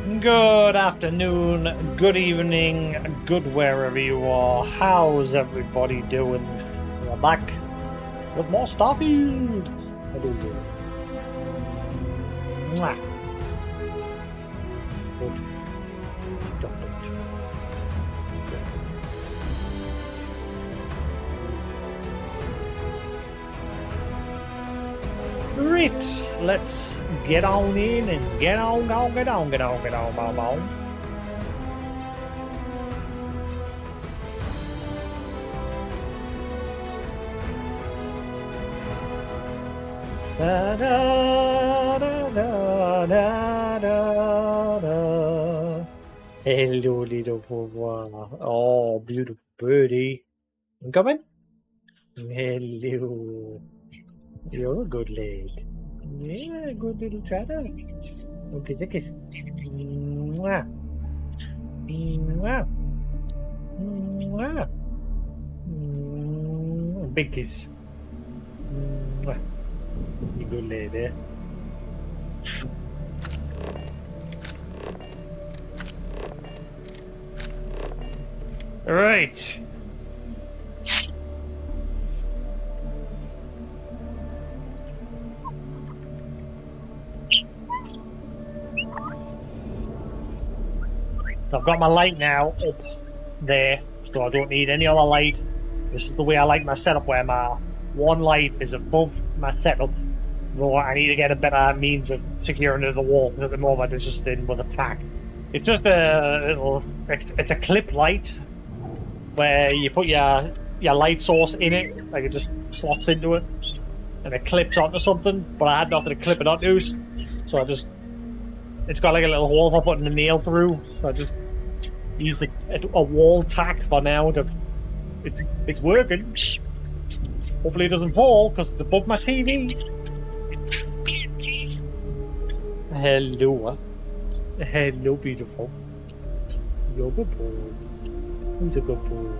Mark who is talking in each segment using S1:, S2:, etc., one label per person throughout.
S1: Good afternoon, good evening, good wherever you are. How's everybody doing? We're back with more Starfield. Hello. Mwah. Good. Stop it. Right, let's get on in and get on, bow, bow. Da, da, da, da, da, da, da. Hello, little Boba. Oh, beautiful birdie. You coming? Hello. You're a good lad. Yeah, good little chatter. Okay, take kiss. Mwah. Mwah. Mwah. Big kiss. Mwah. You good lad, eh? Right. I've got my light now up there, so I don't need any other light. This is the way I like my setup, where my one light is above my setup. Well, I need to get a better means of securing it to the wall. At the moment, it's just in with a tack. It's just it's a clip light where you put your light source in it, like it just slots into it, and it clips onto something. But I had nothing to clip it onto, so it's got like a little hole for putting a nail through. So I just use a wall tack for now. It's working. Hopefully it doesn't fall because it's above my TV. Hello. Hello, beautiful. You're a good boy. Who's a good boy?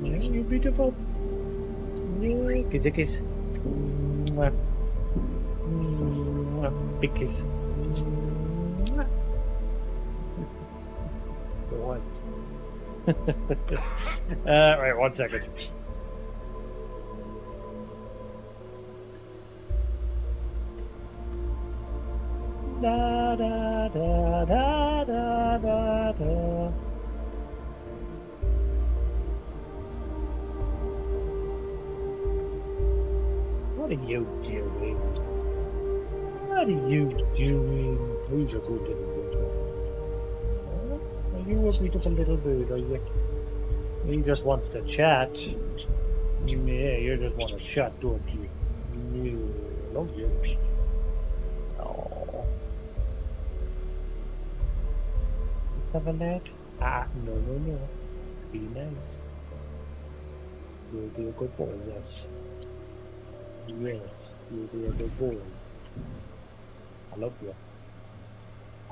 S1: Yeah, you're beautiful. Yeah, kiss a kiss. Mwah. Mwah. Big kiss. Mwah. What? Right, 1 second. Da da da da da da da. What are you doing? What are you doing? Who's a good little bird? Are you a beautiful little bird, are you? He just wants to chat. Yeah, you just want to chat, don't you? Yeah, love you. Oh. Have a net? No. Be nice. You'll be a good boy, yes. Yes, you'll be a good boy. I love you.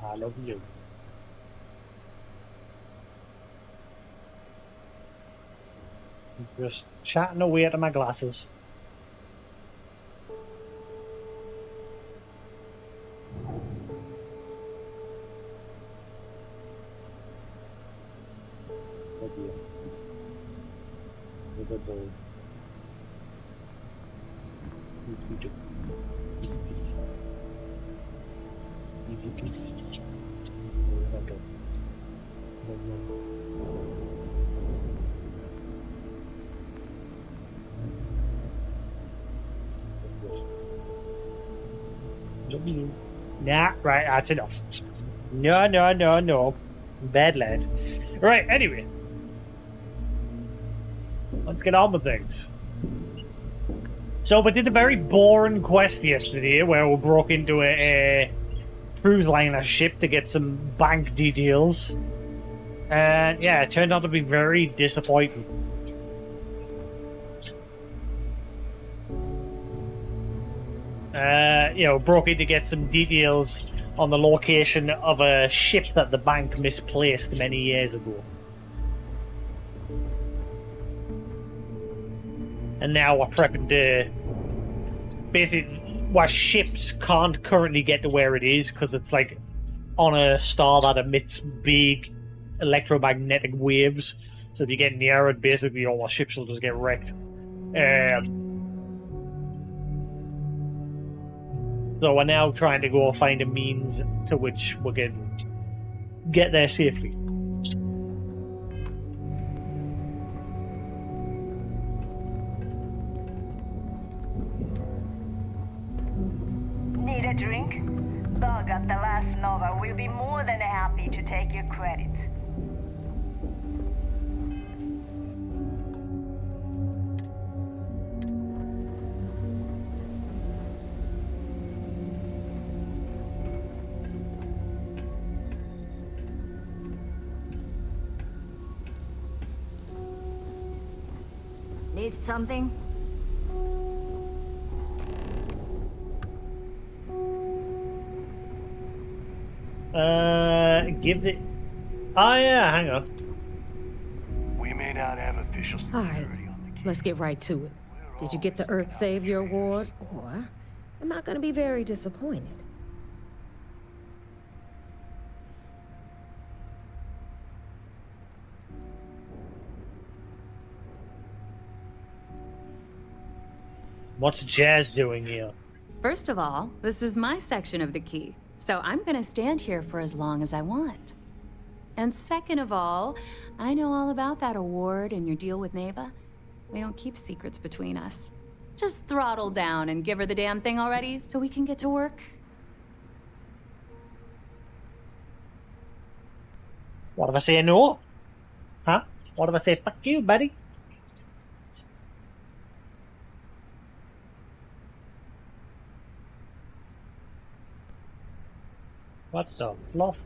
S1: I love you. Just chatting away to my glasses. Love you. You're a good boy. You do. Easy peasy. Easy peasy. Okay. Love you. Nah, right, that's enough. No. Bad lad. Right, anyway. Let's get on with things. So we did a very boring quest yesterday where we broke into a cruise liner ship to get some bank details. And yeah, it turned out to be very disappointing. Broke in to get some details on the location of a ship that the bank misplaced many years ago. And now we're prepping to basically where ships can't currently get to where it is because it's like on a star that emits big electromagnetic waves. So if you get near it, basically all our ships will just get wrecked. So we're now trying to go find a means to which we can get there safely.
S2: Need a drink? Bug at the last Nova will be more than happy to take your credit. Need something?
S1: Give it. Oh yeah, hang on.
S3: We may not have official security
S4: All right,
S3: on the case.
S4: let's get right to it. Did you get the Earth Savior Award, or am I gonna be very disappointed?
S1: What's Jazz doing here?
S5: First of all, this is my section of the key, so I'm gonna stand here for as long as I want. And second of all, I know all about that award and your deal with Neva. We don't keep secrets between us. Just throttle down and give her the damn thing already so we can get to work.
S1: What if I say no? Huh? What if I say fuck you, buddy? What the fluff?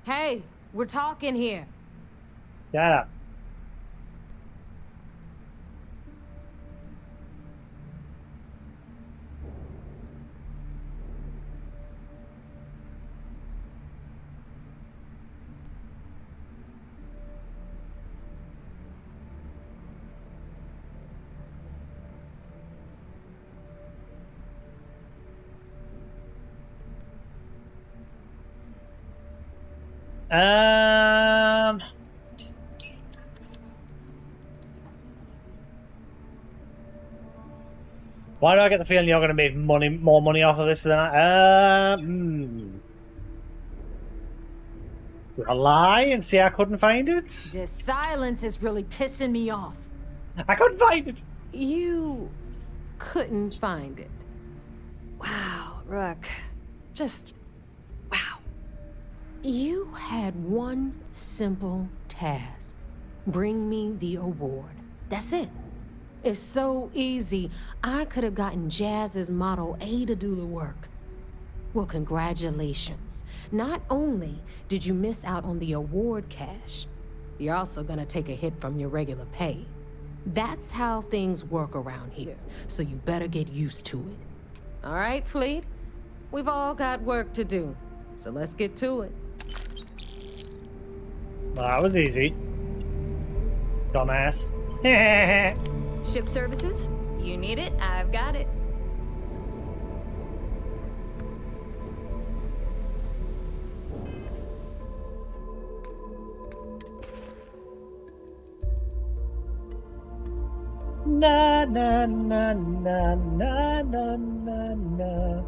S4: Hey, we're talking here.
S1: Shut up. Why do I get the feeling you're going to make more money off of this than I? Do I lie and say I couldn't find it?
S4: This silence is really pissing me off.
S1: I couldn't find it.
S4: You couldn't find it. Wow, Rook. Just wow. You had one simple task. Bring me the award. That's it. It's so easy. I could have gotten Jazz's Model A to do the work. Well, congratulations. Not only did you miss out on the award cash, you're also gonna take a hit from your regular pay. That's how things work around here, so you better get used to it. All right, Fleet? We've all got work to do, so let's get to it.
S1: Well, that was easy. Dumbass.
S5: Ship services? You need it, I've got it.
S1: Na na na na na na na na.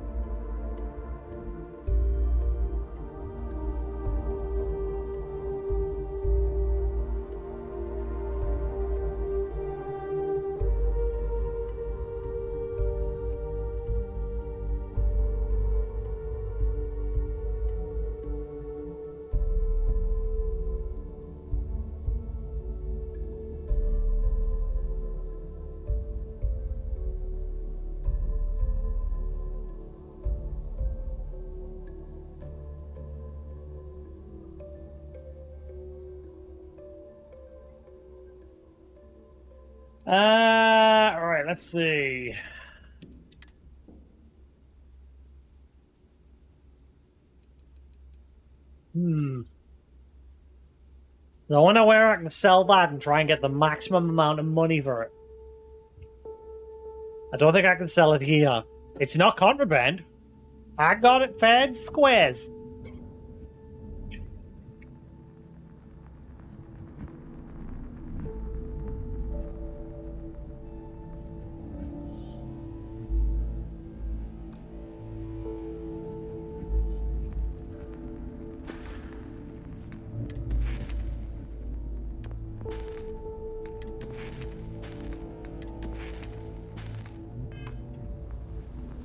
S1: All right, let's see. I wonder where I can sell that and try and get the maximum amount of money for it. I don't think I can sell it here. It's not contraband. I got it fair and squares.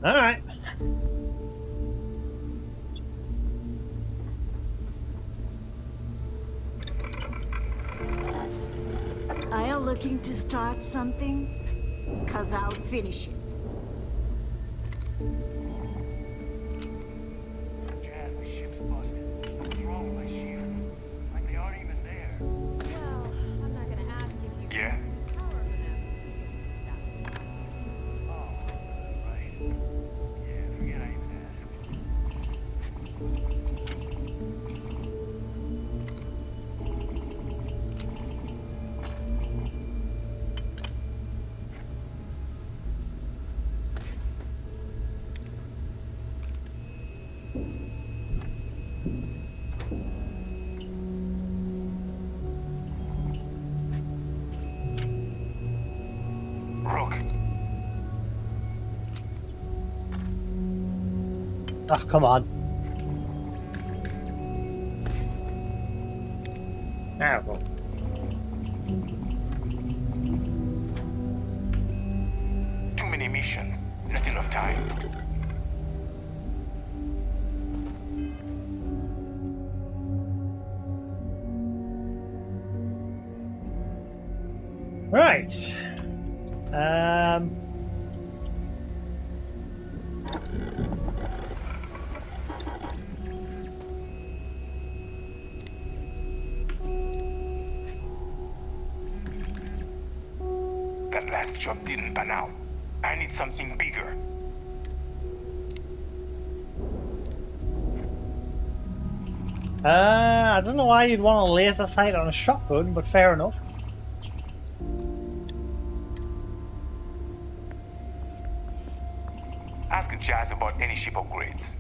S1: All right.
S6: Are you looking to start something? 'Cause I'll finish it.
S3: Jazz, the ship's busted. Something's wrong with my shields. Like they aren't even there.
S5: Well, I'm not gonna ask if you
S3: Yeah?
S5: power for them because that would be obvious.
S3: Oh, right. Yeah, forget I even asked. Rook,
S1: Oh, come on. There we go.
S3: too many missions. Not enough time.
S1: Right.
S3: That last job didn't pan out. I need something bigger.
S1: I don't know why you'd want a laser sight on a shotgun, but fair enough.
S3: Ask Jazz about any ship upgrades.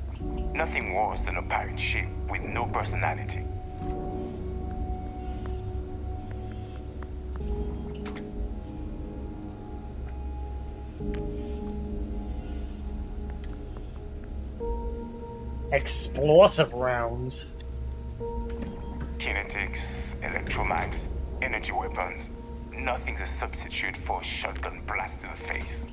S3: Nothing worse than a pirate ship with no personality.
S1: Explosive rounds.
S3: Kinetics, electromags, energy weapons. Nothing's a substitute for a shotgun blast to the face.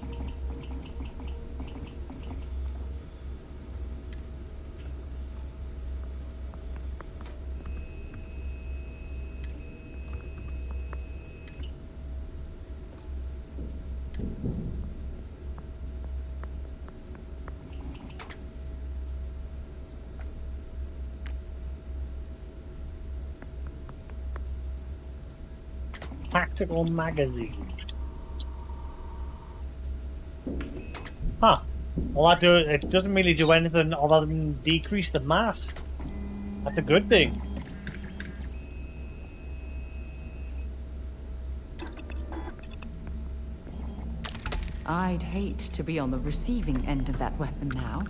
S1: Tactical magazine. Huh. Well, it doesn't really do anything other than decrease the mass. That's a good thing.
S7: I'd hate to be on the receiving end of that weapon now.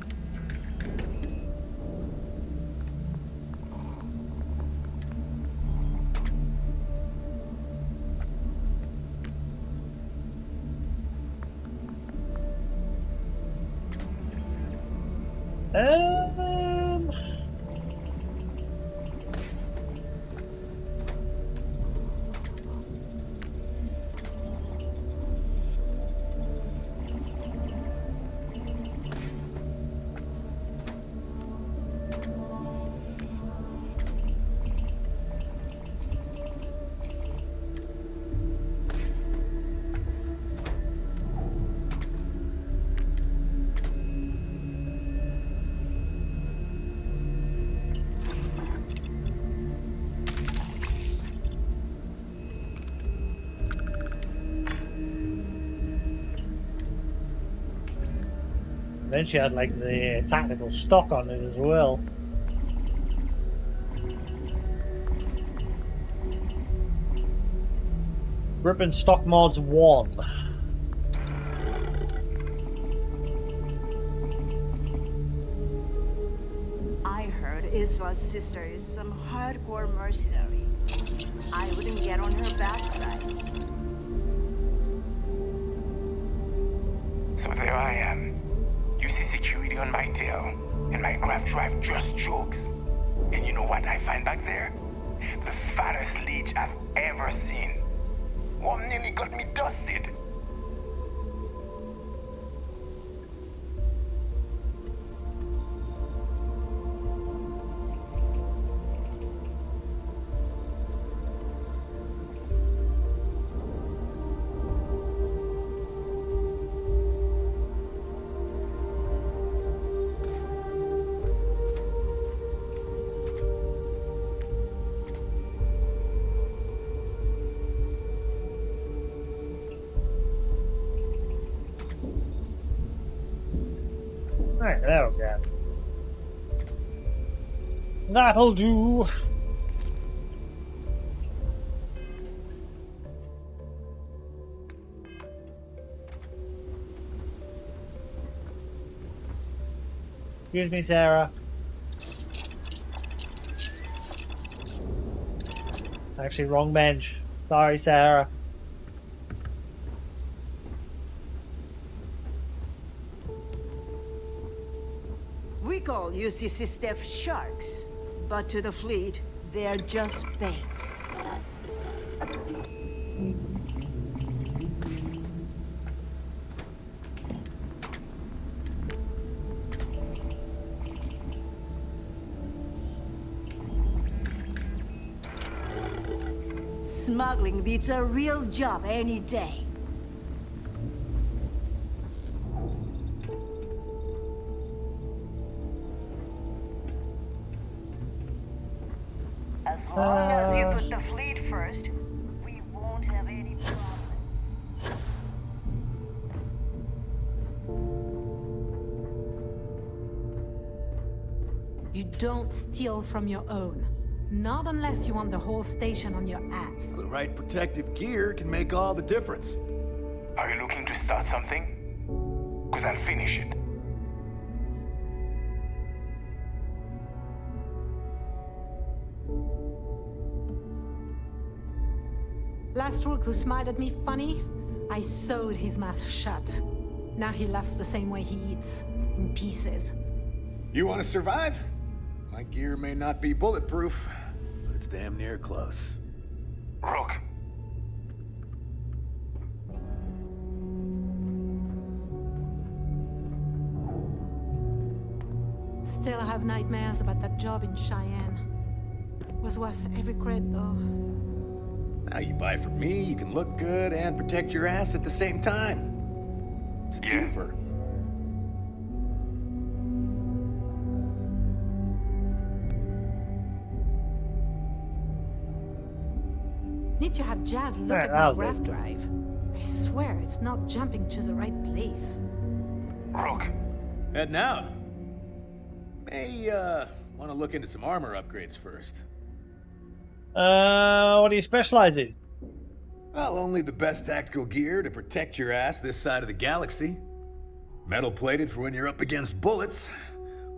S1: Um, Then she had like the tactical stock on it as well. Ripping stock mods 1.
S6: I heard Isla's sister is some hardcore mercenary. I wouldn't get on her bad side.
S3: So there I am. You see security on my tail, and my graph drive just jokes. And you know what I find back there? The fattest leech I've ever seen. One nearly got me dusted.
S1: Alright, there we go. That'll do. Excuse me, Sarah. Actually, wrong bench. Sorry, Sarah.
S6: We call UCC staff sharks, but to the fleet, they're just bait. Smuggling beats a real job any day.
S2: As long as you put the fleet first, we won't have any problems.
S8: You don't steal from your own. Not unless you want the whole station on your ass.
S9: The right protective gear can make all the difference.
S3: Are you looking to start something? Because I'll finish it.
S8: Last rook who smiled at me funny, I sewed his mouth shut. Now he laughs the same way he eats, in pieces.
S9: You want to survive? My gear may not be bulletproof, but it's damn near close.
S3: Rook.
S8: Still have nightmares about that job in Cheyenne. Was worth every credit though.
S9: Now you buy from me, you can look good and protect your ass at the same time. It's a twofer.
S8: Need to have Jazz look at my graph drive. I swear it's not jumping to the right place.
S3: Rook.
S9: Heading out. May, want to look into some armor upgrades first.
S1: What do you specialize in?
S9: Well, only the best tactical gear to protect your ass this side of the galaxy. Metal plated for when you're up against bullets.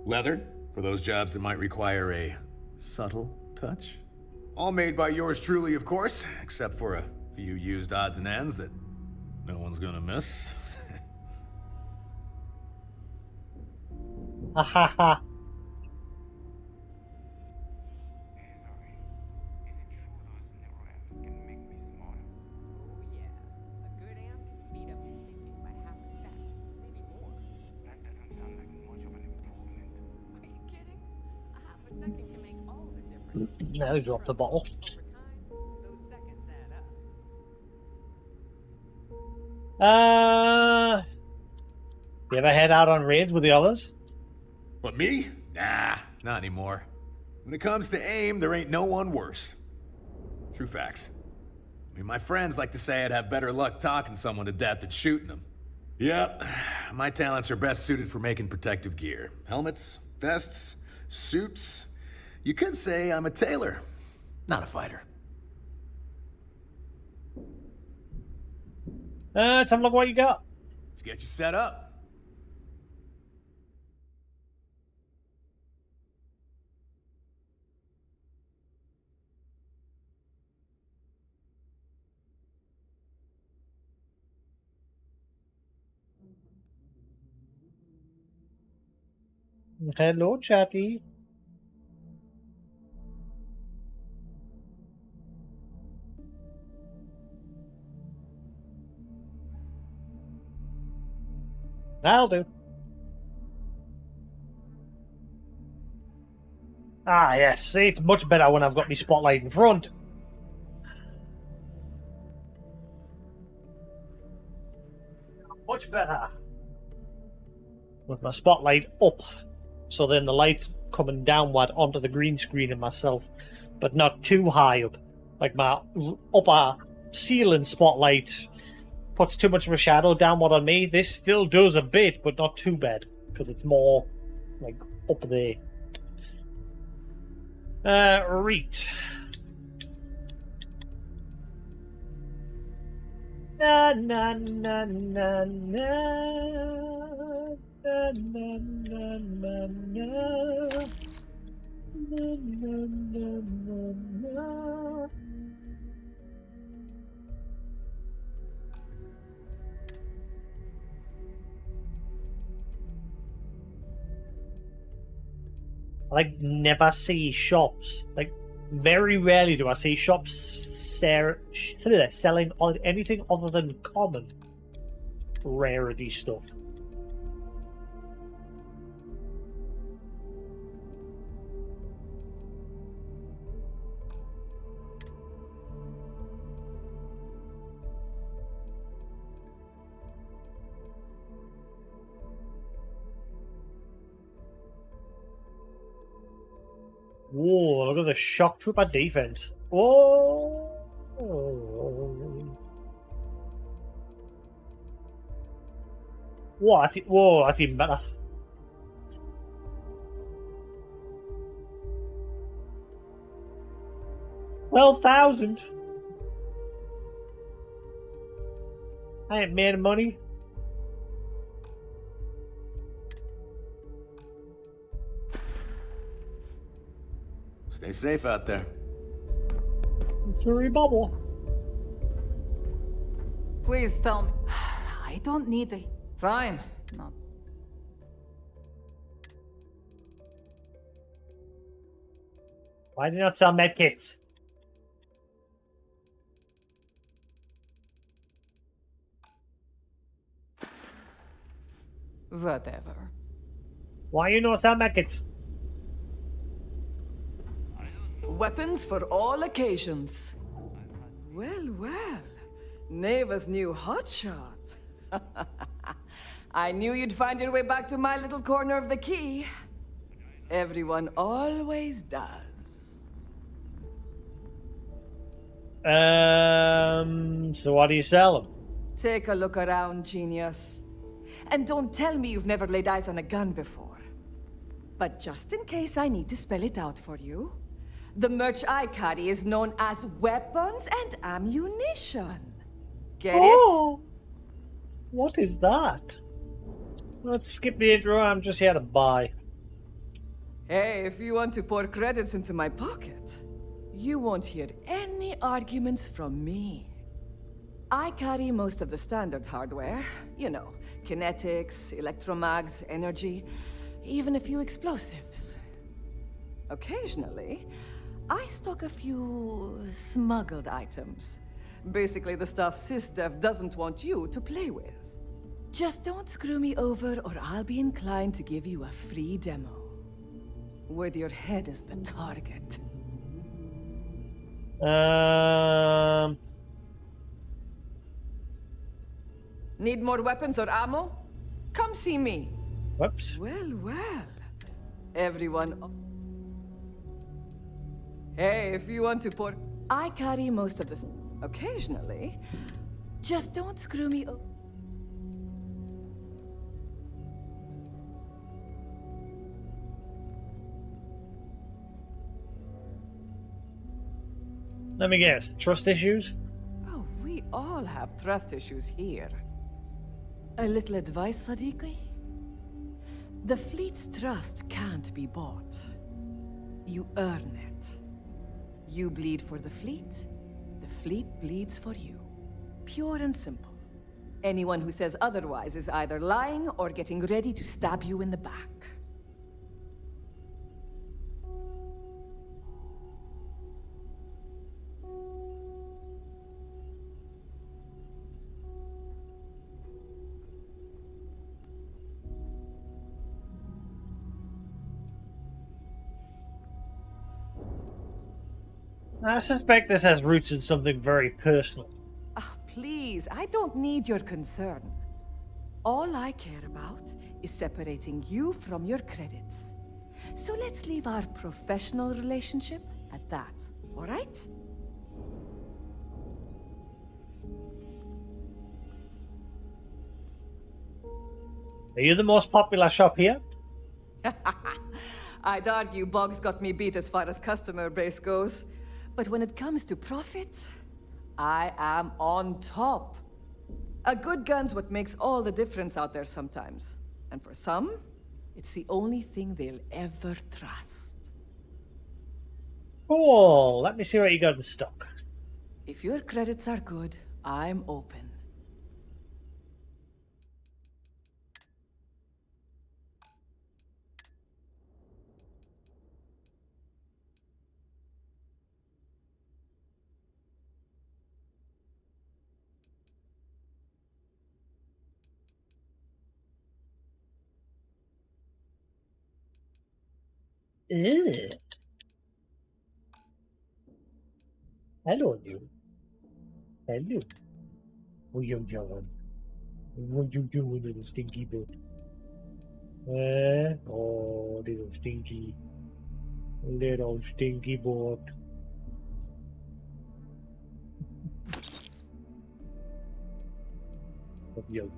S9: Leather for those jobs that might require a subtle touch. All made by yours truly, of course, except for a few used odds and ends that no one's gonna miss.
S1: Ha ha ha. Now he dropped the bottle. You ever head out on raids with the others?
S9: But me? Nah, not anymore. When it comes to aim, there ain't no one worse. True facts. I mean, my friends like to say I'd have better luck talking someone to death than shooting them. Yep, my talents are best suited for making protective gear. Helmets, vests, suits. You could say I'm a tailor, not a fighter.
S1: Let's have a look what you got.
S9: Let's get you set up.
S1: Hello, chatty. That'll do. Ah, yes. See, it's much better when I've got my spotlight in front. Much better. With my spotlight up. So then the light's coming downward onto the green screen and myself. But not too high up. Like my upper ceiling spotlight puts too much of a shadow downward on me. This still does a bit, but not too bad. Because it's more, like, up there. Reet. Na na na na na na na na na na na. I like never see shops. Like very rarely do I see shops selling anything other than common rarity stuff. Whoa, look at the shock trooper defense. Oh. Whoa, that's even better. $12,000. I ain't made money.
S9: Stay safe out there.
S1: Sorry, bubble.
S7: Please tell me. I don't need a... Fine. Not...
S1: Why do you not sell medkits?
S7: Whatever.
S1: Why you not sell medkits?
S10: Weapons for all occasions. Well, well. Neva's new hotshot. I knew you'd find your way back to my little corner of the key. Everyone always does.
S1: So what do you sell them?
S10: Take a look around, genius. And don't tell me you've never laid eyes on a gun before. But just in case I need to spell it out for you, the merch I carry is known as weapons and ammunition. Get it?
S1: What is that? Let's skip the intro. I'm just here to buy.
S10: Hey, if you want to pour credits into my pocket, you won't hear any arguments from me. I carry most of the standard hardware. You know, kinetics, electromags, energy, even a few explosives. Occasionally, I stock a few smuggled items. Basically the stuff SysDev doesn't want you to play with. Just don't screw me over or I'll be inclined to give you a free demo. With your head as the target. Need more weapons or ammo? Come see me.
S1: Whoops.
S10: Well, well. Everyone... Hey, if you want to pour... I carry most of this... Occasionally. Just don't screw me...
S1: Let me guess. Trust issues?
S10: Oh, we all have trust issues here. A little advice, Sadiqi? The fleet's trust can't be bought. You earn it. You bleed for the fleet bleeds for you. Pure and simple. Anyone who says otherwise is either lying or getting ready to stab you in the back.
S1: I suspect this has roots in something very personal.
S10: Ah, please, I don't need your concern. All I care about is separating you from your credits. So let's leave our professional relationship at that, all right?
S1: Are you the most popular shop here?
S10: I'd argue Boggs got me beat as far as customer base goes. But when it comes to profit, I am on top. A good gun's what makes all the difference out there sometimes. And for some, it's the only thing they'll ever trust.
S1: Cool. Let me see what you got in stock.
S10: If your credits are good, I'm open.
S1: Ugh. Hello, you. Hello. What are you doing? What are you doing, little stinky bit? Oh, little stinky boat. What you?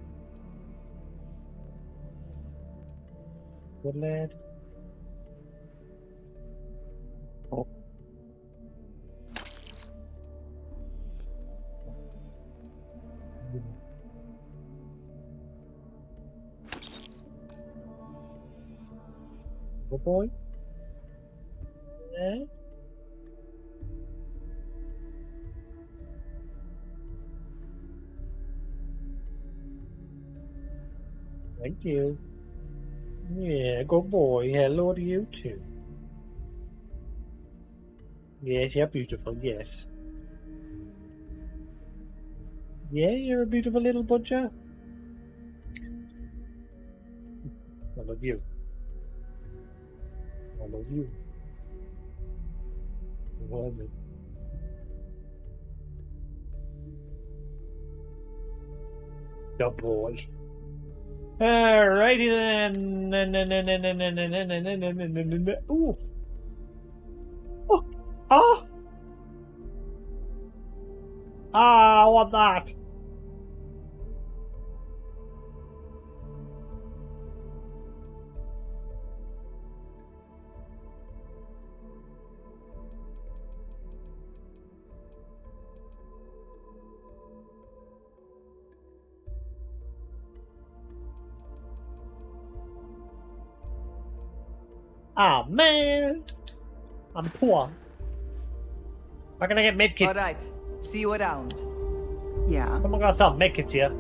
S1: What lad? Oh. Good boy. Eh? Thank you. Yeah, good boy. Hello to you too. Yes, you're beautiful, yes. Yeah, you're a beautiful little butcher. I love you. I love you. I love you. Good boy. Alrighty then. Ooh. Oh. Oh. Ah, I want that. Ah, man. I'm poor. How can I get medkits?
S10: All right, see you around.
S6: Yeah.
S1: Someone got some medkits here.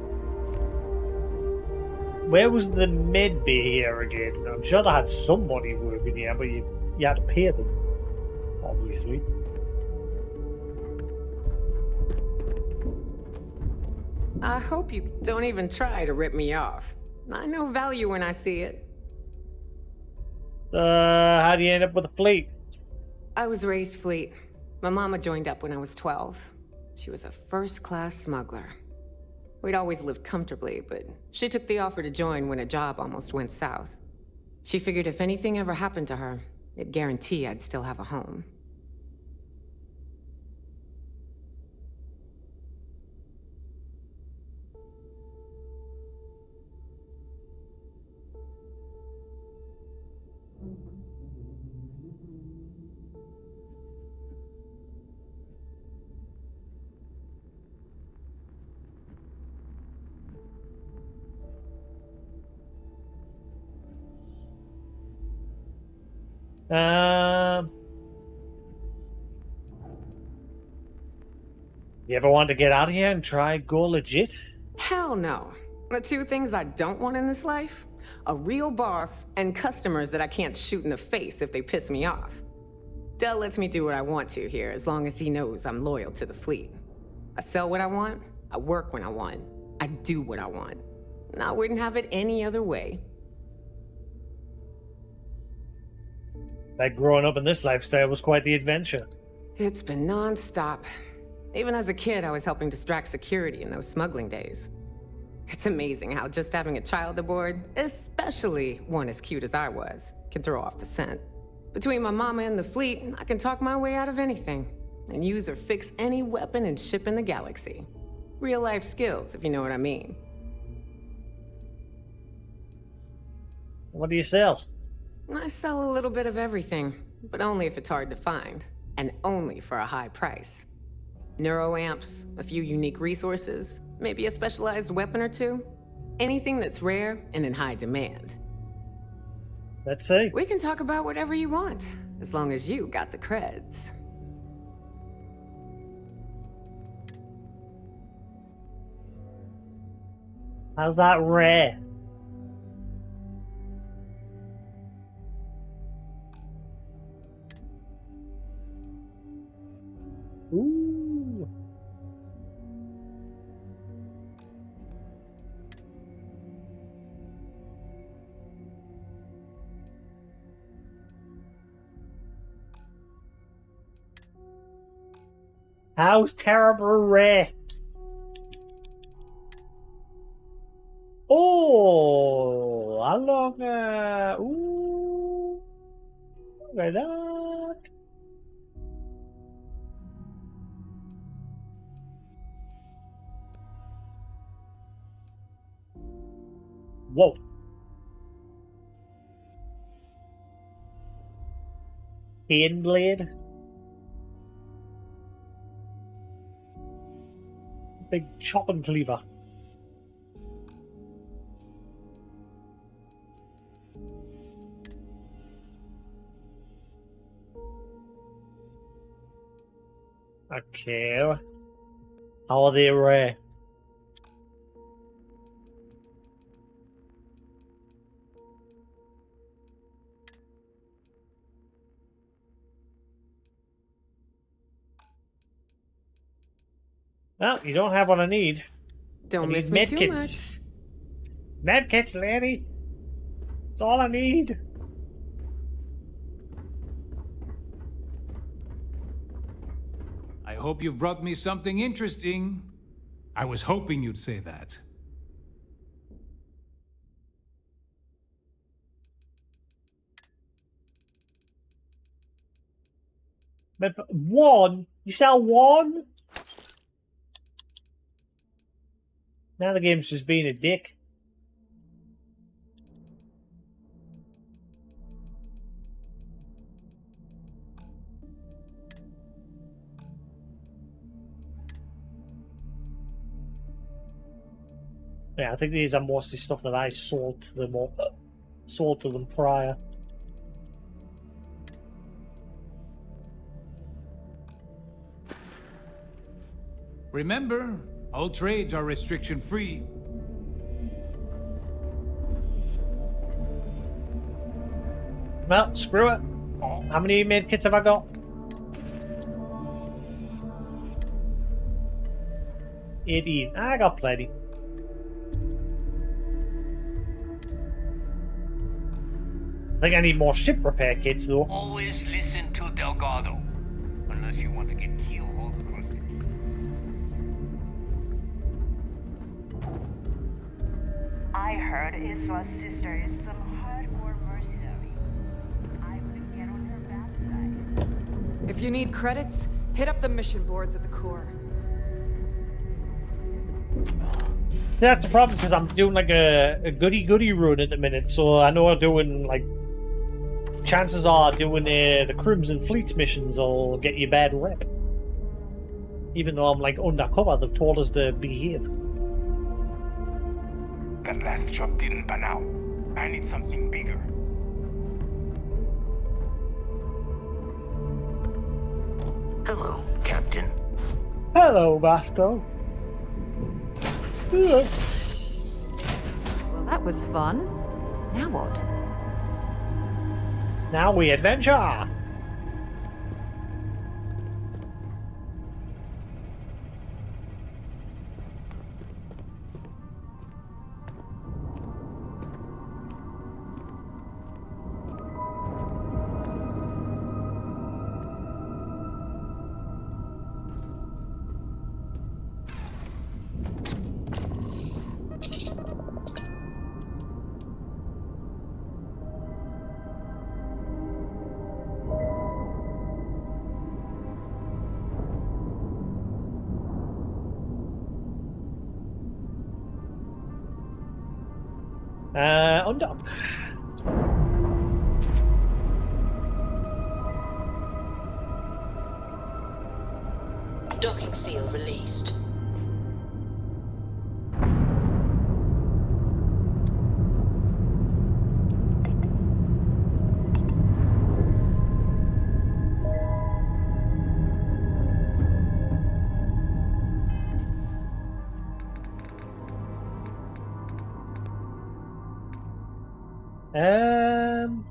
S1: Where was the med bay here again? I'm sure they had somebody working here, but you had to pay them, obviously.
S4: I hope you don't even try to rip me off. I know value when I see it.
S1: How do you end up with a fleet?
S4: I was raised fleet. My mama joined up when I was 12. She was a first-class smuggler. We'd always lived comfortably, but she took the offer to join when a job almost went south. She figured if anything ever happened to her, it'd guarantee I'd still have a home.
S1: You ever want to get out of here and try go legit?
S11: Hell no. The two things I don't want in this life? A real boss and customers that I can't shoot in the face if they piss me off. Dell lets me do what I want to here as long as he knows I'm loyal to the fleet. I sell what I want, I work when I want, I do what I want. And I wouldn't have it any other way.
S1: Like growing up in this lifestyle was quite the adventure.
S11: It's been non-stop. Even as a kid, I was helping distract security in those smuggling days. It's amazing how just having a child aboard, especially one as cute as I was, can throw off the scent. Between my mama and the fleet, I can talk my way out of anything, and use or fix any weapon and ship in the galaxy. Real life skills, if you know what I mean.
S1: What do you sell?
S11: I sell a little bit of everything, but only if it's hard to find, and only for a high price. Neuroamps, a few unique resources, maybe a specialized weapon or two. Anything that's rare and in high demand.
S1: Let's see.
S11: We can talk about whatever you want, as long as you got the creds.
S1: How's that rare? Ooh. How's terrible rare? Oh, how long? Ooh, look at that. Whoa. Hand blade. Big chopping cleaver. Okay. How are they rare? Well, you don't have what I need.
S11: Don't miss me too much.
S1: Medkits, lady. That's all I need.
S12: I hope you've brought me something interesting. I was hoping you'd say that.
S1: But one? You sell one? Now the game's just being a dick. Yeah, I think these are mostly stuff that I sold to them or sold to them prior.
S12: Remember, all trades are restriction-free.
S1: Well, screw it. How many medkits have I got? 18. I got plenty. I think I need more ship repair kits, though.
S13: Always listen to Delgado, unless you want to get keelhauled across the quay.
S2: I heard Isla's sister is some hardcore mercenary. I would get on her bad side.
S7: If you need credits, hit up the mission boards at the core.
S1: That's the problem, because I'm doing like a goody-goody run at the minute, so I know I'm doing like... Chances are doing the Crimson Fleet missions will get you bad rep. Even though I'm like undercover, they've told us to behave.
S3: That last job didn't pan out. I need something bigger.
S14: Hello, Captain.
S1: Hello, Vasco.
S7: Well, that was fun. Now what?
S1: Now we adventure. Undock.
S15: Docking seal released.
S1: Um.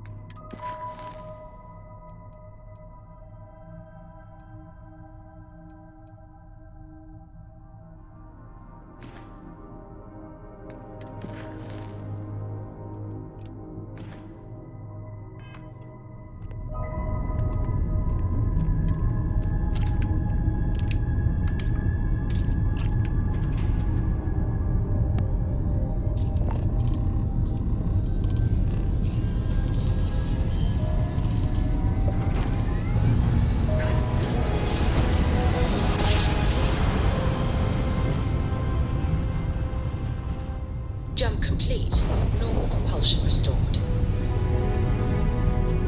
S15: Jump complete. Normal propulsion restored.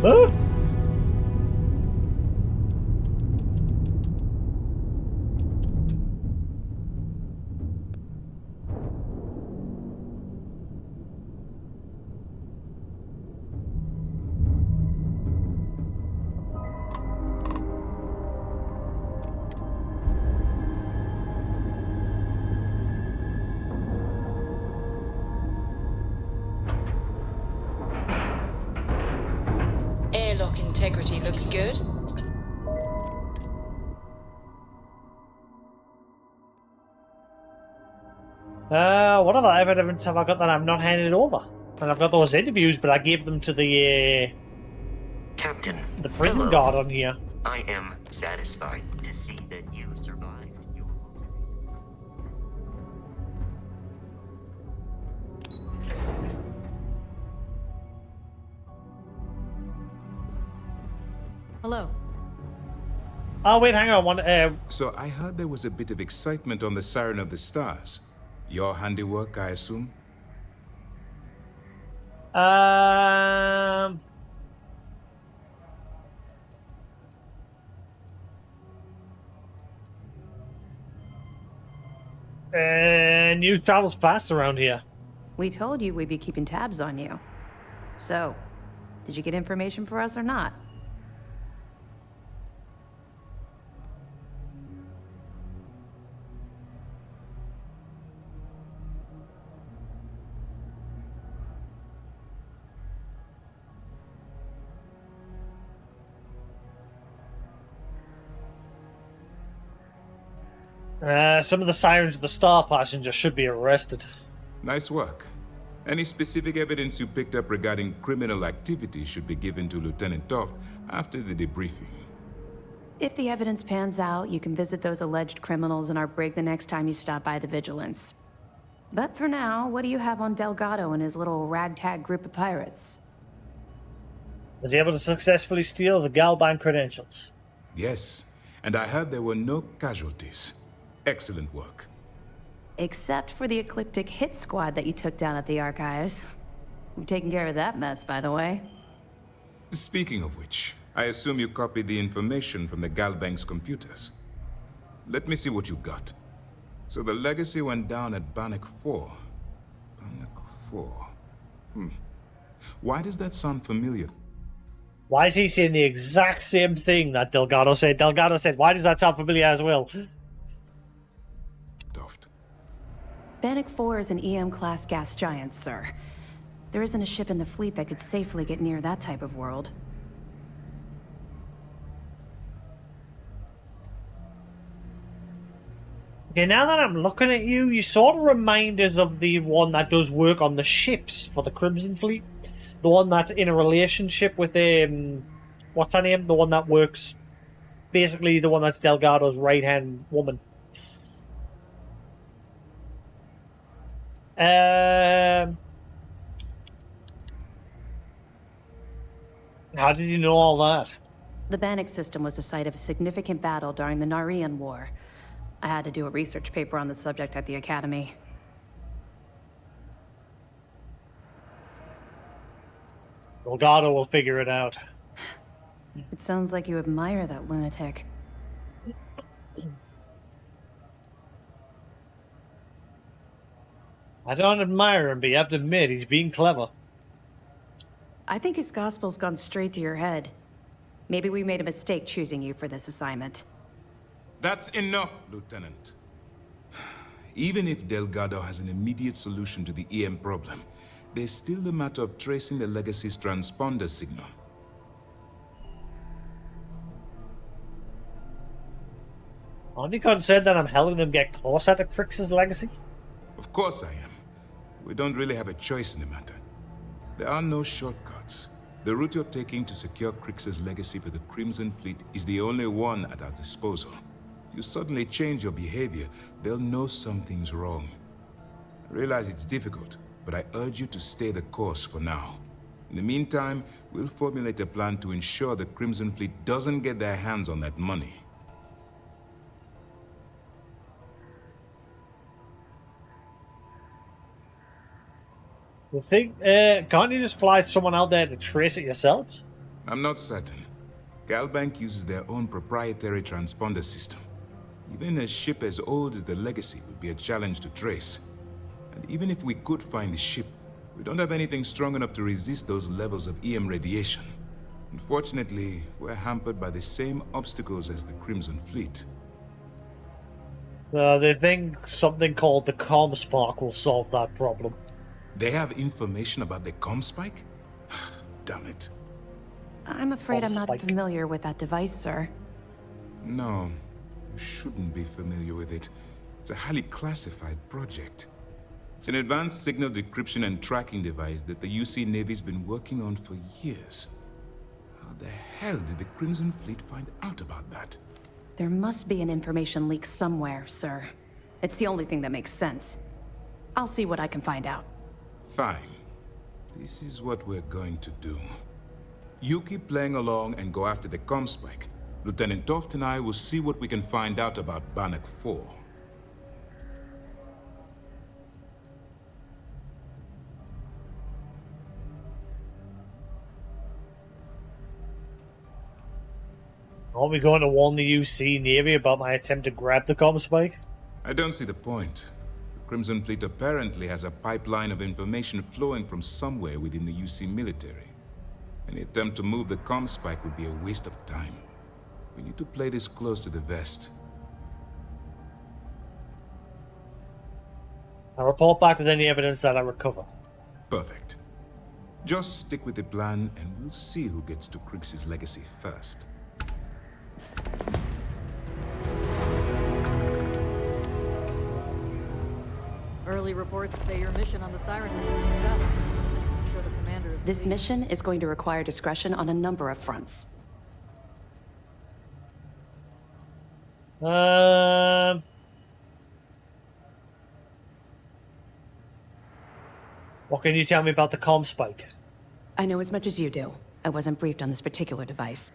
S1: Huh?
S15: Airlock integrity looks good.
S1: What other evidence have I got that I'm not handed over? And I've got those interviews, but I gave them to the
S14: Captain.
S1: prison
S14: Hello.
S1: guard on here.
S14: I am satisfied to see that you survived your...
S7: Hello.
S1: Oh wait, hang on.
S16: So I heard there was a bit of excitement on the Siren of the Stars. Your handiwork, I assume?
S1: News travels fast around here.
S17: We told you we'd be keeping tabs on you. So, did you get information for us or not?
S1: Some of the sirens of the Star passengers should be arrested.
S16: Nice work. Any specific evidence you picked up regarding criminal activity should be given to Lieutenant Toft after the debriefing.
S17: If the evidence pans out, you can visit those alleged criminals in our brig the next time you stop by the Vigilance. But for now, what do you have on Delgado and his little ragtag group of pirates?
S1: Was he able to successfully steal the Galban credentials?
S16: Yes, and I heard there were no casualties. Excellent work.
S17: Except for the ecliptic hit squad that you took down at the archives. We've taken care of that mess, by the way.
S16: Speaking of which, I assume you copied the information from the Galbank's computers. Let me see what you got. So the legacy went down at Bannock 4. Bannock 4. Why does that sound familiar?
S1: Why is he saying the exact same thing that Delgado said? Delgado said, why does that sound familiar as well?
S17: Bannock 4 is an EM-class gas giant, sir. There isn't a ship in the fleet that could safely get near that type of world.
S1: Okay, now that I'm looking at you, you sort of remind us of the one that does work on the ships for the Crimson Fleet. The one that's in a relationship with, what's her name? The one that works, basically the one that's Delgado's right-hand woman. How did you know all that?
S17: The Bannock system was the site of a significant battle during the Narian War. I had to do a research paper on the subject at the Academy.
S1: Delgado will figure it out.
S17: It sounds like you admire that lunatic.
S1: I don't admire him, but you have to admit he's being clever.
S17: I think his gospel's gone straight to your head. Maybe we made a mistake choosing you for this assignment.
S16: That's enough, Lieutenant. Even if Delgado has an immediate solution to the EM problem, there's still the matter of tracing the Legacy's transponder signal.
S1: Aren't you concerned that I'm helping them get closer to Crix's legacy?
S16: Of course I am. We don't really have a choice in the matter. There are no shortcuts. The route you're taking to secure Crix's legacy for the Crimson Fleet is the only one at our disposal. If you suddenly change your behavior, they'll know something's wrong. I realize it's difficult, but I urge you to stay the course for now. In the meantime, we'll formulate a plan to ensure the Crimson Fleet doesn't get their hands on that money.
S1: You think, can't you just fly someone out there to trace it yourself?
S16: I'm not certain. Galbank uses their own proprietary transponder system. Even a ship as old as the Legacy would be a challenge to trace. And even if we could find the ship, we don't have anything strong enough to resist those levels of EM radiation. Unfortunately, we're hampered by the same obstacles as the Crimson Fleet.
S1: They think something called the Comspark will solve that problem.
S16: They have information about the Comspike? Damn it.
S17: I'm afraid I'm not familiar with that device, sir.
S16: No, you shouldn't be familiar with it. It's a highly classified project. It's an advanced signal decryption and tracking device that the UC Navy's been working on for years. How the hell did the Crimson Fleet find out about that?
S17: There must be an information leak somewhere, sir. It's the only thing that makes sense. I'll see what I can find out.
S16: Fine. This is what we're going to do. You keep playing along and go after the Comspike. Lieutenant Toft and I will see what we can find out about Bannock 4.
S1: Aren't we going to warn the UC Navy about my attempt to grab the Comspike?
S16: I don't see the point. Crimson Fleet apparently has a pipeline of information flowing from somewhere within the UC military. Any attempt to move the Comspike would be a waste of time. We need to play this close to the vest.
S1: I'll report back with any evidence that I recover.
S16: Perfect. Just stick with the plan and we'll see who gets to Crix's legacy first.
S18: Early reports say your mission on the Siren is a success. I'm sure the commander is...
S17: This mission is going to require discretion on a number of fronts.
S1: What can you tell me about the Comspike?
S17: I know as much as you do. I wasn't briefed on this particular device.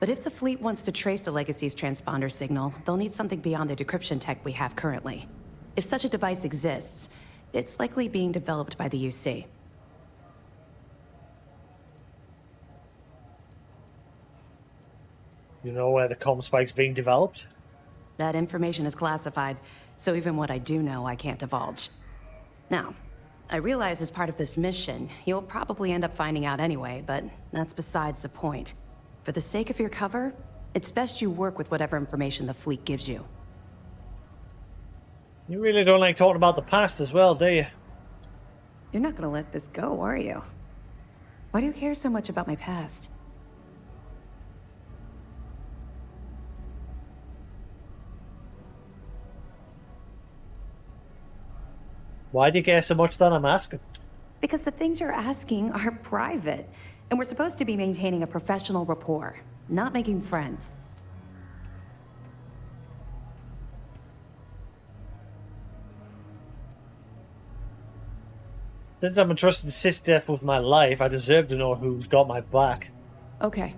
S17: But if the fleet wants to trace the Legacy's transponder signal, they'll need something beyond the decryption tech we have currently. If such a device exists, it's likely being developed by the UC.
S1: You know where the Comspike's being developed?
S17: That information is classified, so even what I do know, I can't divulge. Now, I realize as part of this mission, you'll probably end up finding out anyway, but that's besides the point. For the sake of your cover, it's best you work with whatever information the fleet gives you.
S1: You really don't like talking about the past as well, do you?
S17: You're not gonna let this go, are you? Why do you care so much about my past?
S1: Why do you care so much that I'm asking?
S17: Because the things you're asking are private, and we're supposed to be maintaining a professional rapport, not making friends.
S1: Since I'm entrusted SysDef with my life, I deserve to know who's got my back.
S17: Okay.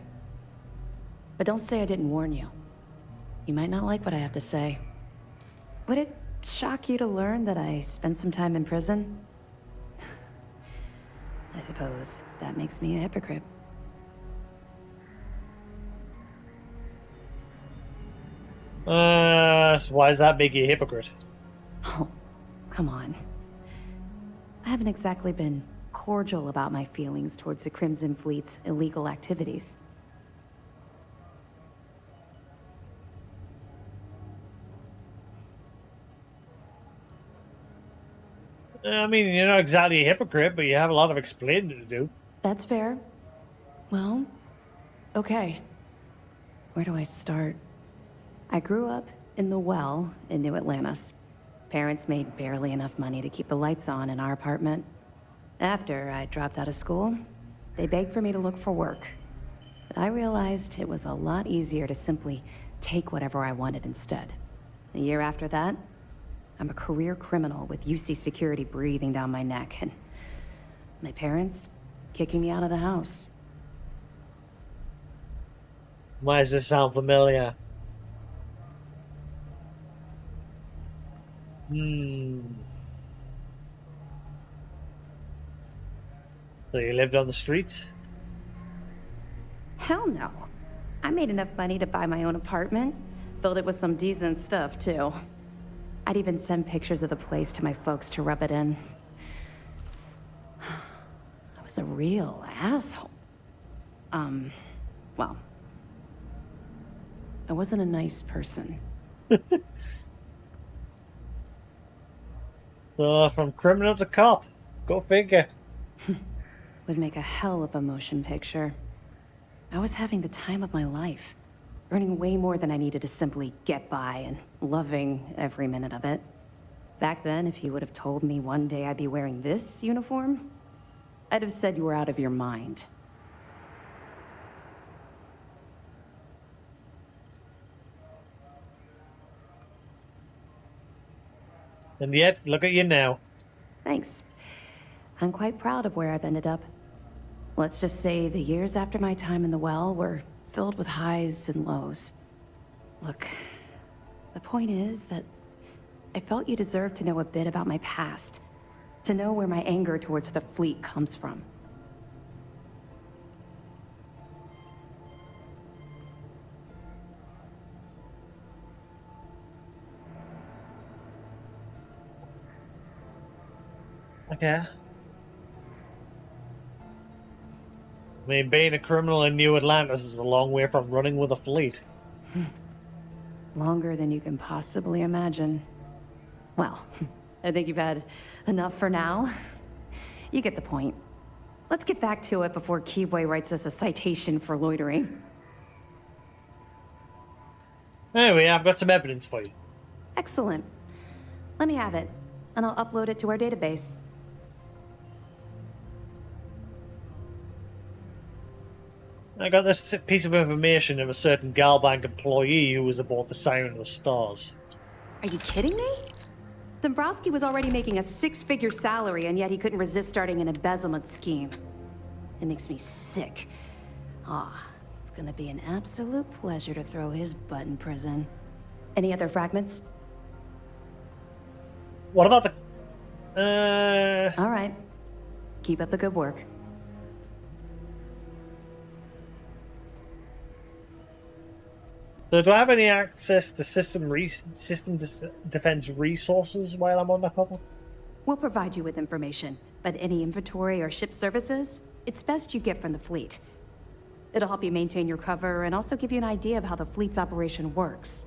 S17: But don't say I didn't warn you. You might not like what I have to say. Would it shock you to learn that I spent some time in prison? I suppose that makes me a hypocrite.
S1: So why does that make you a hypocrite?
S17: Oh, come on. I haven't exactly been cordial about my feelings towards the Crimson Fleet's illegal activities.
S1: I mean, you're not exactly a hypocrite, but you have a lot of explaining to do.
S17: That's fair. Well, okay. Where do I start? I grew up in the Well in New Atlantis. Parents made barely enough money to keep the lights on in our apartment. After I dropped out of school, they begged for me to look for work. But I realized it was a lot easier to simply take whatever I wanted instead. A year after that, I'm a career criminal with UC security breathing down my neck, and my parents kicking me out of the house.
S1: Why does this sound familiar? So you lived on the streets?
S17: Hell no. I made enough money to buy my own apartment. Filled it with some decent stuff, too. I'd even send pictures of the place to my folks to rub it in. I was a real asshole. Well, I wasn't a nice person.
S1: So from criminal to cop. Go figure.
S17: Would make a hell of a motion picture. I was having the time of my life. Earning way more than I needed to simply get by and loving every minute of it. Back then, if you would have told me one day I'd be wearing this uniform, I'd have said you were out of your mind.
S1: And yet, look at you now.
S17: Thanks. I'm quite proud of where I've ended up. Let's just say the years after my time in the Well were filled with highs and lows. Look, the point is that I felt you deserved to know a bit about my past, to know where my anger towards the fleet comes from.
S1: Okay. I mean, being a criminal in New Atlantis is a long way from running with a fleet.
S17: Longer than you can possibly imagine. Well, I think you've had enough for now. You get the point. Let's get back to it before Keyboy writes us a citation for loitering.
S1: Anyway, I've got some evidence for you.
S17: Excellent. Let me have it, and I'll upload it to our database.
S1: I got this piece of information of a certain Galbank employee who was aboard the Siren of the Stars.
S17: Are you kidding me? Dombrowski was already making a six-figure salary, and yet he couldn't resist starting an embezzlement scheme. It makes me sick. It's gonna be an absolute pleasure to throw his butt in prison. Any other fragments?
S1: What about the...
S17: All right. Keep up the good work.
S1: So do I have any access to system defense resources while I'm undercover?
S17: We'll provide you with information, but any inventory or ship services, it's best you get from the fleet. It'll help you maintain your cover and also give you an idea of how the fleet's operation works.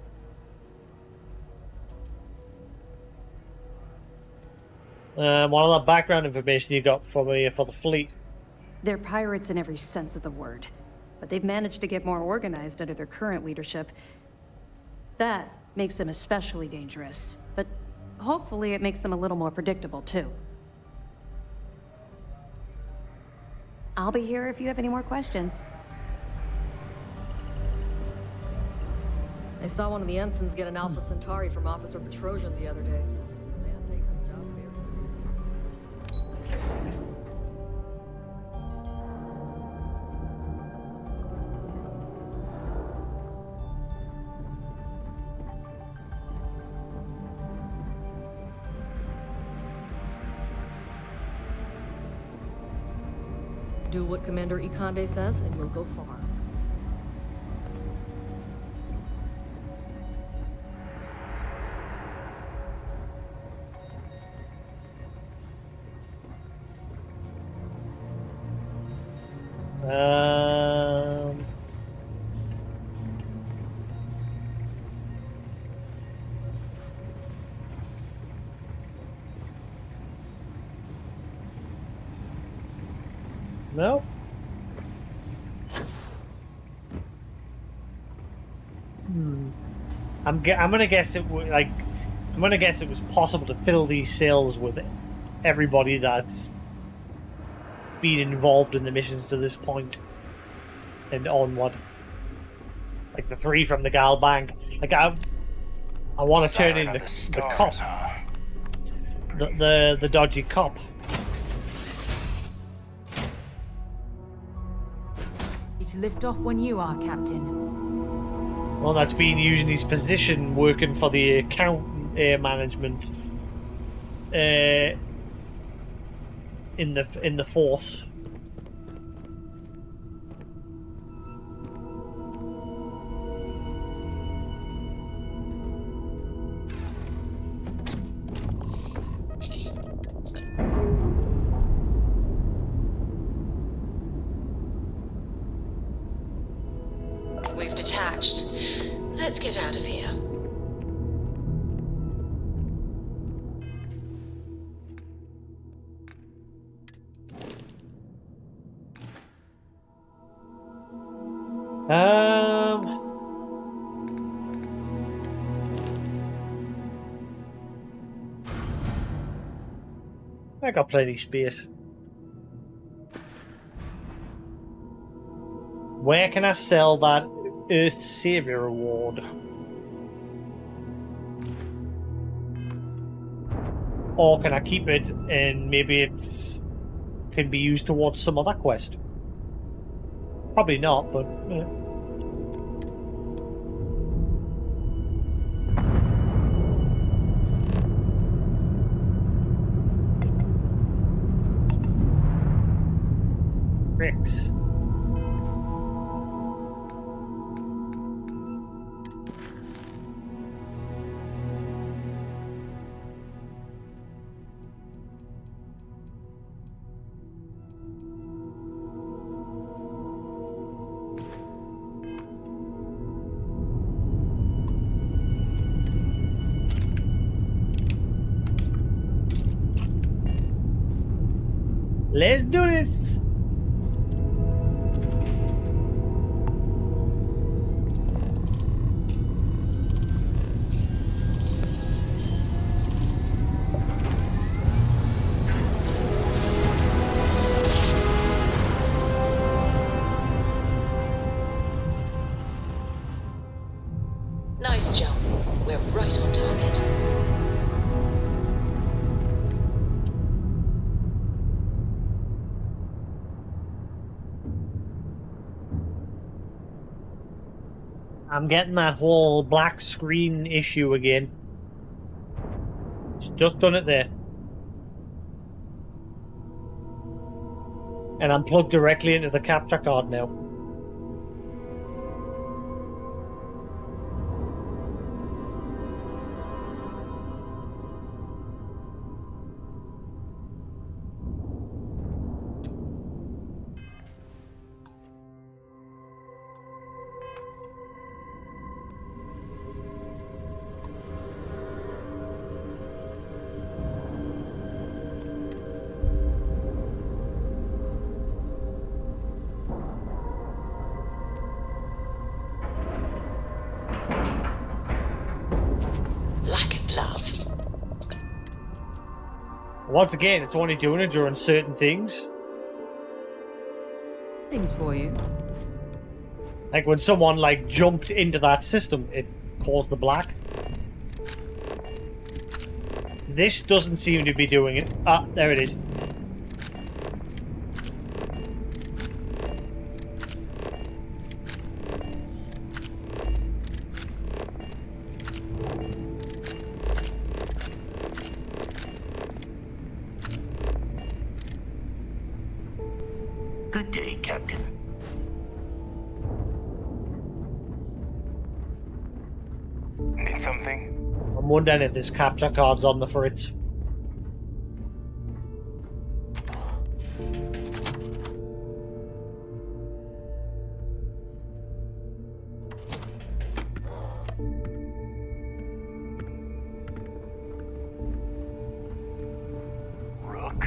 S1: What other background information you got for me for the fleet?
S17: They're pirates in every sense of the word, but they've managed to get more organized under their current leadership. That makes them especially dangerous, but hopefully it makes them a little more predictable too. I'll be here if you have any more questions.
S18: I saw one of the ensigns get an Alpha Centauri from Officer Petrosian the other day. The man takes his job very seriously. Do what Commander Ikande says, and you'll go far.
S1: No. I'm gonna guess it was like I'm gonna guess it was possible to fill these cells with everybody that's been involved in the missions to this point and onward. Like the 3 from the Gal Bank. Like I want to turn in the cop, the dodgy cop.
S19: To lift off when you are, Captain.
S1: Well, that's been using his position working for the account management in the force.
S15: We've detached. Let's get out of here.
S1: I got plenty of space. Where can I sell that Earth Savior Award? Or can I keep it and maybe it can be used towards some other quest? Probably not, but yeah. Bricks. Let's do this!
S15: Nice jump. We're right on target.
S1: I'm getting that whole black screen issue again. It's just done it there. And I'm plugged directly into the capture card now.
S15: like a glove.
S1: Once again, it's only doing it during certain things.
S19: Things for you.
S1: Like when someone like jumped into that system, it caused the black. This doesn't seem to be doing it. Ah, there it is.
S14: Good day, Captain.
S3: Need something?
S1: I'm wondering if there's capture cards on the fridge.
S3: Rook.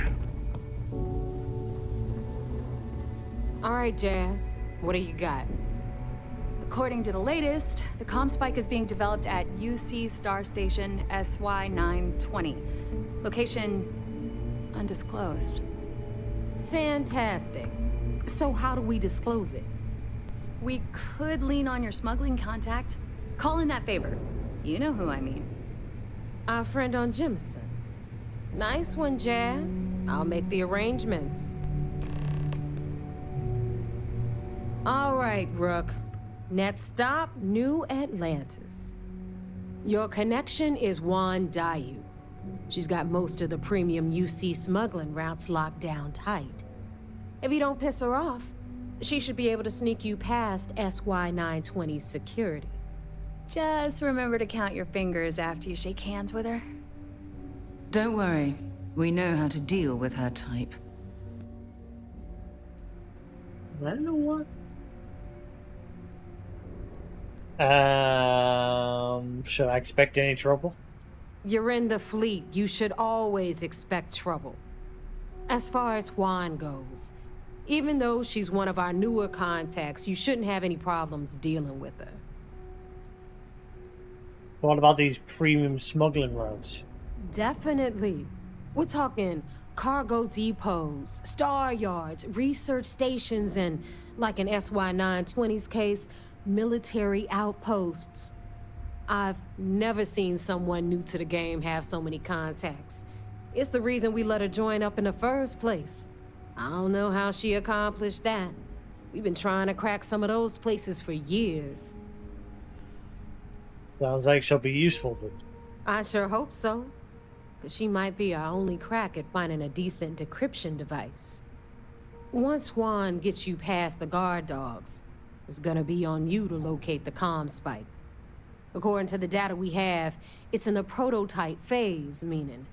S4: All right, Jazz. What do you got?
S5: According to the latest, the comm spike is being developed at UC Star Station SY-920. Location undisclosed.
S4: Fantastic. So how do we disclose it?
S5: We could lean on your smuggling contact. Call in that favor. You know who I mean.
S4: Our friend on Jemison. Nice one, Jazz. I'll make the arrangements. All right, Rook. Next stop, New Atlantis. Your connection is Juan Dayu. She's got most of the premium UC smuggling routes locked down tight. If you don't piss her off, she should be able to sneak you past SY-920's security.
S5: Just remember to count your fingers after you shake hands with her.
S7: Don't worry. We know how to deal with her type.
S1: I don't know what. Should I expect any trouble?
S4: You're in the fleet. You should always expect trouble. As far as Juan goes, even though she's one of our newer contacts, you shouldn't have any problems dealing with her.
S1: What about these premium smuggling routes?
S4: Definitely. We're talking cargo depots, star yards, research stations, and, like in SY-920's case, military outposts. I've never seen someone new to the game have so many contacts. It's the reason we let her join up in the first place. I don't know how she accomplished that. We've been trying to crack some of those places for years.
S1: Sounds like she'll be useful then.
S4: I sure hope so. Because she might be our only crack at finding a decent decryption device. Once Juan gets you past the guard dogs, it's gonna be on you to locate the comm spike. According to the data we have, it's in the prototype phase, meaning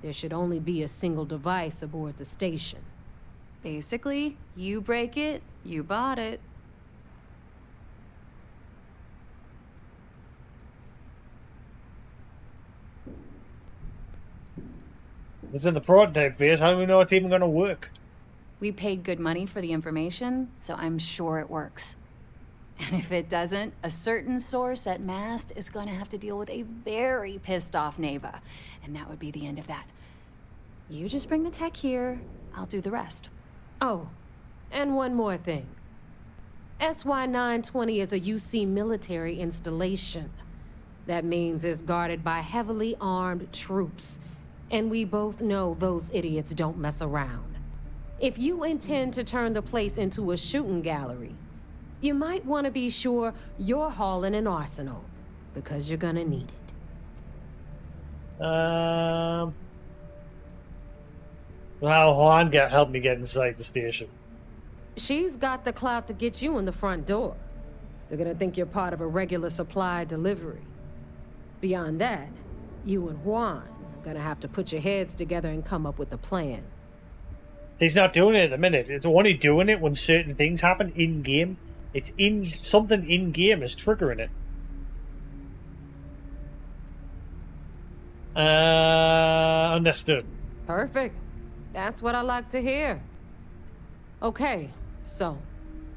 S4: there should only be a single device aboard the station.
S5: Basically, you break it, you bought it.
S1: It's in the prototype phase. How do we know it's even going to work?
S5: We paid good money for the information, so I'm sure it works. And if it doesn't, a certain source at Mast is going to have to deal with a very pissed off Neva. And that would be the end of that. You just bring the tech here, I'll do the rest.
S4: Oh, and one more thing. SY-920 is a UC military installation. That means it's guarded by heavily armed troops. And we both know those idiots don't mess around. If you intend to turn the place into a shooting gallery, you might want to be sure you're hauling an arsenal, because you're gonna need it.
S1: Well, Juan helped me get inside the station.
S4: She's got the clout to get you in the front door. They're gonna think you're part of a regular supply delivery. Beyond that, you and Juan are gonna have to put your heads together and come up with a plan.
S1: He's not doing it at the minute. It's only doing it when certain things happen in-game. It's in something in-game is triggering it. Understood.
S4: Perfect. That's what I like to hear. Okay, so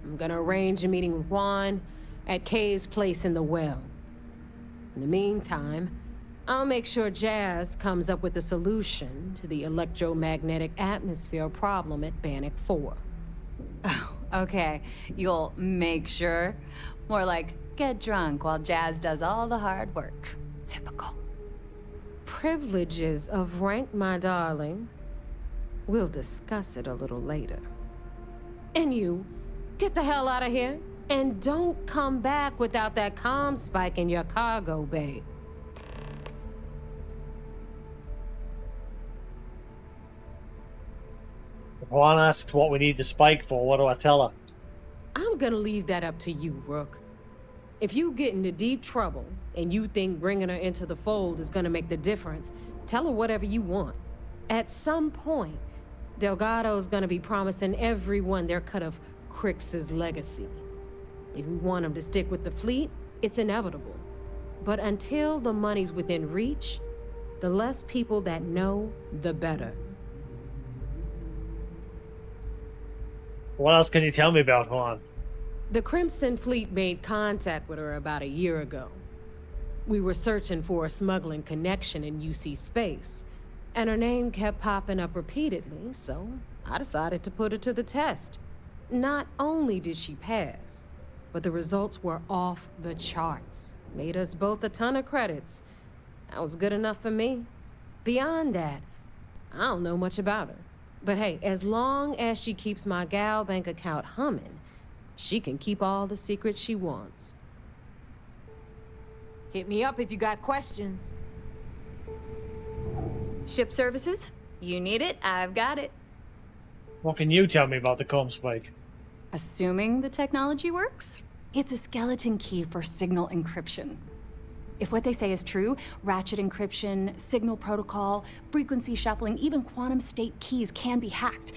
S4: I'm gonna arrange a meeting with Juan at Kay's place in the well. In the meantime, I'll make sure Jazz comes up with a solution to the electromagnetic atmosphere problem at Bannock 4.
S5: Oh, okay. You'll make sure. More like get drunk while Jazz does all the hard work. Typical.
S4: Privileges of rank, my darling. We'll discuss it a little later. And you, get the hell out of here. And don't come back without that comm spike in your cargo bay.
S1: If Juan asks what we need the spike for, what do I tell her?
S4: I'm gonna leave that up to you, Rook. If you get into deep trouble and you think bringing her into the fold is gonna make the difference, tell her whatever you want. At some point, Delgado's gonna be promising everyone their cut of Crix's legacy. If we want him to stick with the fleet, it's inevitable. But until the money's within reach, the less people that know, the better.
S1: What else can you tell me about Juan?
S4: The Crimson Fleet made contact with her about a year ago. We were searching for a smuggling connection in UC space, and her name kept popping up repeatedly, so I decided to put her to the test. Not only did she pass, but the results were off the charts. Made us both a ton of credits. That was good enough for me. Beyond that, I don't know much about her. But hey, as long as she keeps my gal bank account humming, she can keep all the secrets she wants.
S19: Hit me up if you got questions.
S5: Ship services? You need it, I've got it.
S1: What can you tell me about the comm spike?
S5: Assuming the technology works, it's a skeleton key for signal encryption. If what they say is true, ratchet encryption, signal protocol, frequency shuffling, even quantum state keys can be hacked.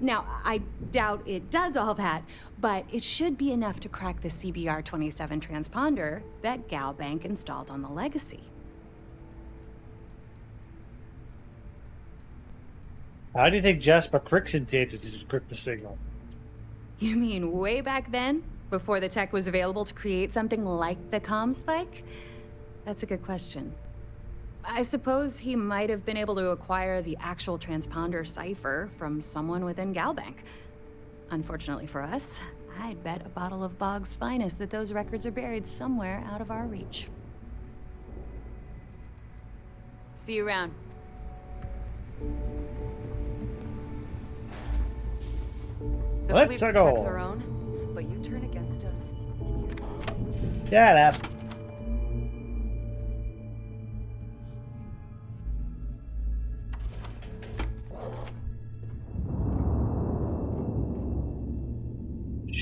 S5: Now, I doubt it does all that, but it should be enough to crack the CBR-27 transponder that Galbank installed on the Legacy.
S1: How do you think Jasper Crix intended to decrypt the signal?
S5: You mean way back then? Before the tech was available to create something like the comm spike? That's a good question. I suppose he might have been able to acquire the actual transponder cipher from someone within Galbank. Unfortunately for us, I'd bet a bottle of Bog's finest that those records are buried somewhere out of our reach. See you around.
S10: The
S1: Let's
S10: fleet
S1: go.
S10: protects our own, but you turn against us.
S1: Shut up.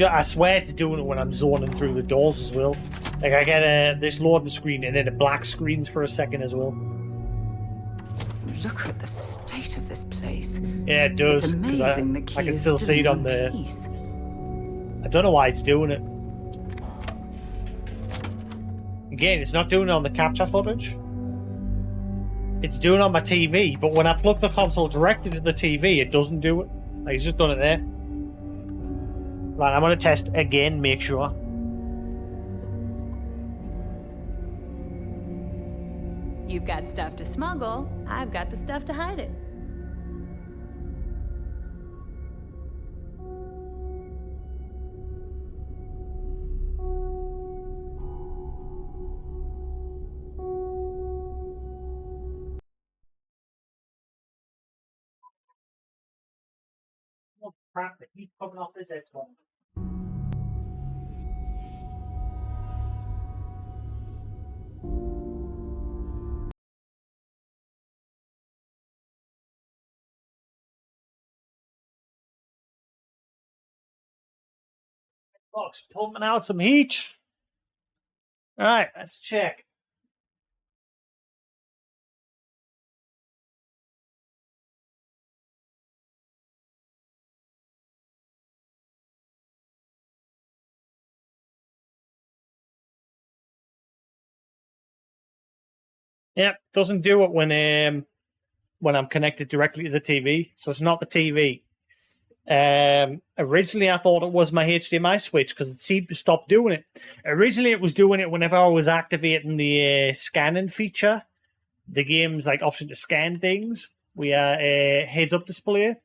S1: I swear to doing it when I'm zoning through the doors as well. Like I get this loading screen and then it black screens for a second as well.
S7: Look at the state of this place.
S1: Yeah, it does.
S7: It's
S1: 'Cause
S7: amazing the key
S1: I can
S7: is
S1: still see it
S7: in
S1: on
S7: one
S1: the.
S7: piece.
S1: I don't know why it's doing it. Again, it's not doing it on the capture footage. It's doing it on my TV, but when I plug the console directly to the TV, it doesn't do it. Like, it's just done it there. Right, I'm gonna test again, make sure.
S5: You've got stuff to smuggle, I've got the stuff to hide it.
S1: Oh, crap, they keep coming off this Xbox. Xbox pumping out some heat. Alright, let's check. Yep, doesn't do it when I'm connected directly to the TV. So it's not the TV. Originally I thought it was my HDMI switch because it seemed to stop doing it. Originally it was doing it whenever I was activating the scanning feature the game's like option to scan things, we a heads-up display.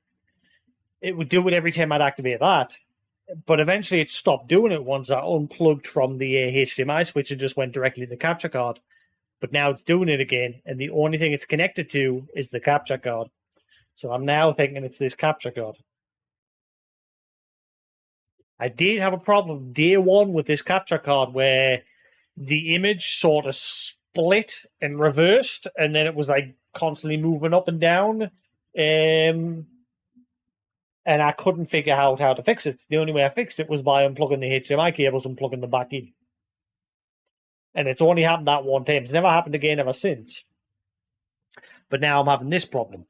S1: It would do it every time I'd activate that. But eventually it stopped doing it once I unplugged from the HDMI switch and just went directly to the capture card. But now it's doing it again, and the only thing it's connected to is the capture card. So I'm now thinking it's this capture card. I did have a problem day one with this capture card where the image sort of split and reversed, and then it was like constantly moving up and down. And I couldn't figure out how to fix it. The only way I fixed it was by unplugging the HDMI cables and plugging them back in. And it's only happened that one time. It's never happened again ever since. But now I'm having this problem.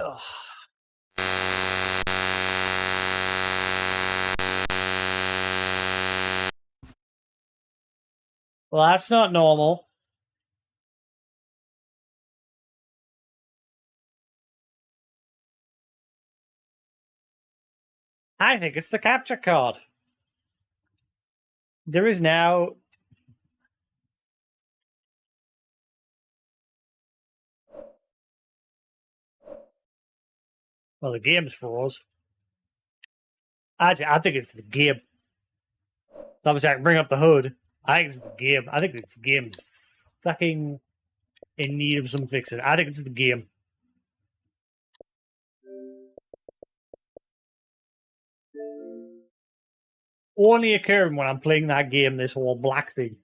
S1: Ugh. Well, that's not normal. I think it's the capture card. There is now... Well, the game's froze. I think it's the game. Obviously, I can bring up the hood. I think it's the game. I think the game's fucking in need of some fixing. I think it's the game. Only occurring when I'm playing that game, this whole black thing.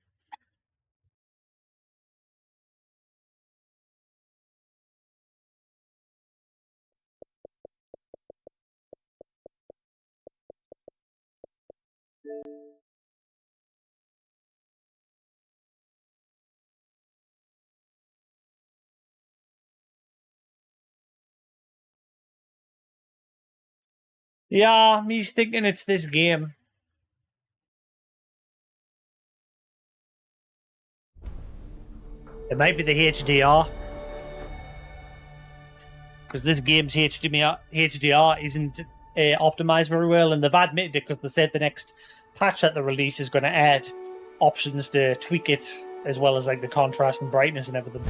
S1: Yeah, me's thinking it's this game. It might be the HDR. Because this game's HDR isn't optimized very well, and they've admitted it because they said the next patch that they release is going to add options to tweak it, as well as like the contrast and brightness and everything.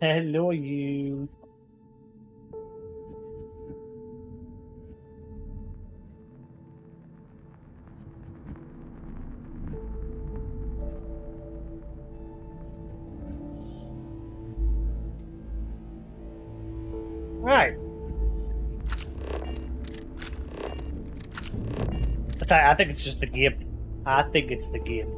S1: Hello, you. Right. I think it's just the game. I think it's the game.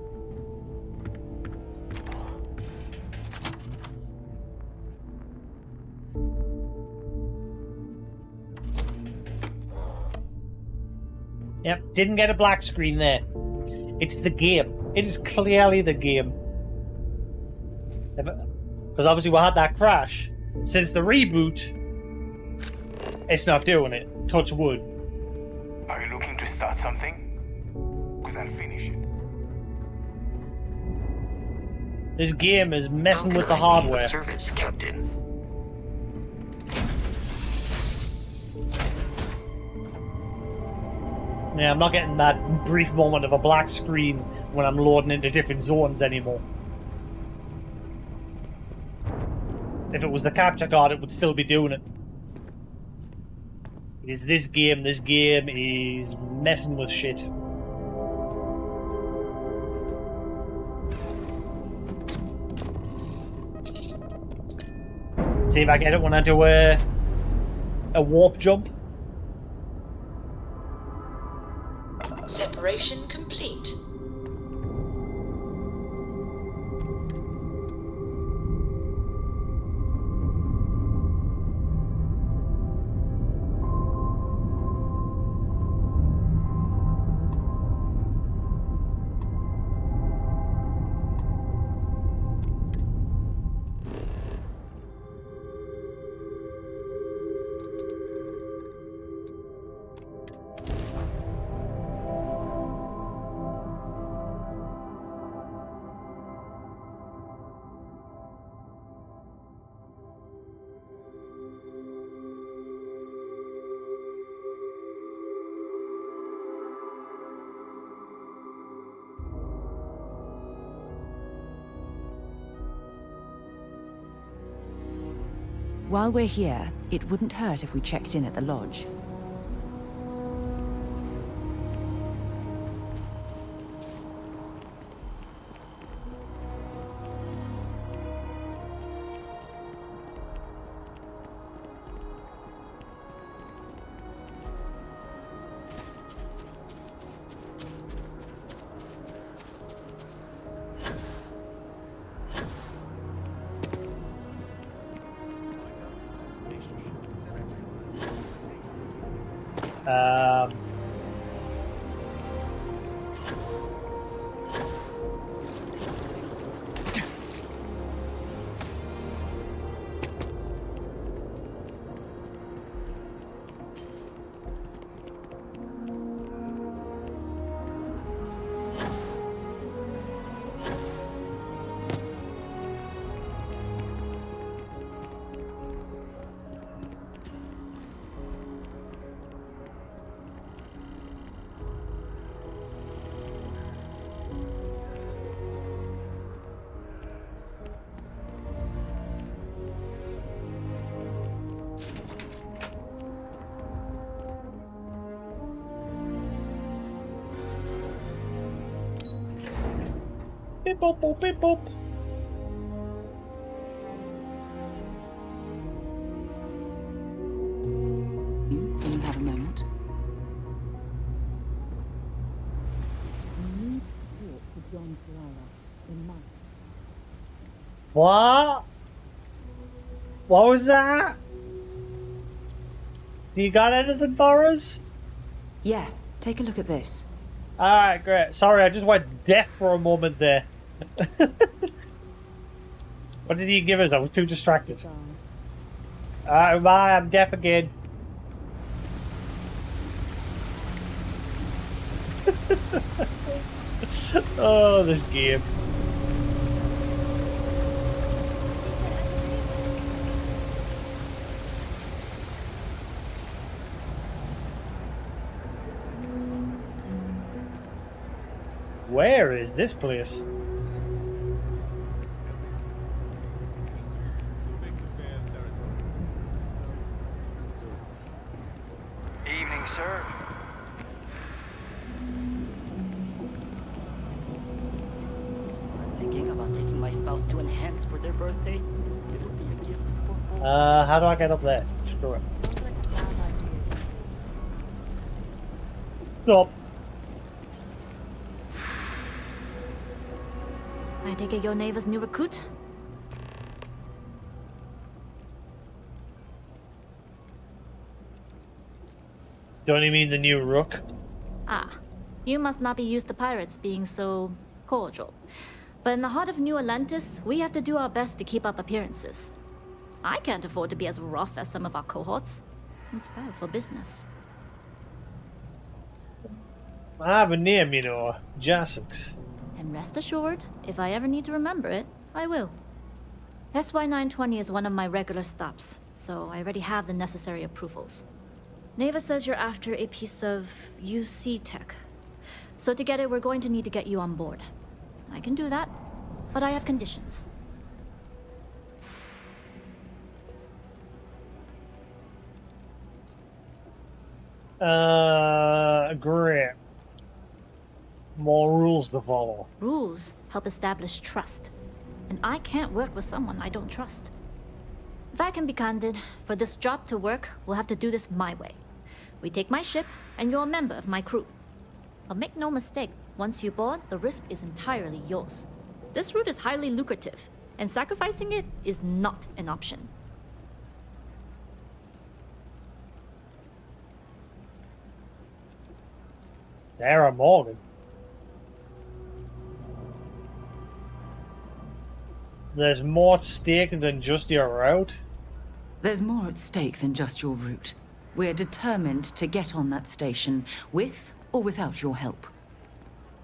S1: Yep, didn't get a black screen there. It's the game. It is clearly the game. Because obviously we had that crash. Since the reboot, it's not doing it. Touch wood.
S3: Are you looking to start something? Because I'll finish it.
S1: This game is messing with the hardware.
S14: Service, Captain.
S1: Yeah, I'm not getting that brief moment of a black screen when I'm loading into different zones anymore. If it was the capture card, it would still be doing it. It is this game is messing with shit. See if I get it when I do a warp jump.
S15: Separation complete.
S20: While we're here, it wouldn't hurt if we checked in at the lodge.
S1: Beep boop boop beep boop.
S20: When you have a moment.
S1: What? What was that? Do you got anything for us?
S20: Yeah, take a look at this.
S1: Alright, great. Sorry, I just went deaf for a moment there. What did he give us? I was too distracted. Alright, bye, I'm deaf again. Oh, this game. Where is this place?
S21: Evening, sir.
S22: I'm thinking about taking my spouse to Enhance for their birthday. It'll be a gift for both.
S1: How do I get up there? Screw it. Stop.
S23: I take it your neighbor's new recruit?
S1: Don't you mean the new Rook?
S23: Ah, you must not be used to pirates being so cordial. But in the heart of New Atlantis, we have to do our best to keep up appearances. I can't afford to be as rough as some of our cohorts. It's bad for business.
S1: I have a name, you know, Jasix.
S23: And rest assured, if I ever need to remember it, I will. SY-920 is one of my regular stops, so I already have the necessary approvals. Neva says you're after a piece of UC tech. So to get it, we're going to need to get you on board. I can do that, but I have conditions.
S1: Great. More rules to follow.
S23: Rules help establish trust. And I can't work with someone I don't trust. If I can be candid, for this job to work, we'll have to do this my way. We take my ship, and you're a member of my crew. But make no mistake, once you board, the risk is entirely yours. This route is highly lucrative, and sacrificing it is not an option.
S1: Sarah Morgan. There's more at stake than just your route?
S20: There's more at stake than just your route. We're determined to get on that station, with or without your help.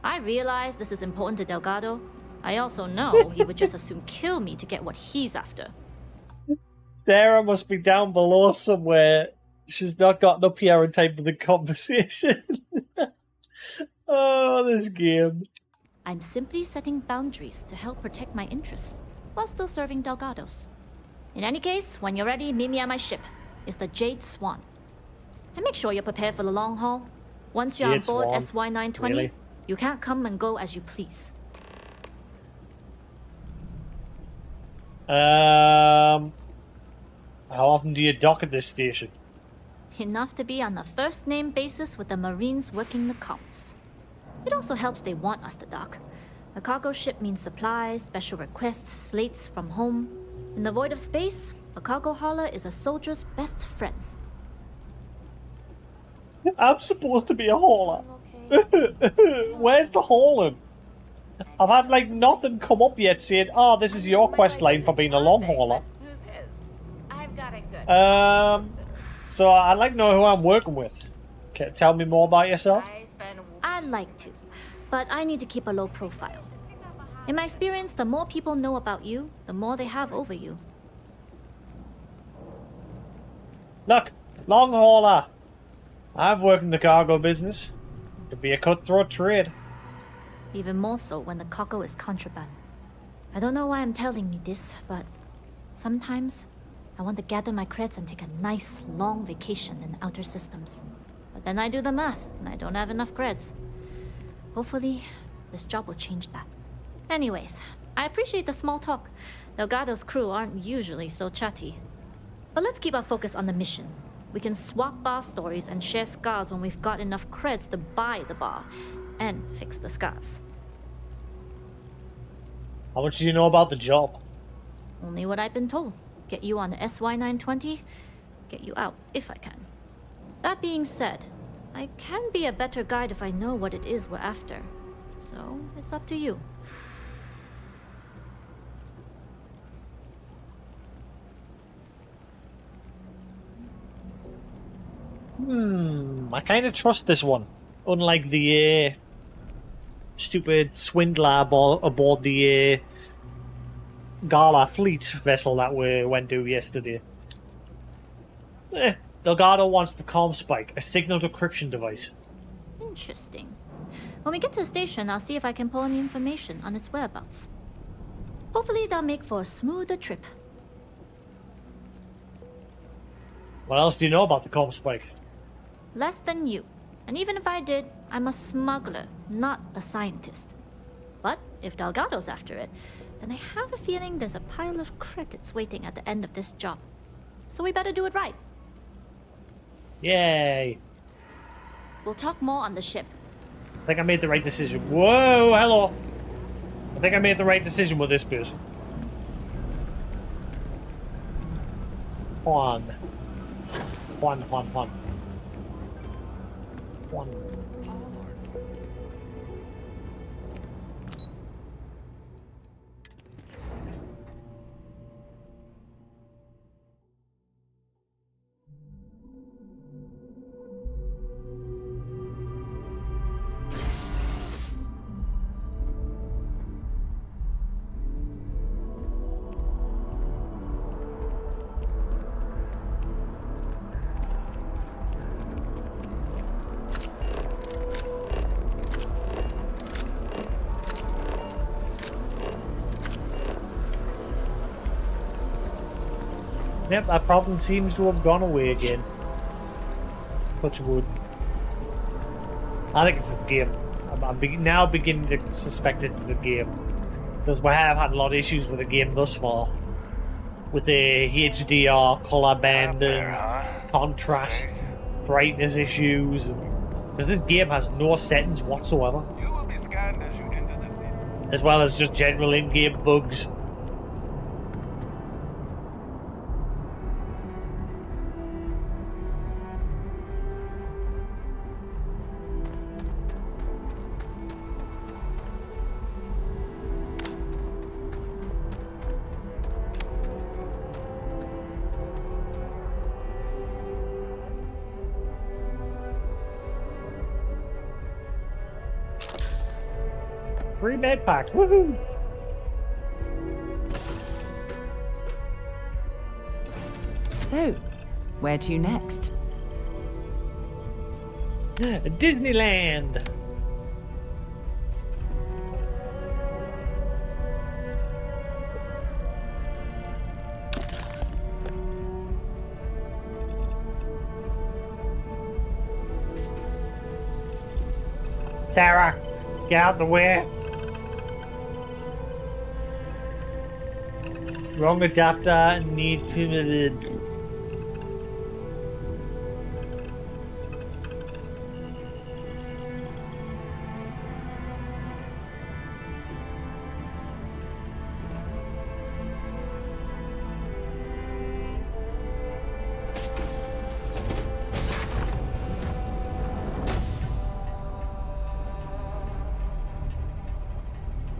S23: I realize this is important to Delgado. I also know he would just as soon kill me to get what he's after.
S1: Sarah must be down below somewhere. She's not gotten up here in time for the conversation. Oh, this game.
S23: I'm simply setting boundaries to help protect my interests, while still serving Delgado's. In any case, when you're ready, meet me at my ship. It's the Jade Swan. And make sure you're prepared for the long haul. Once you're on board SY-920,
S1: really?
S23: You can't come and go as you please.
S1: How often do you dock at this station?
S23: Enough to be on a first-name basis with the Marines working the comms. It also helps they want us to dock. A cargo ship means supplies, special requests, slates from home. In the void of space, a cargo hauler is a soldier's best friend.
S1: I'm supposed to be a hauler. Where's the hauling? I've had like nothing come up yet saying, "Oh, this is your quest line for being a long hauler."
S6: Who's his? I've got it good.
S1: So I'd like to know who I'm working with. Can tell me more about yourself?
S23: I'd like to, but I need to keep a low profile. In my experience, the more people know about you, the more they have over you.
S1: Look, long hauler. I've worked in the cargo business. It could be a cutthroat trade.
S23: Even more so when the cargo is contraband. I don't know why I'm telling you this, but sometimes I want to gather my creds and take a nice, long vacation in the outer systems. But then I do the math, and I don't have enough creds. Hopefully, this job will change that. Anyways, I appreciate the small talk. Delgado's crew aren't usually so chatty. But let's keep our focus on the mission. We can swap bar stories and share scars when we've got enough creds to buy the bar and fix the scars.
S1: How much do you know about the job?
S23: Only what I've been told. Get you on the SY-920, get you out if I can. That being said, I can be a better guide if I know what it is we're after. So, it's up to you.
S1: I kind of trust this one. Unlike the stupid swindler aboard the Gala fleet vessel that we went to yesterday. Delgado wants the comm spike, a signal decryption device.
S23: Interesting. When we get to the station, I'll see if I can pull any information on its whereabouts. Hopefully that'll make for a smoother trip.
S1: What else do you know about the comm spike?
S23: Less than you. And even if I did, I'm a smuggler, not a scientist. But if Delgado's after it, then I have a feeling there's a pile of credits waiting at the end of this job. So we better do it right.
S1: Yay.
S23: We'll talk more on the ship.
S1: I think I made the right decision. Whoa, hello. I think I made the right decision with this bit. Juan. Juan. Yep, that problem seems to have gone away again. Touch wood. I think it's this game. I'm now beginning to suspect it's the game. Because we have had a lot of issues with the game thus far. with the HDR color banding, contrast, brightness issues, because this game has no settings whatsoever, as well as just general in-game bugs. Free med pack, woohoo!
S20: So, where to next?
S1: Disneyland! Sarah, get out the way. Wrong adapter, need cumulative.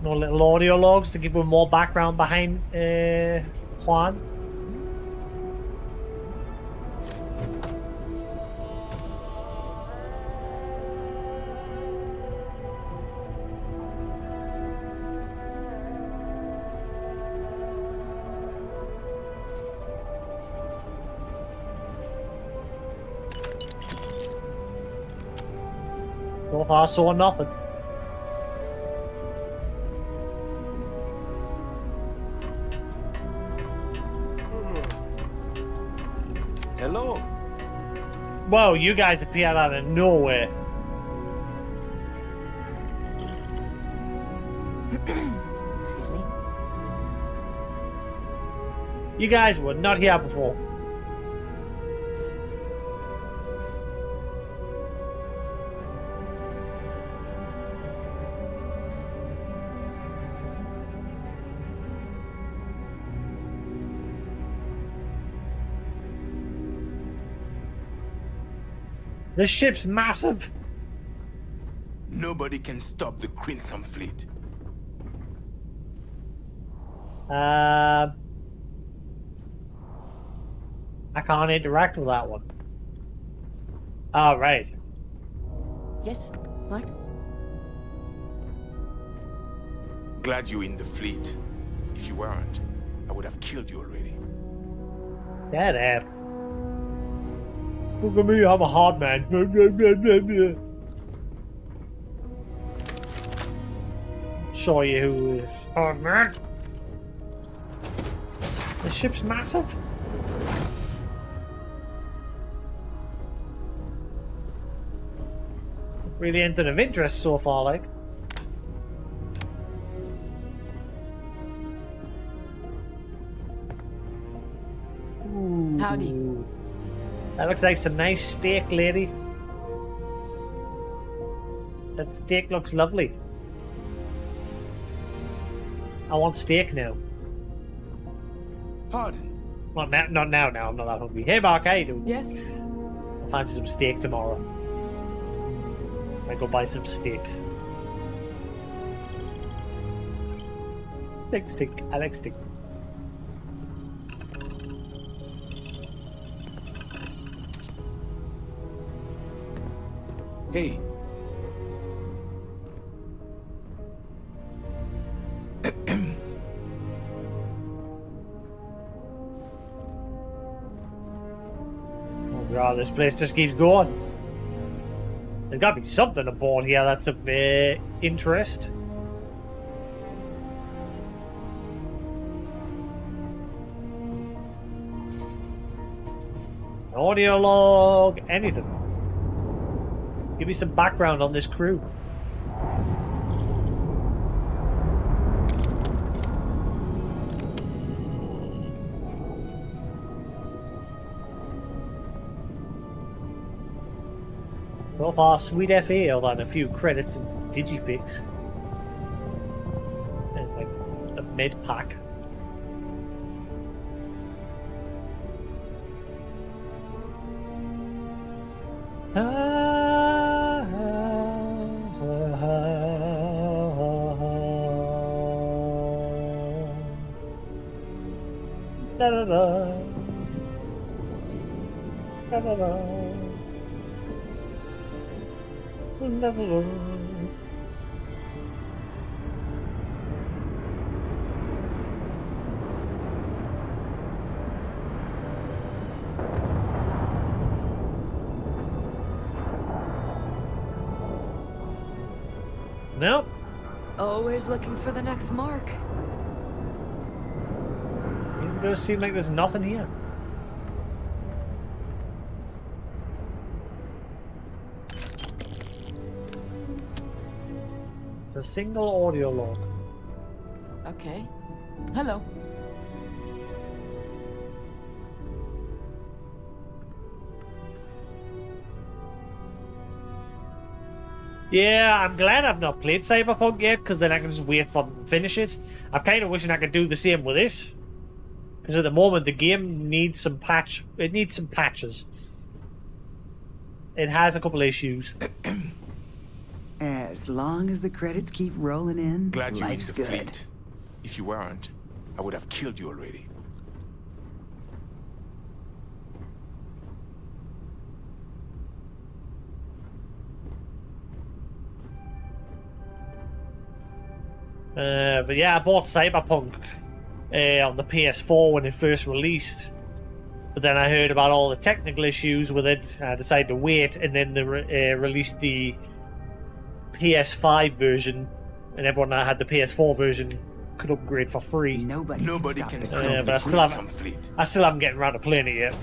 S1: No little audio logs to give them more background behind Juan. So far, saw nothing.
S3: Hello.
S1: Whoa, you guys appeared out of nowhere.
S23: Excuse me.
S1: You guys were not here before. The ship's massive.
S3: Nobody can stop the Crimson Fleet.
S1: I can't interact with that one. Oh, right.
S23: Yes? What?
S3: Glad you're in the fleet. If you weren't, I would have killed you already.
S1: That app. Look at me, I'm a hard man. Show you who is hard man. The ship's massive. Really anything of interest so far, like. Ooh.
S10: Howdy.
S1: That looks like some nice steak, lady. That steak looks lovely. I want steak now.
S3: Pardon?
S1: Not now, not now, I'm not that hungry. Hey Mark, how you doing?
S10: Yes?
S1: I'll fancy some steak tomorrow. I go buy some steak. Big steak, I like steak.
S3: Hey.
S1: Oh god, this place just keeps going. There's got to be something aboard here that's of interest. Audio log, anything. Give me some background on this crew. So far, sweet FA, other than a few credits and some digipics. And like a mid pack. Da da da. Da da da. Da da da. Nope.
S7: Always looking for the next mark.
S1: It does seem like there's nothing here. It's a single audio log.
S7: Okay. Hello.
S1: Yeah, I'm glad I've not played Cyberpunk yet, because then I can just wait for them to finish it. I'm kind of wishing I could do the same with this. Because at the moment, the game needs some patch. It needs some patches. It has a couple issues.
S8: As long as the credits keep rolling in,
S3: Glad you
S8: life's
S3: reached the
S8: good.
S3: fleet. If you weren't, I would have killed you already.
S1: But yeah, I bought Cyberpunk on the PS4 when it first released. But then I heard about all the technical issues with it. I decided to wait, and then they released the PS5 version, and everyone that had the PS4 version could upgrade for free.
S8: Nobody
S3: can
S1: but I still haven't gotten around to playing it yet.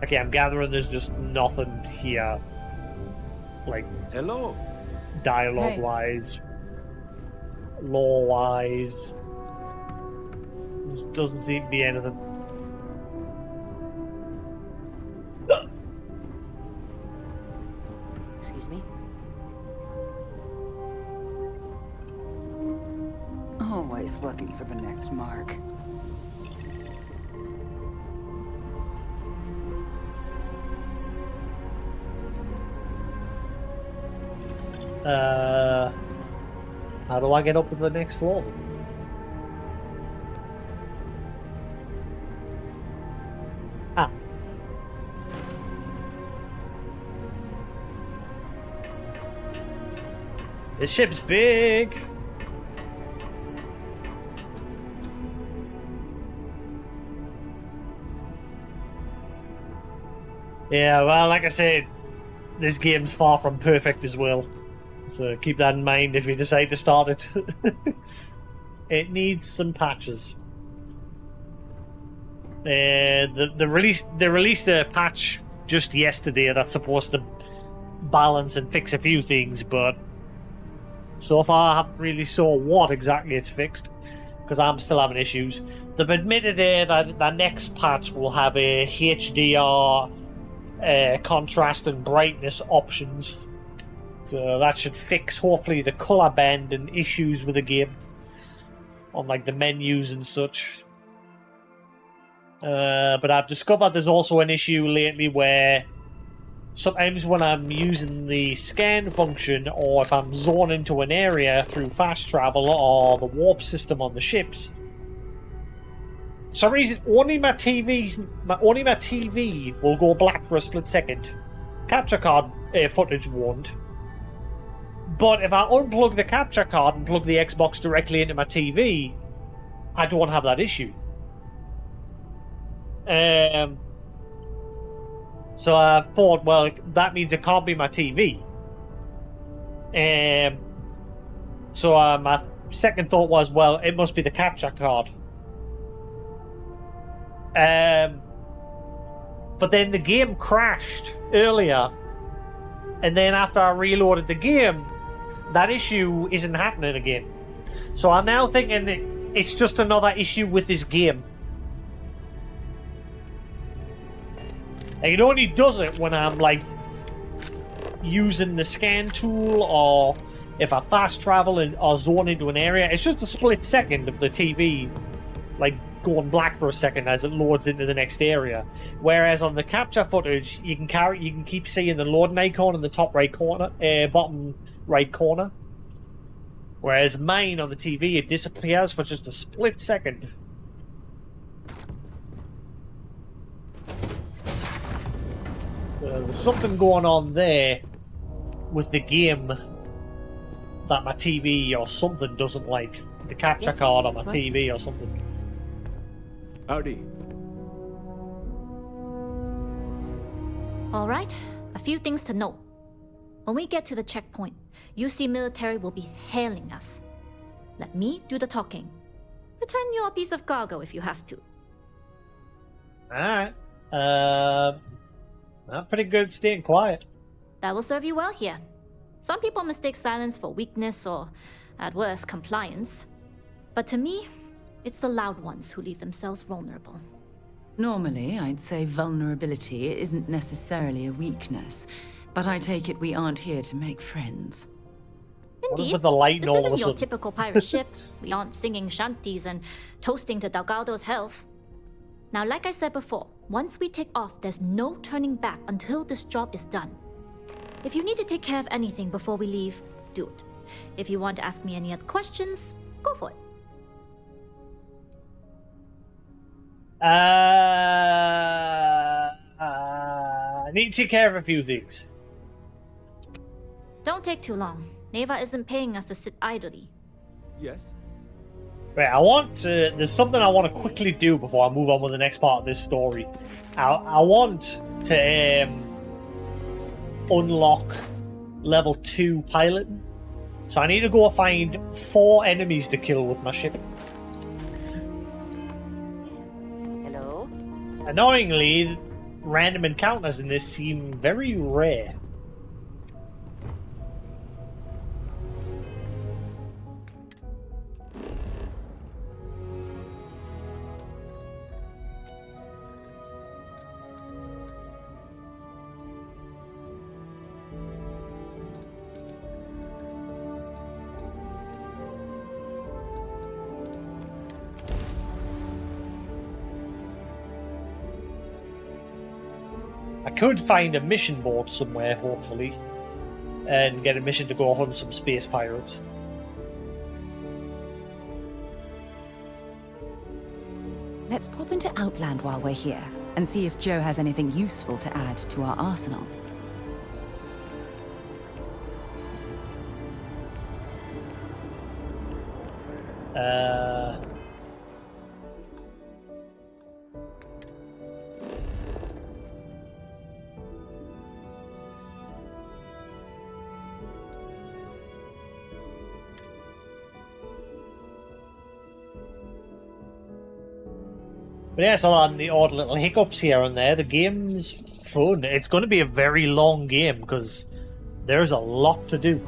S1: Okay, I'm gathering there's just nothing here. Like,
S3: hello,
S1: dialogue-wise, lore-wise, doesn't seem to be anything.
S8: Excuse me? Always looking for the next mark.
S1: How do I get up to the next floor? Ah. The ship's big. Yeah, well, like I said, this game's far from perfect as well. So keep that in mind if you decide to start it. It needs some patches. They released a patch just yesterday that's supposed to balance and fix a few things, but so far I haven't really saw what exactly it's fixed, because I'm still having issues. They've admitted that the next patch will have a HDR contrast and brightness options. So that should fix, hopefully, the colour band and issues with the game on like the menus and such. But I've discovered there's also an issue lately where sometimes when I'm using the scan function, or if I'm zoning into an area through fast travel or the warp system on the ships, for some reason only my TV will go black for a split second. Capture card footage won't. But if I unplug the capture card and plug the Xbox directly into my TV, I don't have that issue. So I thought, well, that means it can't be my TV. So my second thought was, well, it must be the capture card. But then the game crashed earlier, and then after I reloaded the game, that issue isn't happening again. So I'm now thinking it's just another issue with this game. Like, it only does it when I'm, like, using the scan tool, or if I fast travel or zone into an area. It's just a split second of the TV, like, going black for a second as it loads into the next area. Whereas on the capture footage, you can keep seeing the loading icon in the top right corner, bottom right corner. Whereas mine on the TV, it disappears for just a split second. There's something going on there with the game that my TV or something doesn't like. The capture card on my TV or something.
S9: Howdy.
S23: All right, a few things to note. When we get to the checkpoint, UC military will be hailing us. Let me do the talking. Pretend you're a piece of cargo if you have to.
S1: Alright. I'm pretty good at staying quiet.
S23: That will serve you well here. Some people mistake silence for weakness or, at worst, compliance. But to me, it's the loud ones who leave themselves vulnerable.
S20: Normally, I'd say vulnerability isn't necessarily a weakness, but I take it we aren't here to make friends.
S23: Indeed,
S1: with the light
S23: this
S1: all of
S23: isn't
S1: a
S23: your
S1: sudden?
S23: typical pirate ship. We aren't singing shanties and toasting to Delgado's health. Now, like I said before, once we take off, there's no turning back until this job is done. If you need to take care of anything before we leave, do it. If you want to ask me any other questions, go for it.
S1: I need to take care of a few things.
S23: Don't take too long. Neva isn't paying us to sit idly.
S9: Yes?
S1: Right, there's something I want to quickly do before I move on with the next part of this story. I want to unlock level 2 piloting. So I need to go find 4 enemies to kill with my ship.
S2: Hello?
S1: Annoyingly, random encounters in this seem very rare. I could find a mission board somewhere, hopefully, and get a mission to go hunt some space pirates.
S20: Let's pop into Outland while we're here, and see if Joe has anything useful to add to our arsenal.
S1: But yeah, so on the odd little hiccups here and there, the game's fun. It's going to be a very long game because there's a lot to do.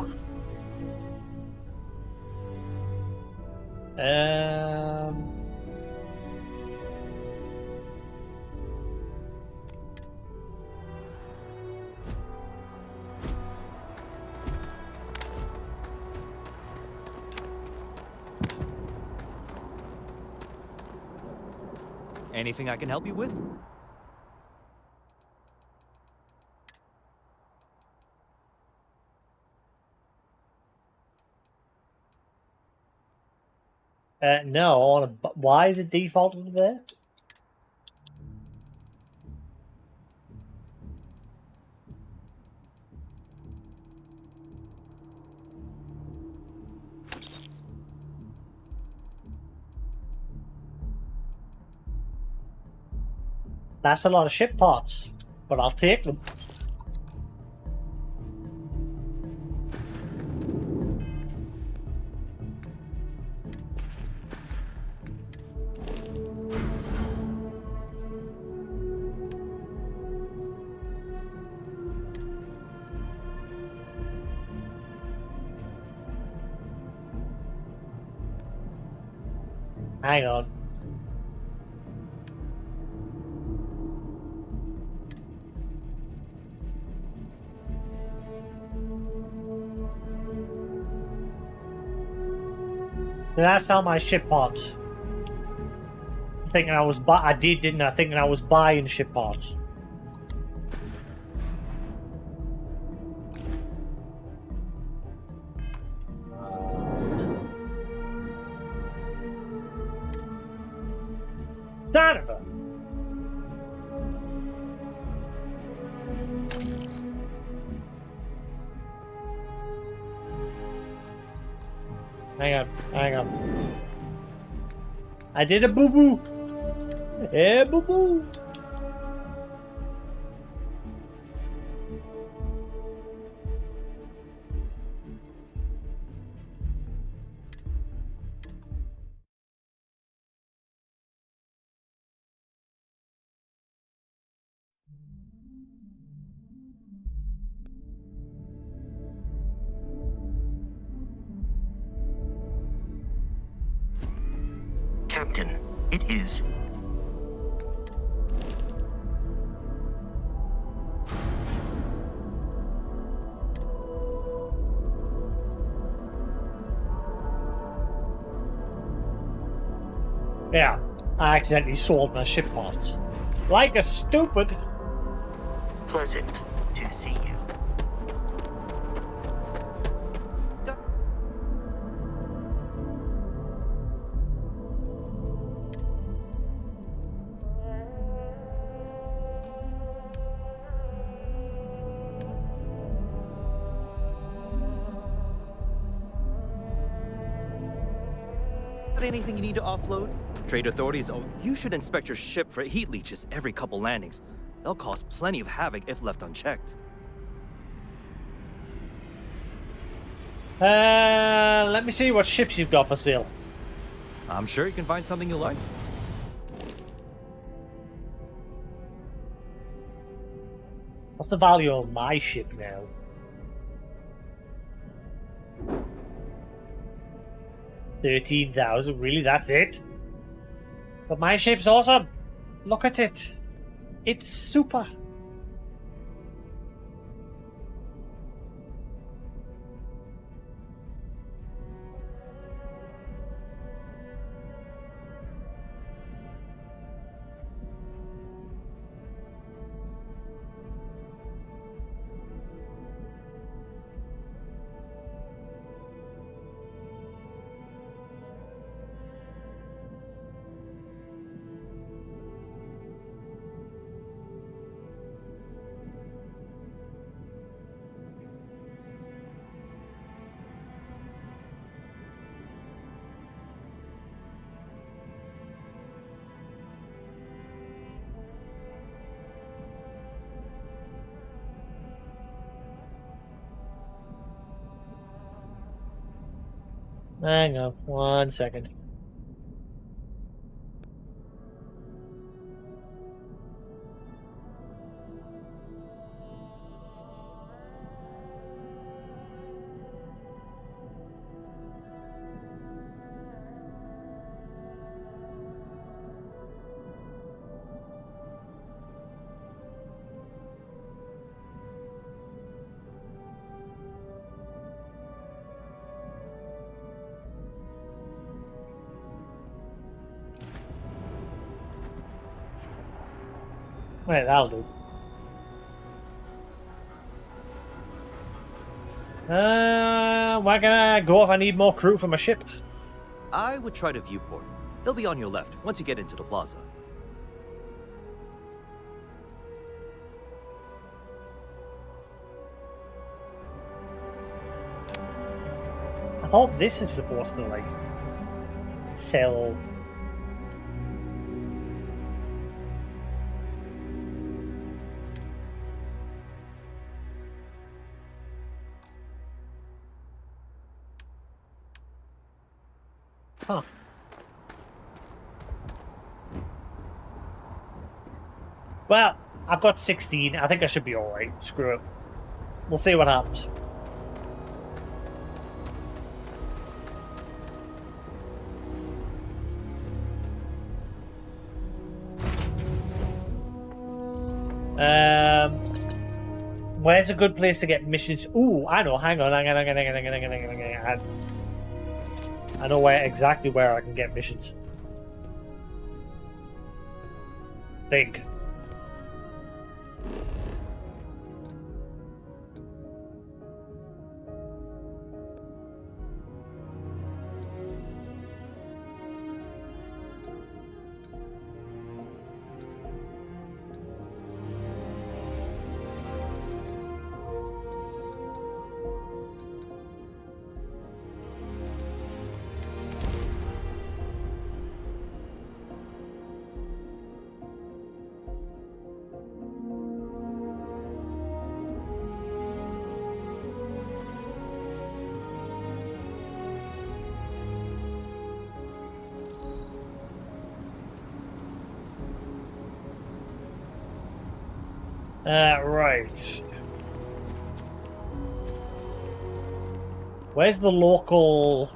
S9: Anything I can help you with?
S1: No, why is it defaulted there? That's a lot of ship parts, but I'll take them. Hang on. Did I sell my ship parts? Thinking I was I did, didn't I? Thinking I was buying ship parts. Son of a... Hang on. I did a boo-boo. Eh, boo-boo.
S14: Captain, it is.
S1: Yeah, I accidentally sold my ship parts. Like a stupid.
S14: Pleasant to see you.
S9: Anything you need to offload? Trade authorities, oh, you should inspect your ship for heat leeches every couple landings. They'll cause plenty of havoc if left unchecked.
S1: Let me see what ships you've got for sale.
S9: I'm sure you can find something you like.
S1: What's the value of my ship now? $13,000, really? That's it? But my ship's awesome. Look at it. It's super. Hang on 1 second. Right, that'll do. Where can I go if I need more crew for my ship?
S9: I would try to viewport. They'll be on your left once you get into the plaza.
S1: I thought this is supposed to, like, sell... Huh. Well, I've got 16. I think I should be alright. Screw it. We'll see what happens. Where's a good place to get missions? Ooh, I know. Hang on. I know exactly where I can get missions. Think. Right. Where's the local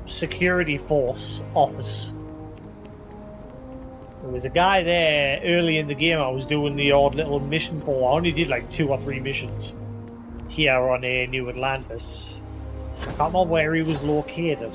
S1: security force office? There was a guy there early in the game I was doing the odd little mission for. I only did like 2 or 3 missions here on New Atlantis. I can't remember where he was located.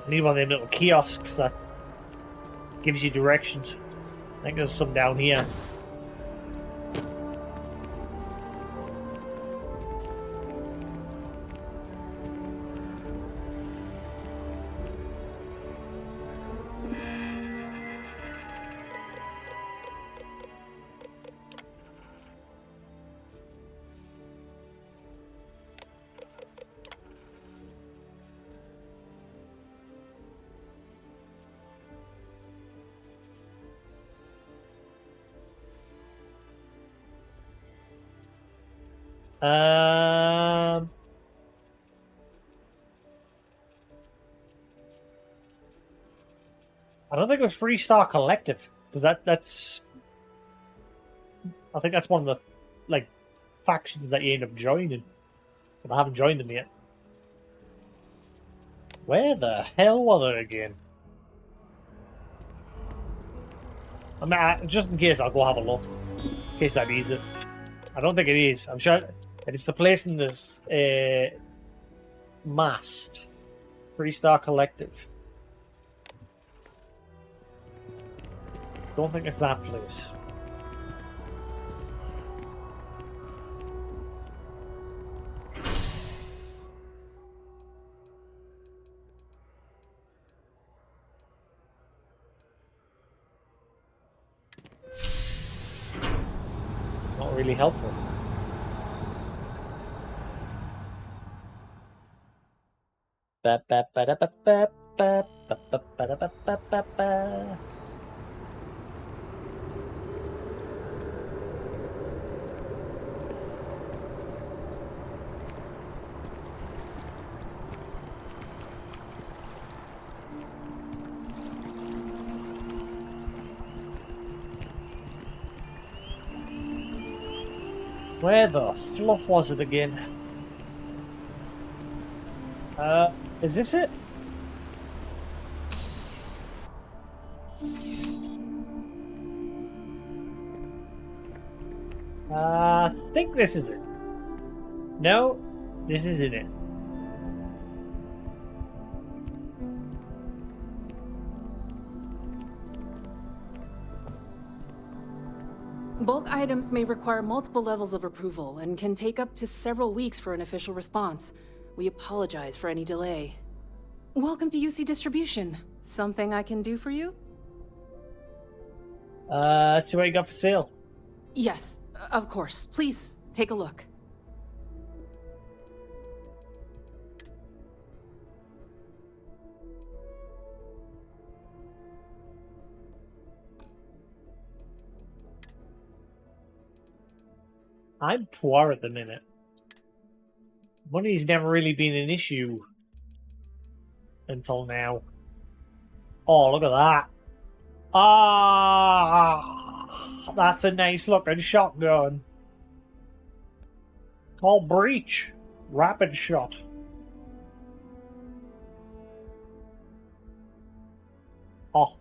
S1: I need one of them little kiosks that gives you directions. I think there's some down here. I don't think it was Freestar Collective, because that's I think that's one of the like factions that you end up joining, but I haven't joined them yet. Where the hell were they again? I mean, just in case, I'll go have a look. In case that is it. I don't think it is. I'm sure if it's the place in this mast. Freestar Collective. Don't think it's that place. Not really helpful. Ba ba ba da ba ba ba ba ba ba da ba ba ba ba. Where the fluff was it again? Is this it? I think this is it. No, this isn't it.
S11: Bulk items may require multiple levels of approval and can take up to several weeks for an official response. We apologize for any delay. Welcome to UC Distribution. Something I can do for you?
S1: Let's see what you got for sale.
S11: Yes, of course. Please, take a look.
S1: I'm poor at the minute. Money's never really been an issue until now. Oh, look at that. Ah, that's a nice looking shotgun. Call breach. Rapid shot. Oh.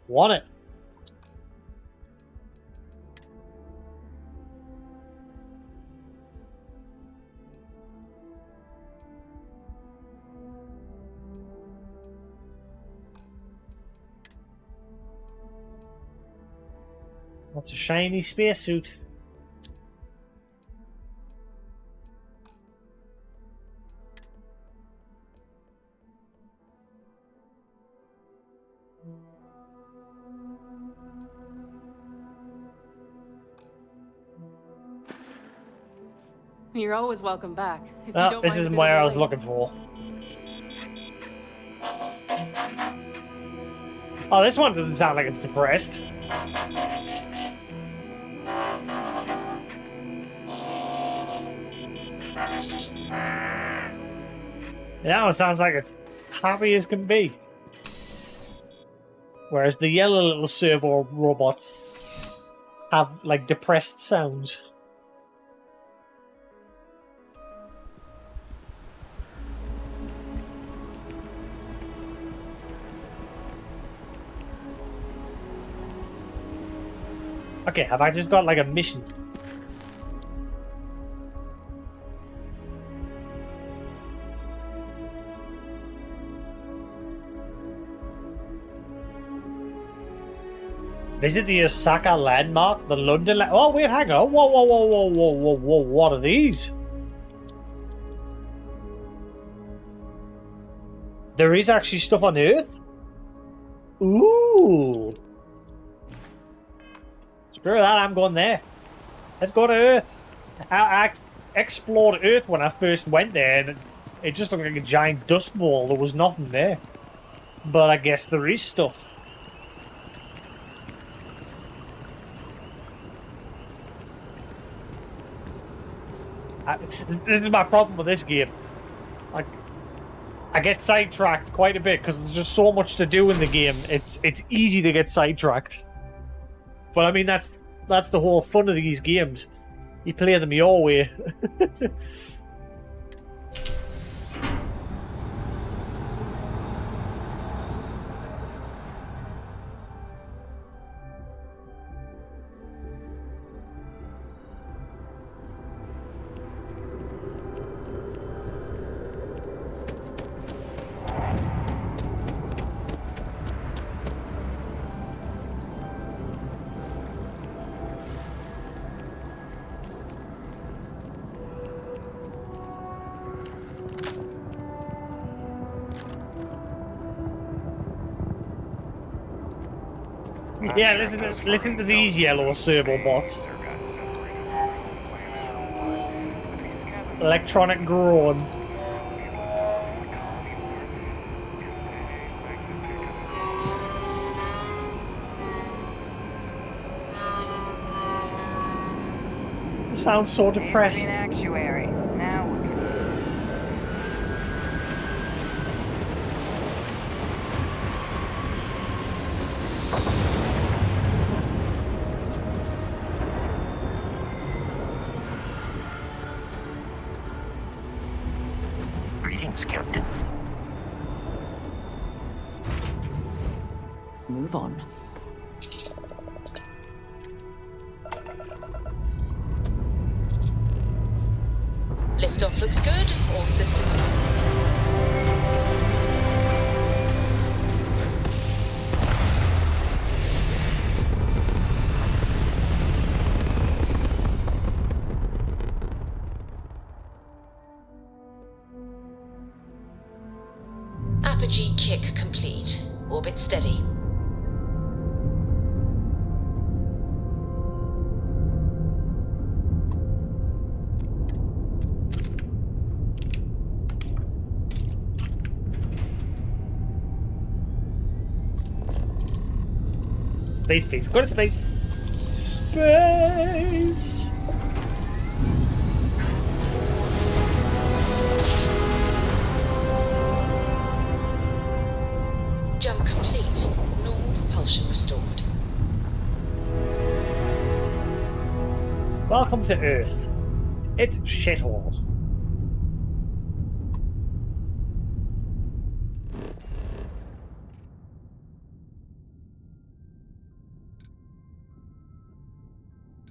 S1: Want it. That's a shiny spacesuit.
S11: You're always welcome back. If you
S1: Oh,
S11: don't
S1: this
S11: mind a
S1: isn't
S11: bit
S1: what
S11: of
S1: I
S11: a
S1: was
S11: wait.
S1: looking for. Oh, this one doesn't sound like it's depressed. Yeah, it sounds like it's happy as can be. Whereas the yellow little servo robots have, like, depressed sounds. Okay, have I just got, like, a mission? Visit the Osaka landmark, the London oh, wait, hang on. Whoa, whoa, whoa, whoa, whoa, whoa, whoa. What are these? There is actually stuff on Earth? Ooh. Screw that, I'm going there. Let's go to Earth. I explored Earth when I first went there, and it just looked like a giant dust ball. There was nothing there. But I guess there is stuff. This is my problem with this game. Like, I get sidetracked quite a bit because there's just so much to do in the game. It's easy to get sidetracked. But I mean, that's the whole fun of these games. You play them your way. Yeah, listen to these yellow servo bots. Electronic groan. Sounds so depressed.
S2: Actuary. Now we're
S14: Greetings, Captain.
S20: Move on.
S15: Liftoff looks good. All systems. Apogee kick complete. Orbit steady.
S1: Space. Go to space. Space.
S15: Jump complete. Normal propulsion restored.
S1: Welcome to Earth. It's a shithole.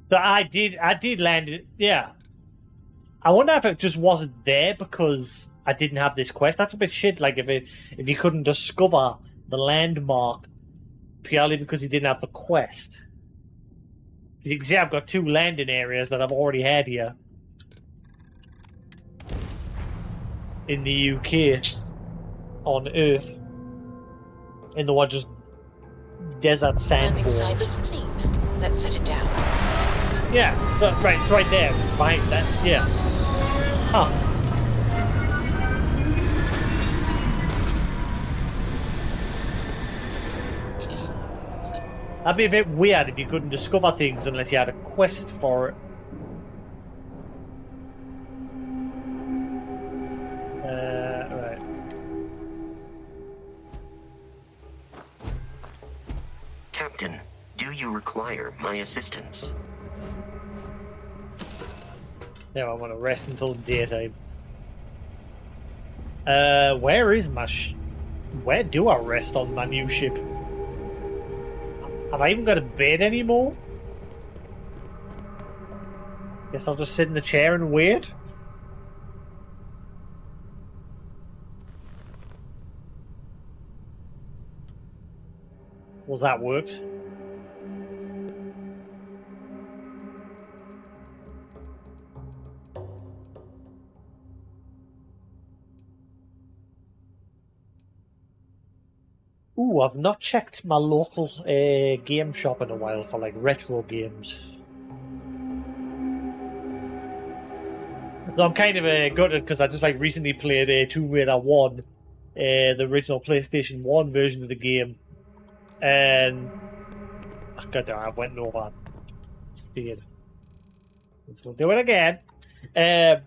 S1: So I did land it. Yeah. I wonder if it just wasn't there because I didn't have this quest. That's a bit shit. Like if you couldn't discover the landmark purely because you didn't have the quest. Because you can see I've got 2 landing areas that I've already had here in the UK on Earth, and the one just desert sand
S15: Landing site
S1: balls.
S15: looks clean. Let's set it down.
S1: Yeah, so right, it's right there behind that. Yeah. Huh. That'd be a bit weird if you couldn't discover things unless you had a quest for it. Right.
S14: Captain, do you require my assistance?
S1: Now I want to rest until daytime. Where is my where do I rest on my new ship? Have I even got a bed anymore? Guess I'll just sit in the chair and wait. Was that worked? Ooh, I've not checked my local game shop in a while for like retro games. So I'm kind of gutted because I just like recently played Tomb Raider 1, the original PlayStation 1 version of the game, and God damn, I've went over. Stayed. Let's go do it again. And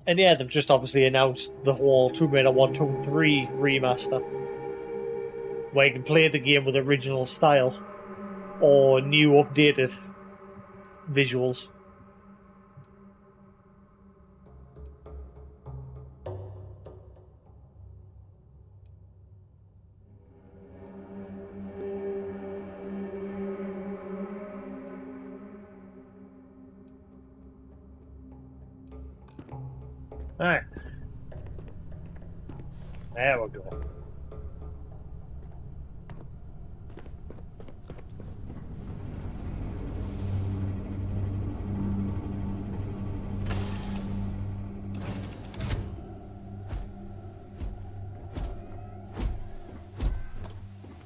S1: yeah, they've just obviously announced the whole Tomb Raider 1, 2, and 3 remaster, where you can play the game with original style or new updated visuals. Alright. There we go.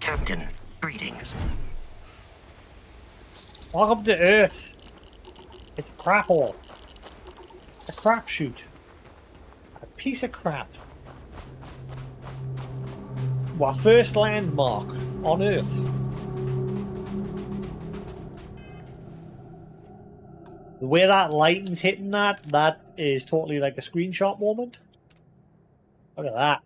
S14: Captain, greetings.
S1: Welcome to Earth. It's a crap hole. A crap shoot. A piece of crap. Our first landmark on Earth. The way that lighting's hitting that is totally like a screenshot moment. Look at that.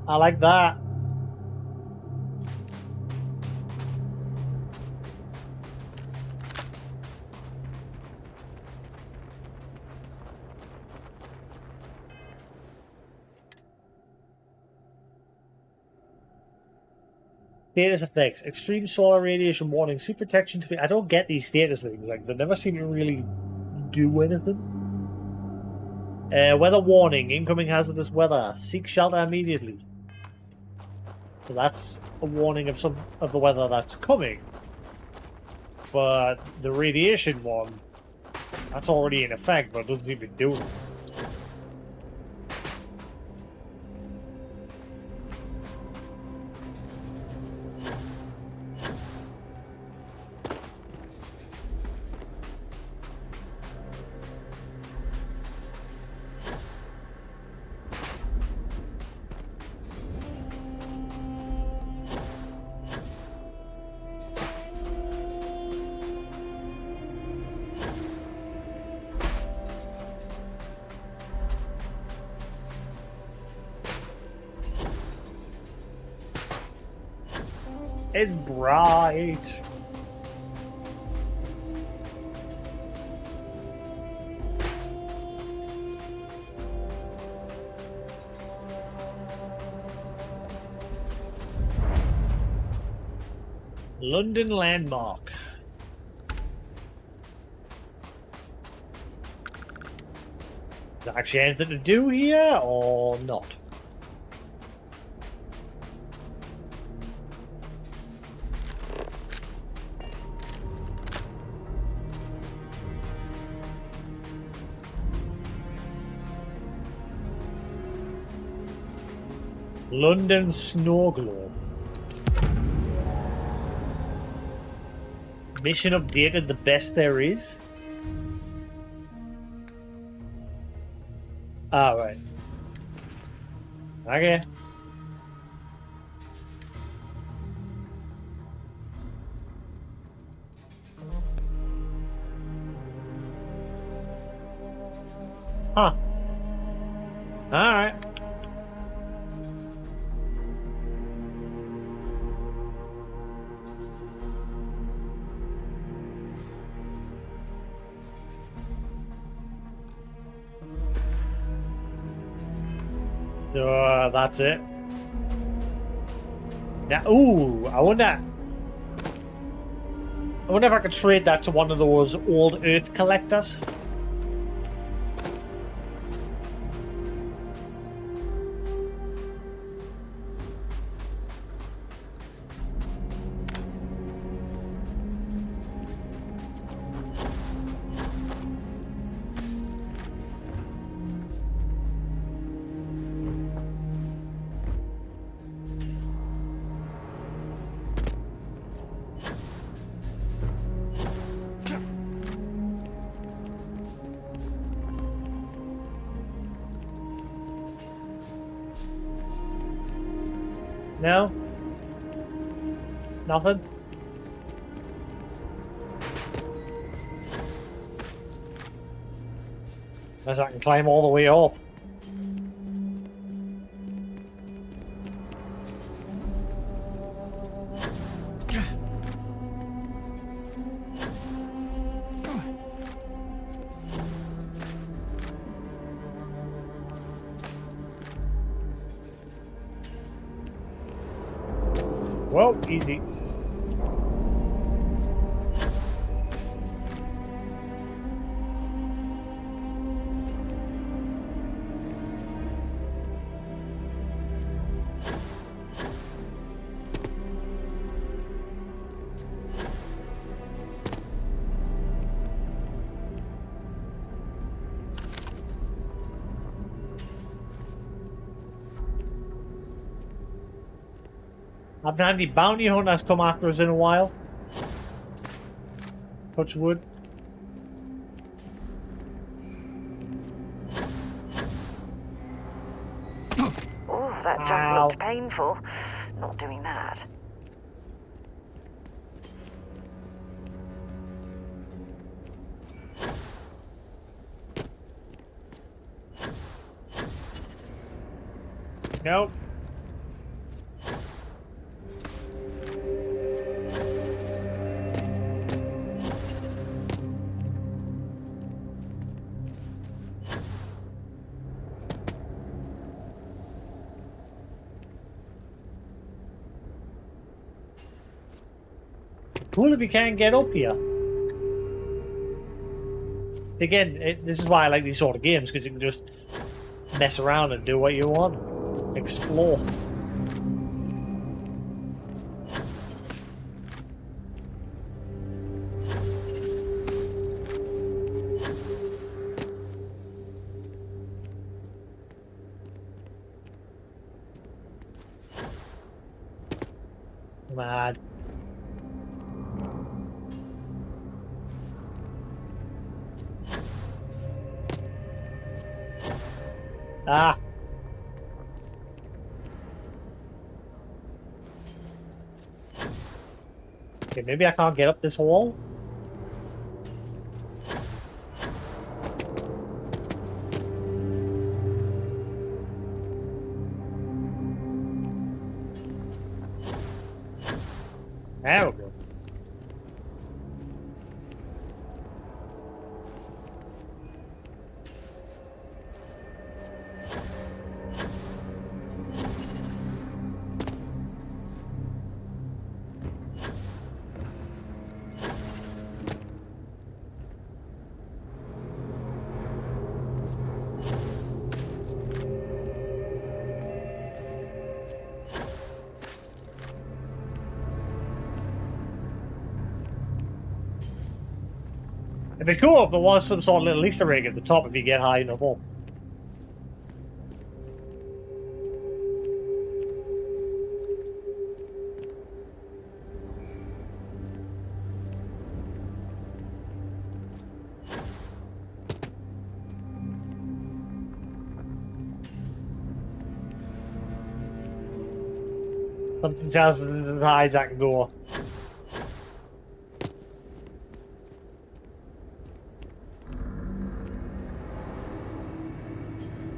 S1: I like that. Status effects. Extreme solar radiation warning. Super protection to be... I don't get these status things. Like, they never seem to really do anything. Weather warning. Incoming hazardous weather. Seek shelter immediately. So that's a warning of some of the weather that's coming. But the radiation one, that's already in effect, but it doesn't seem to do it. It's bright. London landmark. Is there actually anything to do here or not? London snow globe. Mission updated, the best there is. Ah, right. Okay. Huh. Alright. So that's it. Now, ooh, I wonder if I could trade that to one of those old Earth collectors. No? Nothing? Unless I can climb all the way up. Well, easy. Haven't had any bounty hunters come after us in a while. Touch wood.
S2: Oh, that jump looked painful. Not doing that.
S1: Nope. Cool if you can't get up here. Again, this is why I like these sort of games, because you can just mess around and do what you want. Explore. Come on. Ah. Okay, maybe I can't get up this wall. There we go. It'd be cool if there was some sort of little Easter egg at the top if you get high enough up. Something tells us as high as I can go.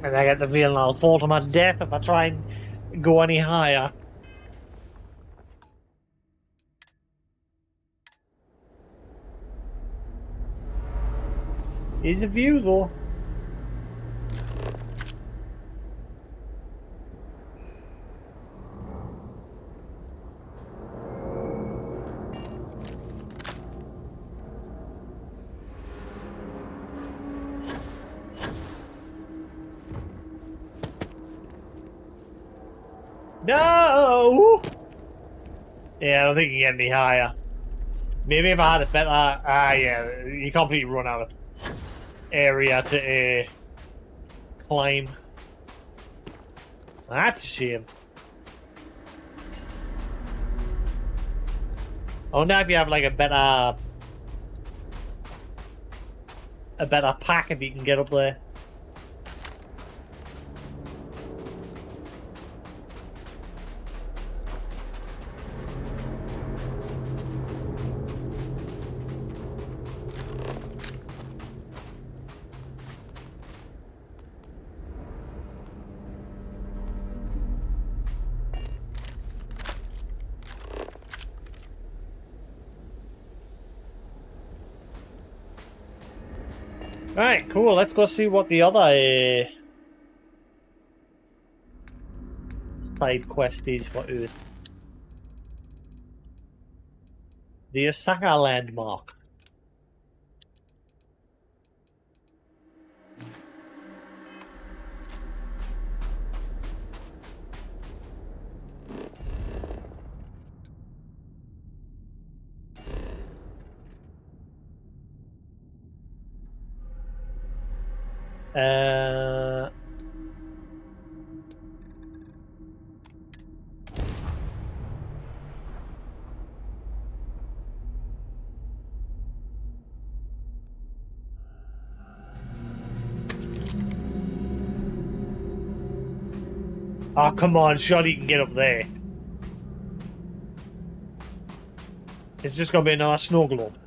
S1: And I get the feeling I'll fall to my death if I try and go any higher. Here's a view though. No! Yeah, I don't think you can get any higher. Maybe if I had a better... yeah, you completely run out of area to climb. That's a shame. I wonder if you have like a better pack if you can get up there. Alright, cool. Let's go see what the other side quest is for Earth. The Osaka landmark. Oh, come on, surely you can get up there. It's just gonna be another snow globe.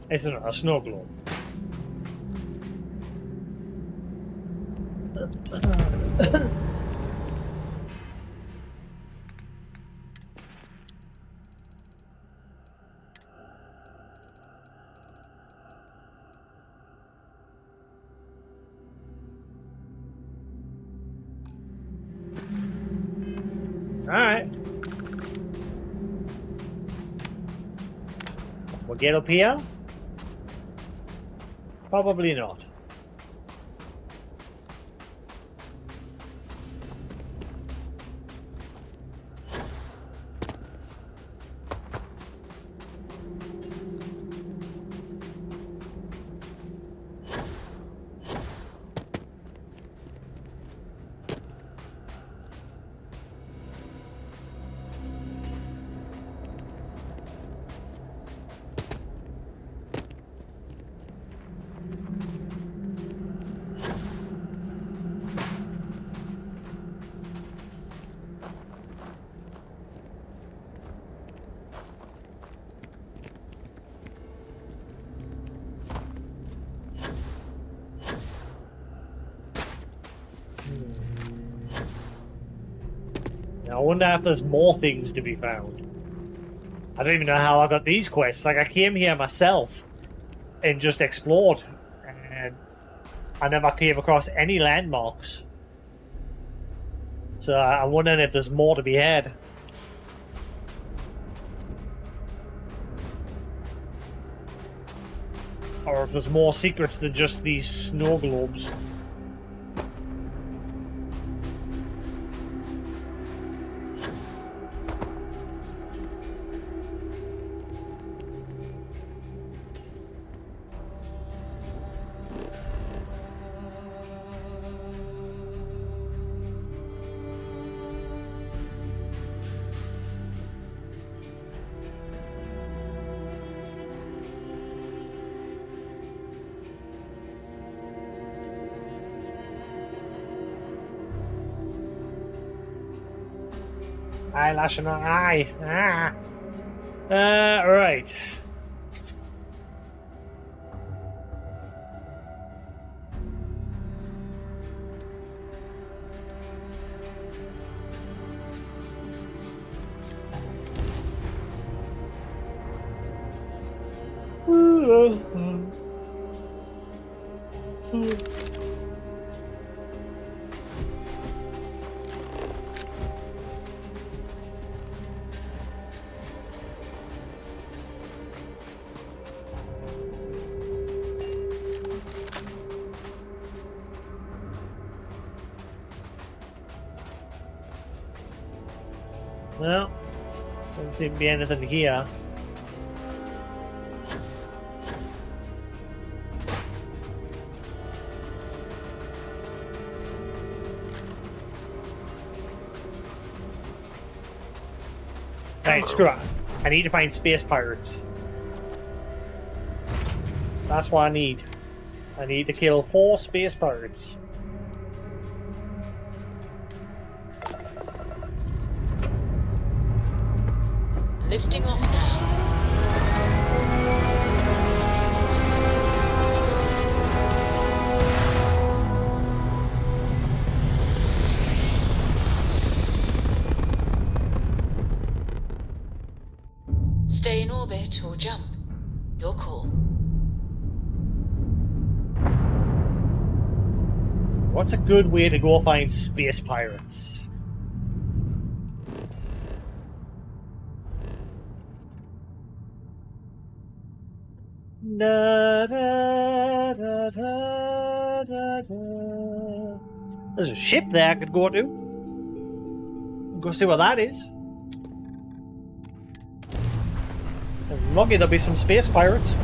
S1: It's not a snow globe. Alright. We'll get up here? Probably not. I wonder if there's more things to be found. I don't even know how I got these quests. Like, I came here myself and just explored, and I never came across any landmarks. So I'm wondering if there's more to be had. Or if there's more secrets than just these snow globes. Eyelash on her eye. Ah. Right. Well, doesn't seem to be anything here. Right, screw it. I need to find space pirates. That's what I need. I need to kill 4 space pirates.
S15: Lifting off now. Stay in orbit or jump. Your call.
S1: What's a good way to go find space pirates? Da, da, da, da, da, da. There's a ship there I could go to. Go see what that is. If I'm lucky, there'll be some space pirates.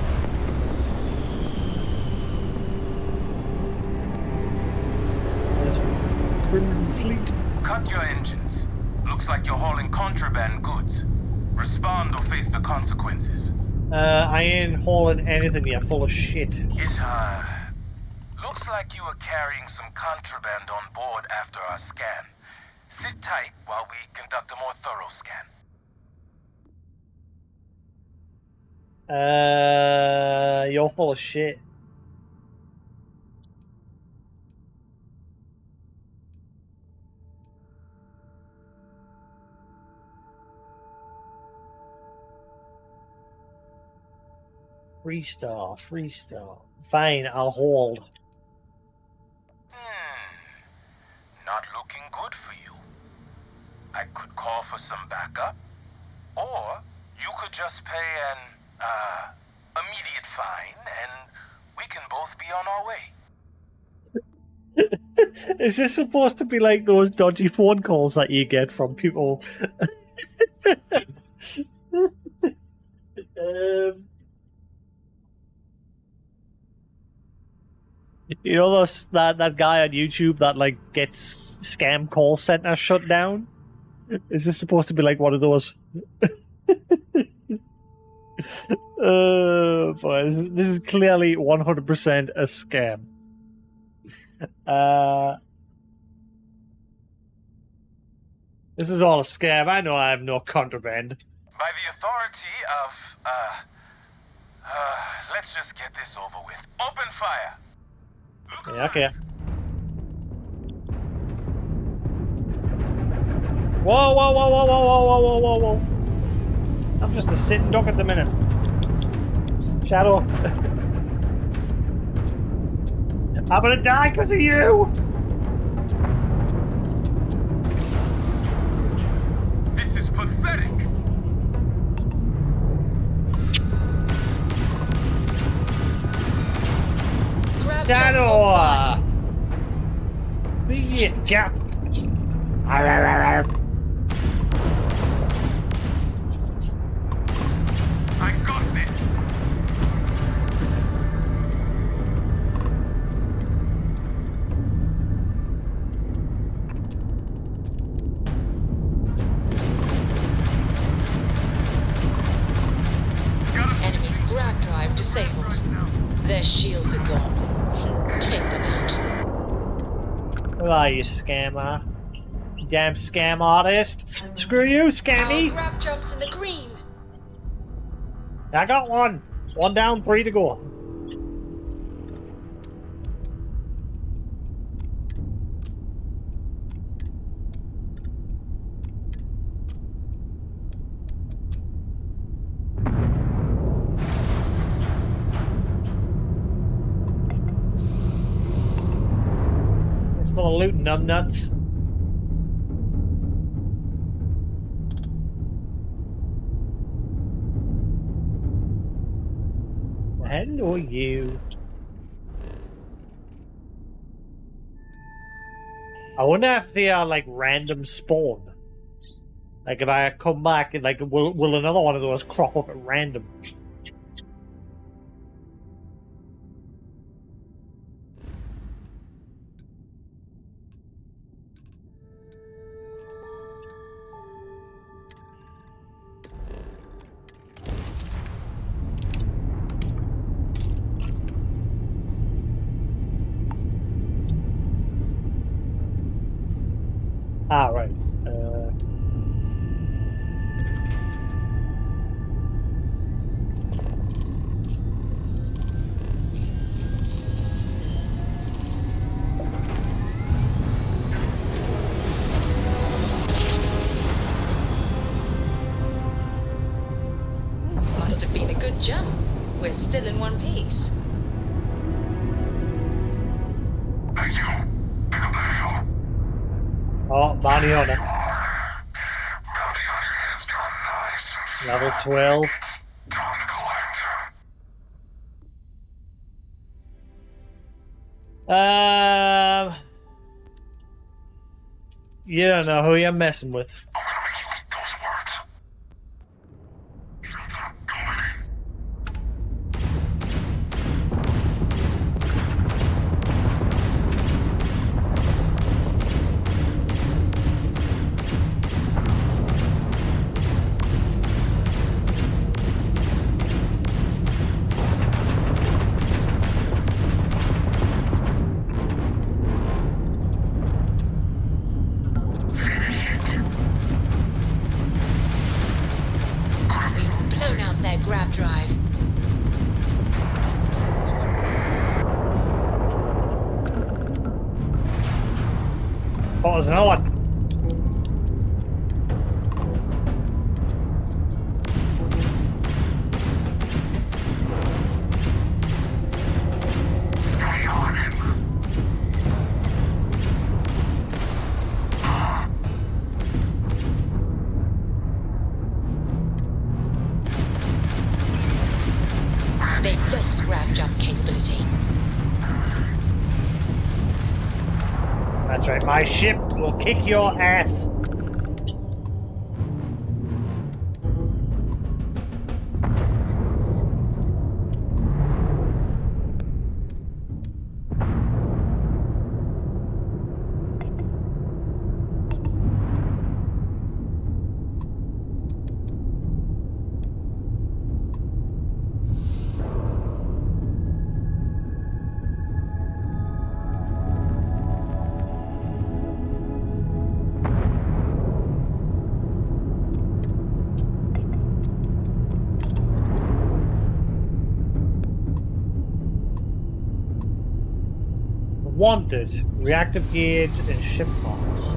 S1: There's Crimson Fleet.
S3: Cut your engines. Looks like you're hauling contraband goods. Respond or face the consequences.
S1: I ain't hauling anything here, full of shit.
S3: Looks like you were carrying some contraband on board after our scan. Sit tight while we conduct a more thorough scan.
S1: You're full of shit. Free star. Fine, I'll hold.
S3: Not looking good for you. I could call for some backup, or you could just pay an, immediate fine, and we can both be on our way.
S1: Is this supposed to be like those dodgy phone calls that you get from people? You know that guy on YouTube that like gets scam call center shut down? Is this supposed to be like one of those? Boy, this is clearly 100% a scam. This is all a scam. I know I have no contraband.
S3: By the authority of, let's just get this over with. Open fire!
S1: Yeah, okay. Whoa, whoa, whoa, whoa, whoa, whoa, whoa, whoa, whoa, whoa. I'm just a sitting duck at the minute. Shadow. I'm gonna die because of you!
S3: This is pathetic!
S1: Shadow! Be it, Jack!
S3: I got this!
S15: Enemy's grab drive disabled. Their shields are gone. Take them out.
S1: Who are you, scammer? You damn scam artist! Screw you, scammy!
S15: Our grab jumps in the green.
S1: I got one! One down, 3 to go. It's full of looting numbnuts. Hello, you. I wonder if they are like random spawn. Like if I come back, like will another one of those crop up at random? Ah, right.
S15: Must have been a good jump. We're still in one piece.
S3: Thank you. Pick up the hill.
S1: Oh, bounty hunter.
S3: Bounty on your hands gone nice.
S1: Level 12.
S3: Time to collect.
S1: You don't know who you're messing with.
S3: I'm gonna make you eat those words.
S15: We've blown out their grab drive.
S1: Oh, there's another one.
S15: They've lost grav jump capability.
S1: That's right, my ship will kick your ass. Wanted, reactive gauge and ship marks.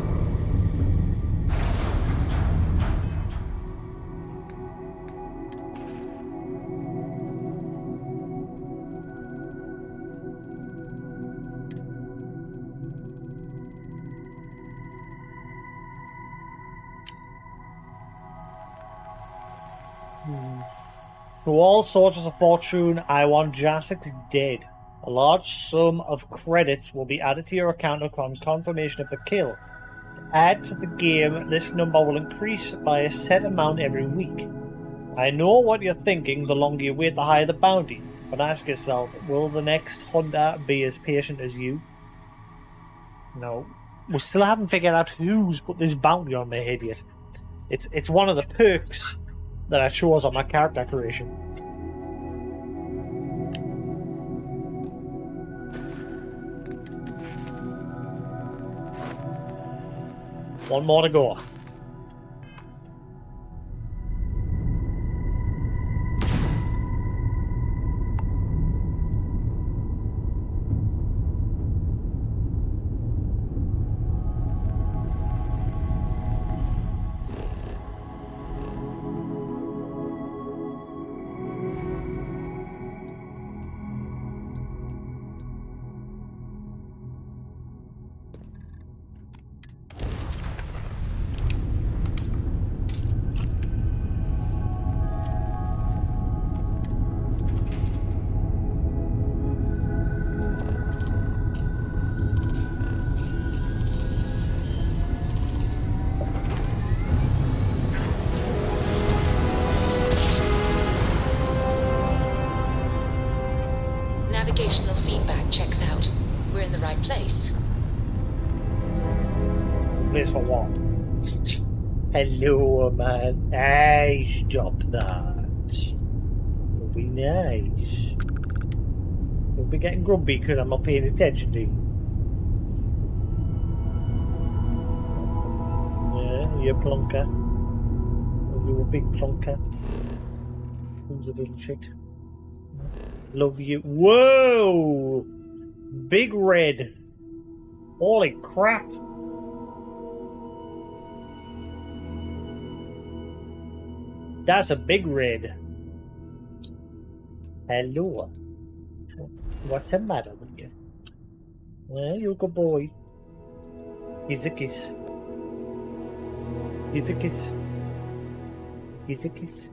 S1: To all soldiers of fortune, I want Jasix dead. A large sum of credits will be added to your account upon confirmation of the kill. To add to the game, this number will increase by a set amount every week. I know what you're thinking, the longer you wait, the higher the bounty. But ask yourself, will the next hunter be as patient as you? No. We still haven't figured out who's put this bounty on me, idiot. It's one of the perks that I chose on my character creation. One more to go.
S15: Navigational feedback checks out. We're in the right place.
S1: Place for what? Hello, man. Hey, stop that. It'll be nice. You'll be getting grumpy because I'm not paying attention to you. Yeah, you plonker. You're a big plonker. Who's a little shit? Love you. Whoa! Big red. Holy crap. That's a big red. Hello. What's the matter with you? Well, you're a good boy. Here's a kiss. Here's a kiss. Here's a kiss.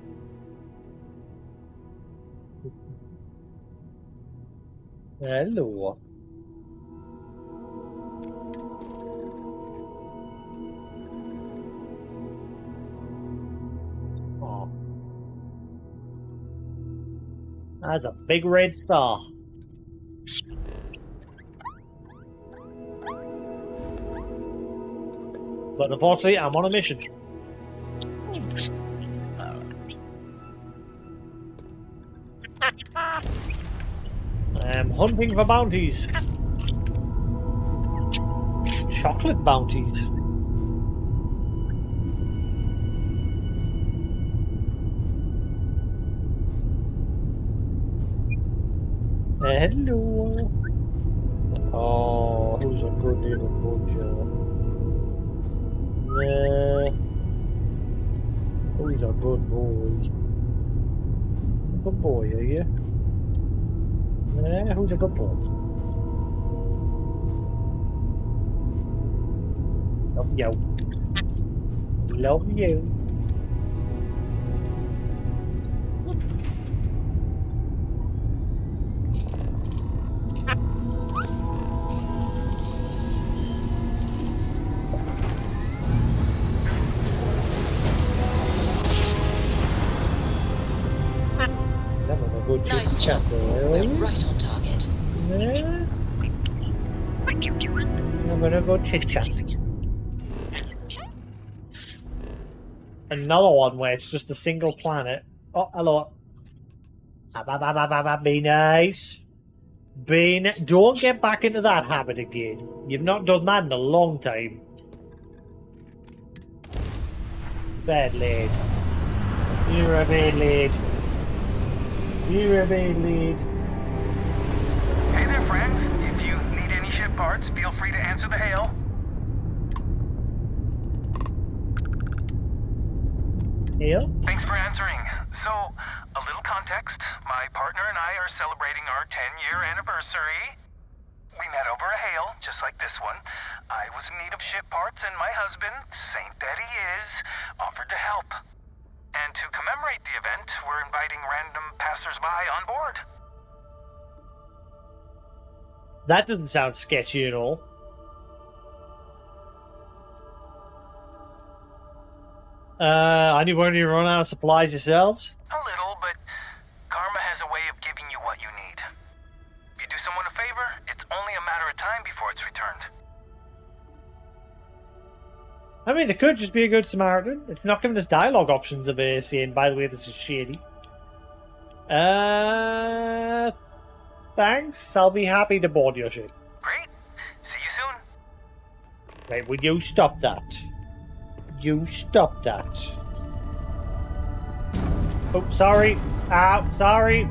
S1: Hello. Oh. That's a big red star. But unfortunately, I'm on a mission. I'm hunting for bounties. Chocolate bounties. Hello. Oh, who's a good little butcher? Who's a good boy? A good boy, are you? Who's a good boy? Love you. Love you. go chit
S15: Nice
S1: chat
S15: job.
S1: there.
S15: We're right on target.
S1: Yeah. I'm gonna go chit chat. Another one where it's just a single planet. Oh, hello. Be nice. Don't get back into that habit again. You've not done that in a long time. Bad lad. You're a bad lad. You're a bad lad.
S21: Hey there, friend. If you need any ship parts, feel free to answer the hail.
S1: Hail?
S21: Thanks for answering. So, a little context. My partner and I are celebrating our 10-year anniversary. We met over a hail, just like this one. I was in need of ship parts, and my husband, saint that he is, offered to help. And to commemorate the event, we're inviting random passersby on board.
S1: That doesn't sound sketchy at all. Anyone you run out of supplies yourselves?
S21: A little, but karma has a way of giving you what you need. If you do someone a favor, it's only a matter of time before it's returned.
S1: I mean, they could just be a good Samaritan. It's not giving us dialogue options of saying, by the way, this is shady. Thanks. I'll be happy to board your ship.
S21: Great. See you soon.
S1: Right, will you stop that? You stop that. Oh, sorry. Sorry.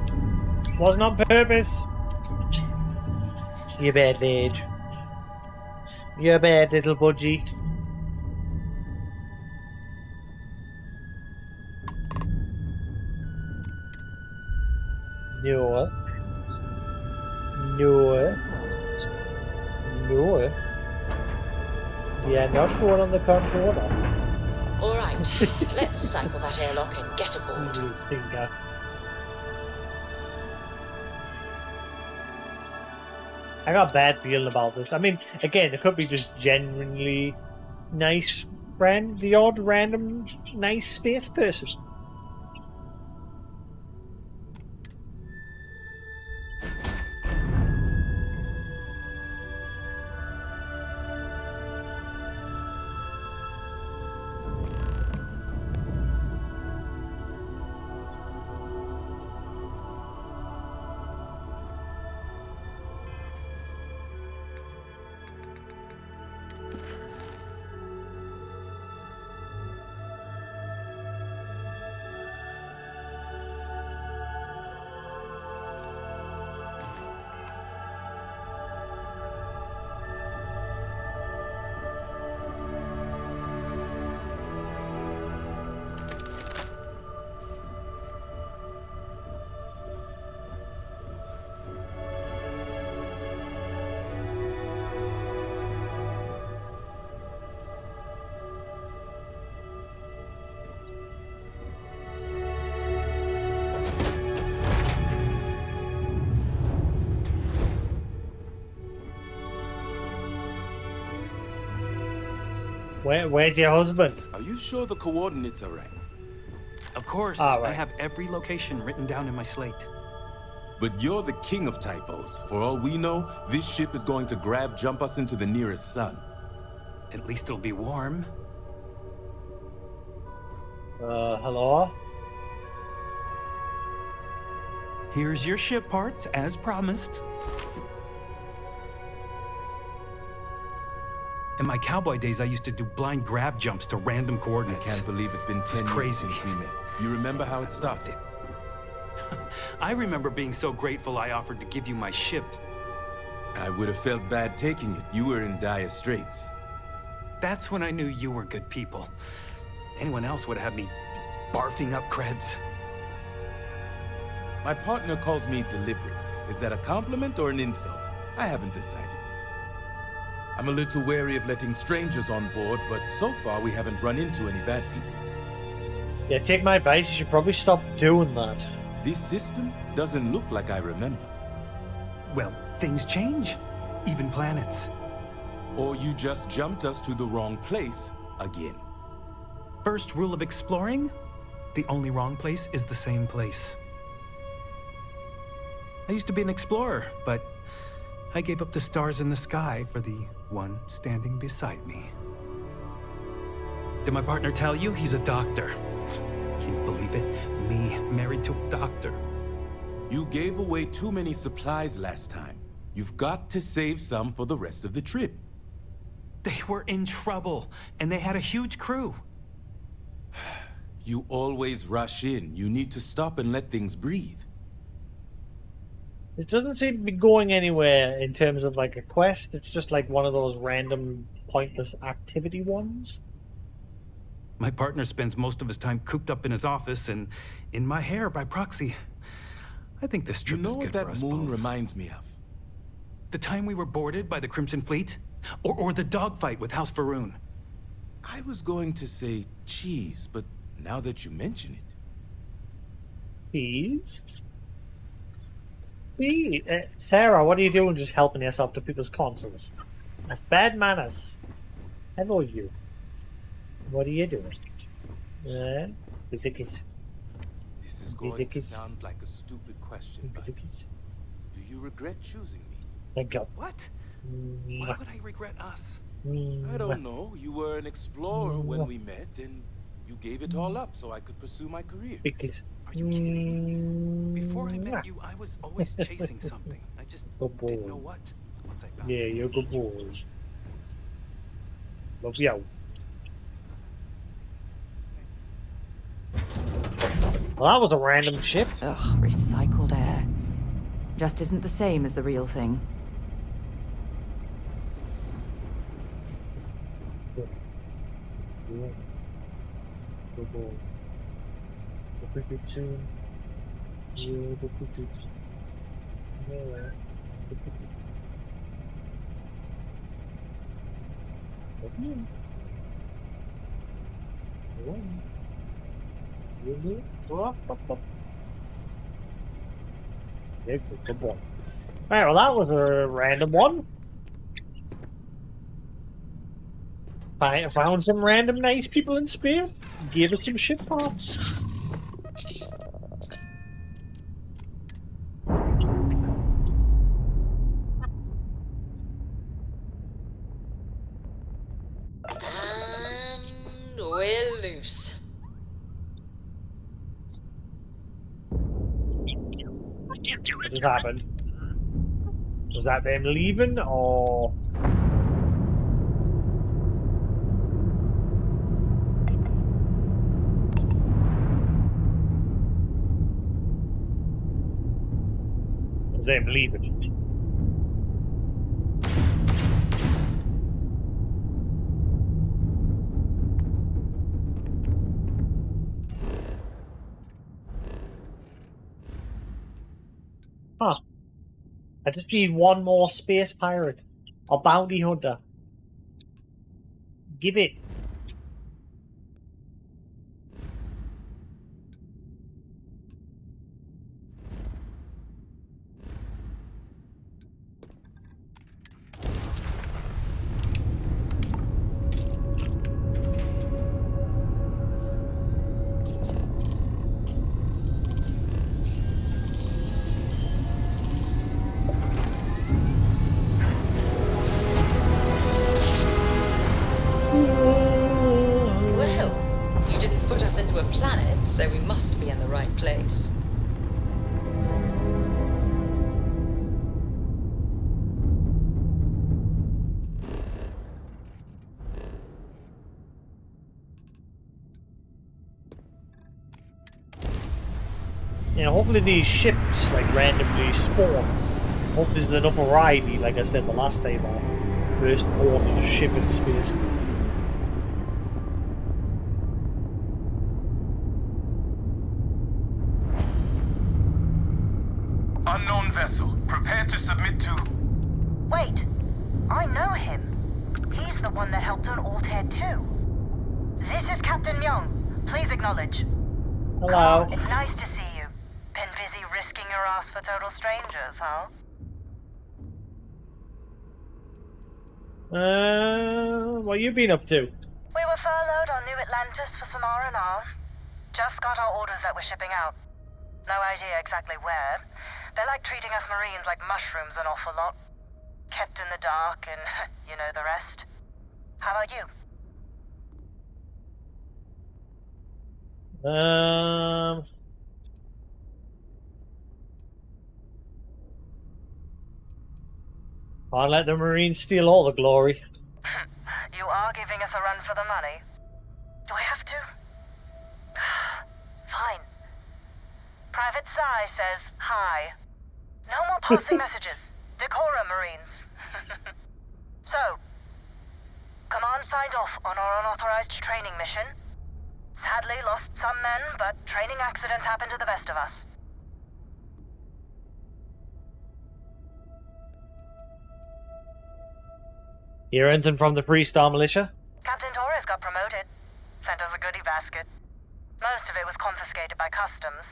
S1: Wasn't on purpose. You bad lad. You bad little budgie. No. No. No. We are not going on the controller.
S15: All right, let's cycle that airlock and get aboard.
S1: You stinker. I got a bad feeling about this. I mean, again, it could be just genuinely nice, the odd random nice space person. Where's your husband?
S12: Are you sure the coordinates are right?
S13: Of course.
S1: Right.
S13: I have every location written down in my slate.
S12: But you're the king of typos. For all we know, this ship is going to jump us into the nearest sun.
S13: At least it'll be warm.
S1: Hello?
S13: Here's your ship parts, as promised. In my cowboy days, I used to do blind grab jumps to random coordinates.
S12: I can't believe it's been 10 years since we met. You remember how it started?
S13: I remember being so grateful I offered to give you my ship.
S12: I would have felt bad taking it. You were in dire straits.
S13: That's when I knew you were good people. Anyone else would have had me barfing up creds.
S12: My partner calls me deliberate. Is that a compliment or an insult? I haven't decided. I'm a little wary of letting strangers on board, but so far we haven't run into any bad people.
S1: Yeah, take my advice, you should probably stop doing that.
S12: This system doesn't look like I remember.
S13: Well, things change. Even planets.
S12: Or you just jumped us to the wrong place again.
S13: First rule of exploring, the only wrong place is the same place. I used to be an explorer, but I gave up the stars in the sky for the one standing beside me. Did my partner tell you he's a doctor? Can you believe it? Me, married to a doctor.
S12: You gave away too many supplies last time. You've got to save some for the rest of the trip.
S13: They were in trouble, and they had a huge crew.
S12: You always rush in. You need to stop and let things breathe.
S1: This doesn't seem to be going anywhere in terms of like a quest. It's just like one of those random pointless activity ones.
S13: My partner spends most of his time cooped up in his office and in my hair by proxy. I think this trip is good for us both.
S12: You know what that moon reminds me of?
S13: The time we were boarded by the Crimson Fleet? Or the dogfight with House Faroon?
S12: I was going to say cheese, but now that you mention it...
S1: Cheese? Sarah, what are you doing just helping yourself to people's consoles? That's bad manners. Hello, you. What are you doing? Jasix.
S12: This is going to sound like a stupid question, but do you regret choosing me?
S1: Thank God.
S13: What? Why would I regret us?
S12: I don't know. You were an explorer when we met, and you gave it all up so I could pursue my career.
S13: Are you kidding me? Before I met you, I was always chasing something. I just didn't know what. Once I found
S1: you're a good boy. Love you. Well, that was a random ship.
S20: Ugh, recycled air. Just isn't the same as the real thing.
S1: Good boy. Alright, well that was a random one. I found some random nice people in Spear. Gave us some ship parts.
S15: And we're loose.
S1: What just happened? Was that them leaving, or...? Was them leaving? Huh. I just need one more space pirate. Or bounty hunter. Give it.
S15: Well, you didn't put us into a planet, so we must be in the right place.
S1: Yeah, hopefully these ships like randomly spawn. Hopefully there's enough variety, like I said the last time, or first boarded a ship in space.
S21: Unknown vessel. Prepare to submit to...
S2: Wait, I know him. He's the one that helped on Altair 2. This is Captain Young. Please acknowledge.
S1: Hello.
S2: It's nice to see you. Been busy risking your ass for total strangers, huh?
S1: What you been up to?
S2: We were furloughed on New Atlantis for some R&R. Just got our orders that we're shipping out. No idea exactly where. They like treating us Marines like mushrooms an awful lot. Kept in the dark and you know the rest. How about you?
S1: Can't let the Marines steal all the glory.
S2: You are giving us a run for the money. Do I have to? Fine. Private Psy says hi. No more passing messages. Decorum, Marines. So, Command signed off on our unauthorized training mission. Sadly lost some men, but training accidents happen to the best of us.
S1: Hear anything from the Freestar Militia?
S2: Captain Torres got promoted. Sent us a goodie basket. Most of it was confiscated by customs.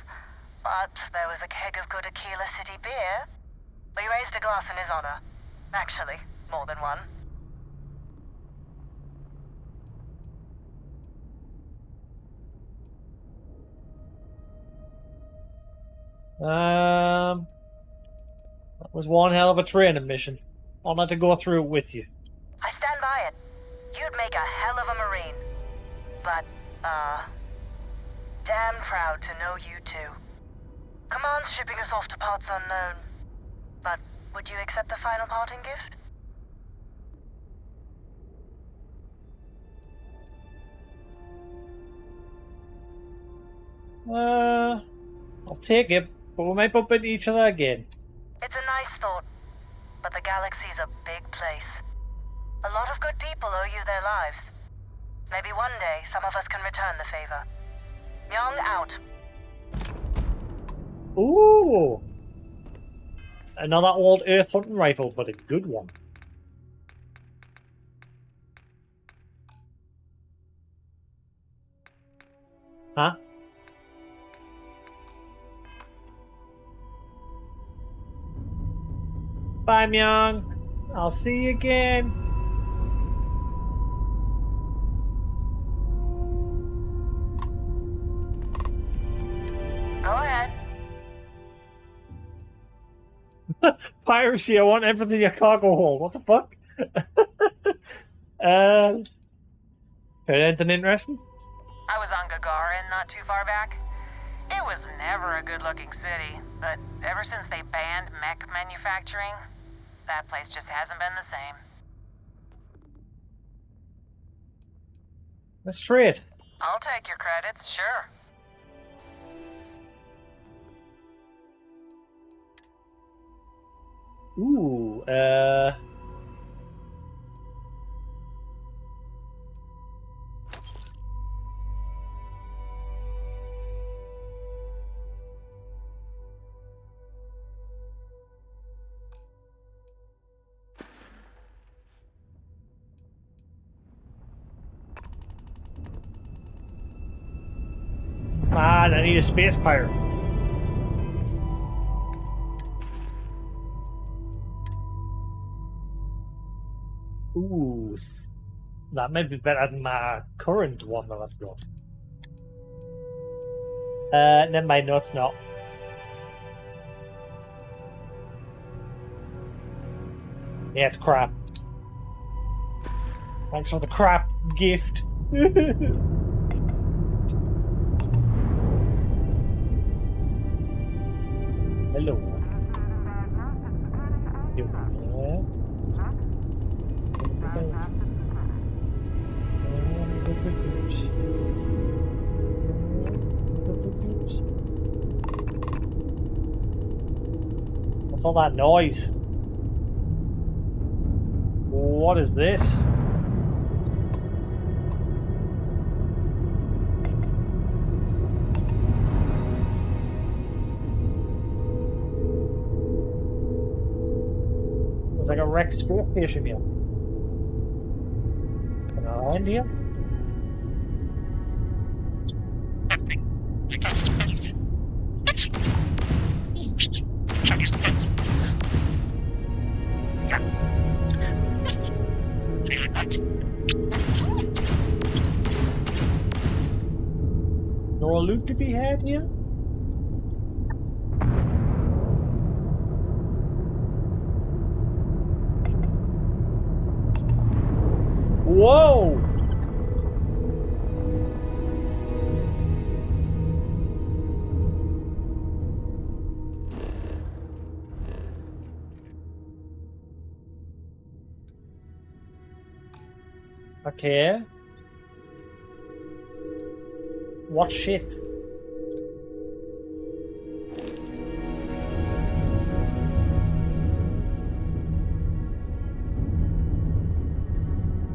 S2: But there was a keg of good Aquila City beer. We raised a glass in his honor. Actually, more than one.
S1: That was one hell of a training mission. I'll have to go through it with you.
S2: I stand by it. You'd make a hell of a Marine. But, damn proud to know you two. Command's shipping us off to parts unknown. But would you accept a final parting gift?
S1: I'll take it, but we might bump into each other again.
S2: It's a nice thought, but the galaxy's a big place. A lot of good people owe you their lives. Maybe one day some of us can return the favor. Young out.
S1: Ooh! Another old Earth hunting rifle, but a good one. Huh? Bye, Myung. I'll see you again.
S2: Go ahead.
S1: Piracy, I want everything in your cargo hold. What the fuck? Heard anything interesting?
S16: I was on Gagarin not too far back. It was never a good-looking city, but ever since they banned mech manufacturing, that place just hasn't been the same.
S1: Let's trade.
S16: I'll take your credits, sure.
S1: Ooh, Man, I need a space pirate. Ooh, that might be better than my current one that I've got. Never mind, no, it's not. Yeah, it's crap. Thanks for the crap gift. Hello. What's all that noise? What is this? It's like a wrecked space station here. Can I land here? No loot to be had here? Whoa! Okay. What ship?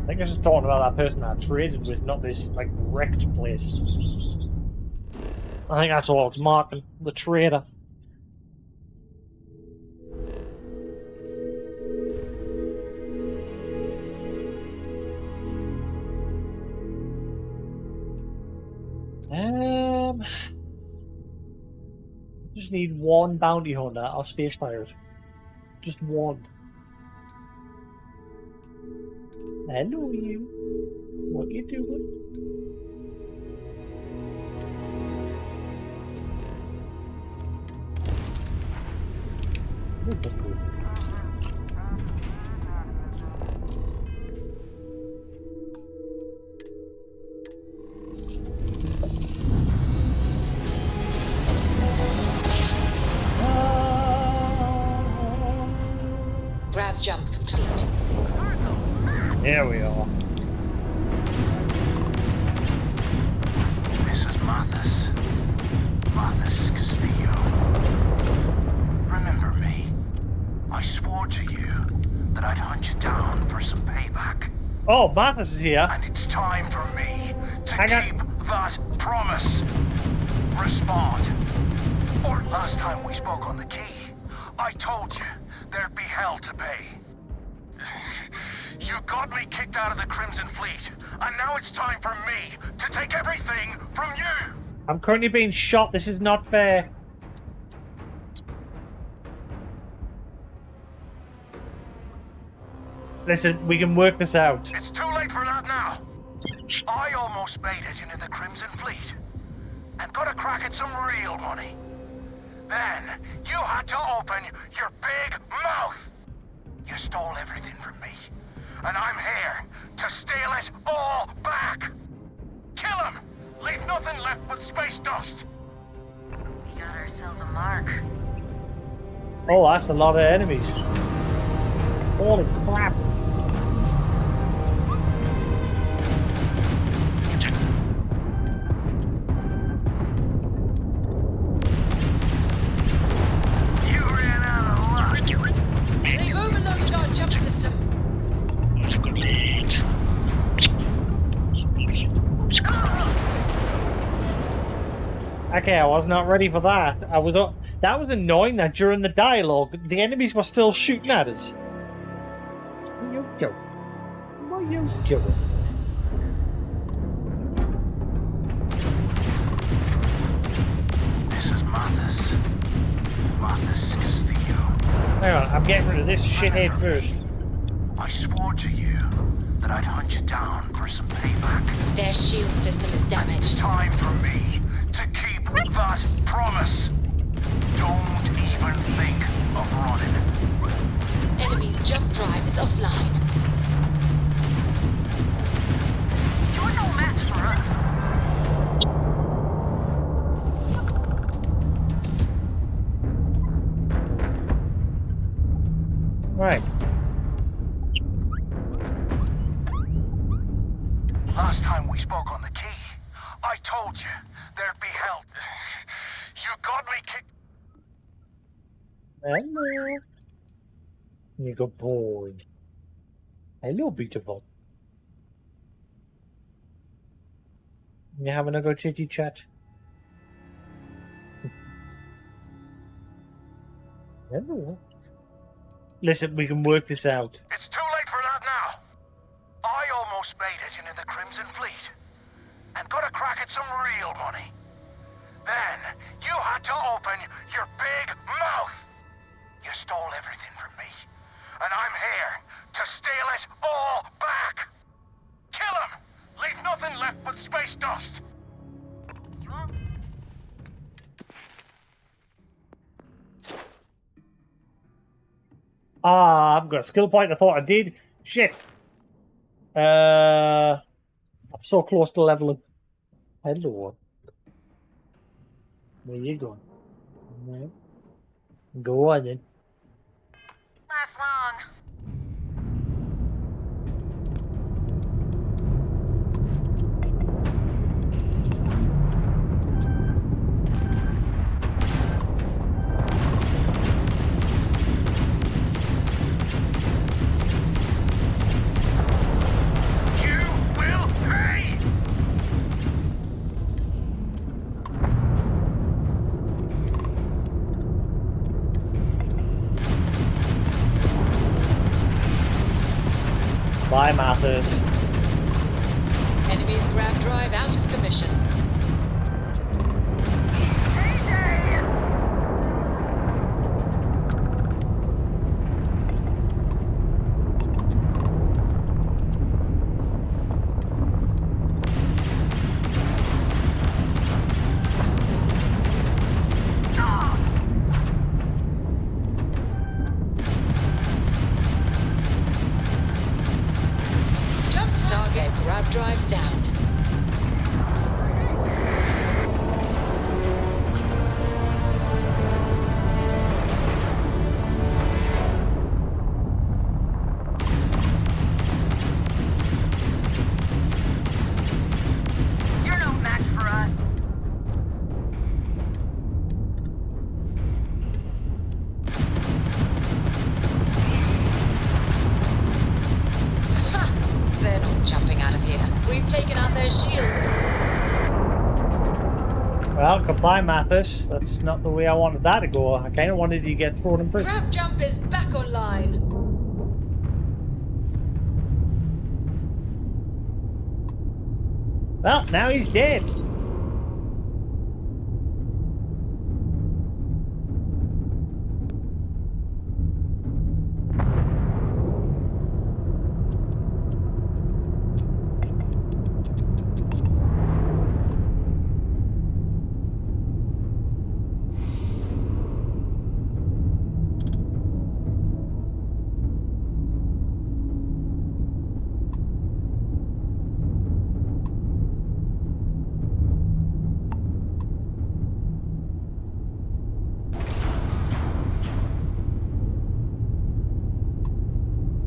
S1: I think I was just talking about that person I traded with, not this, like, wrecked place. I think that's all it's marking. The trader. Just need one bounty hunter or space pirate. Just one. Hello, you. What you doing?
S15: Grav jump complete.
S1: There we are.
S21: Mrs. Mathis Castillo. Remember me? I swore to you that I'd hunt you down for some payback.
S1: Oh, Mathis is here.
S21: And it's time for me to keep that promise. Respond. Or last time we spoke on the key, I told you there'd be hell to pay. You got me kicked out of the Crimson Fleet, and now it's time for me to take everything from you!
S1: I'm currently being shot. This is not fair. Listen, we can work this out.
S21: It's too late for that now. I almost made it into the Crimson Fleet, and got a crack at some real money. Then, you had to open your big mouth. You stole everything from me, and I'm here to steal it all back. Kill him! Leave nothing left but space dust.
S2: We got ourselves a mark.
S1: Oh, that's a lot of enemies. Holy crap.
S15: They've overloaded our jump system.
S1: Okay, I was not ready for that. That was annoying that during the dialogue, the enemies were still shooting at us. What you doing? What you doing?
S21: This is Mathis Castillo.
S1: Hang on, I'm getting rid of this shithead first.
S21: I swore to you that I'd hunt you down for some payback.
S15: Their shield system is damaged.
S21: It's time for me to keep that promise. Don't even think of running.
S15: Enemy's jump drive is offline.
S2: You're no match for us.
S1: Right.
S21: Last time we spoke on the key, I told you there'd be hell. You got me kicked.
S1: Hello. You good boy. Hello, beautiful. You having a good chitty chat? Hello. Listen, we can work this out.
S21: It's too late for that now. I almost made it into the Crimson Fleet, and got a crack at some real money. Then, you had to open your big mouth. You stole everything from me, and I'm here to steal it all back. Kill him! Leave nothing left but space dust.
S1: Ah, I've got a skill point. I thought I did. Shit. I'm so close to leveling. Hello. Where you going? No. Go on then.
S16: Last long.
S1: Bye, Mathers.
S15: Enemy's grav drive out of commission. Jump target grav drives down.
S16: You're no match for us.
S15: Ha! They're not jumping out of here. We've taken out their shields.
S1: Well, goodbye, Mathis. That's not the way I wanted that to go. I kind of wanted you to get thrown in prison.
S15: Grav jump is back online.
S1: Well, now he's dead.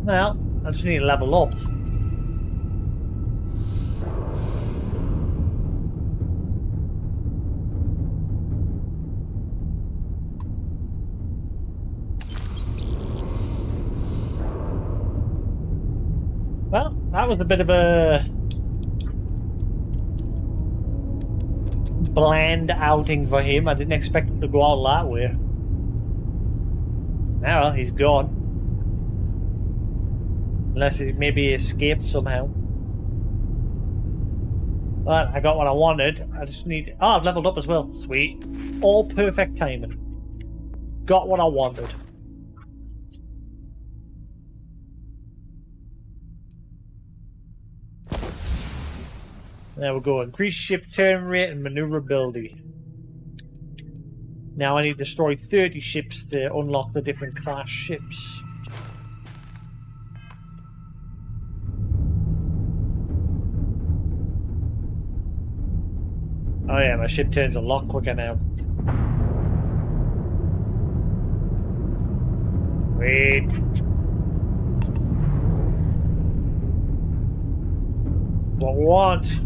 S1: Well, I just need to level up. Well, that was a bit of a bland outing for him. I didn't expect him to go out that way. Now, well, he's gone. Unless he maybe escaped somehow. But I got what I wanted. I just need... Oh, I've leveled up as well. Sweet. All perfect timing. Got what I wanted. There we go. Increase ship turn rate and maneuverability. Now I need to destroy 30 ships to unlock the different class ships. Oh yeah, my ship turns a lot quicker now. Wait. What I want?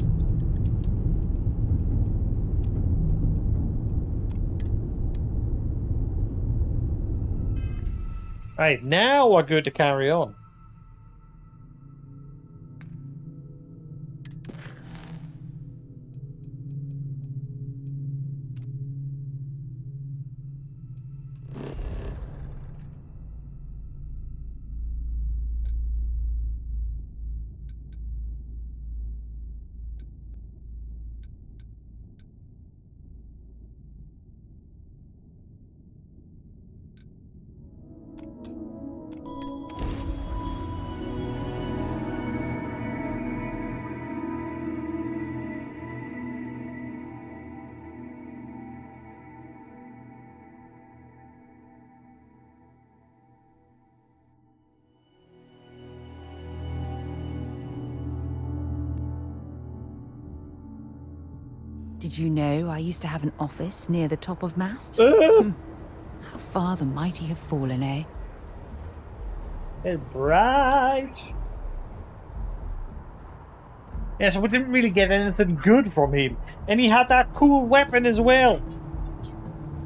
S1: Right, now we're good to carry on.
S20: Did you know I used to have an office near the top of mast? How far the mighty have fallen, eh?
S1: It's bright. Yeah, so we didn't really get anything good from him. And he had that cool weapon as well.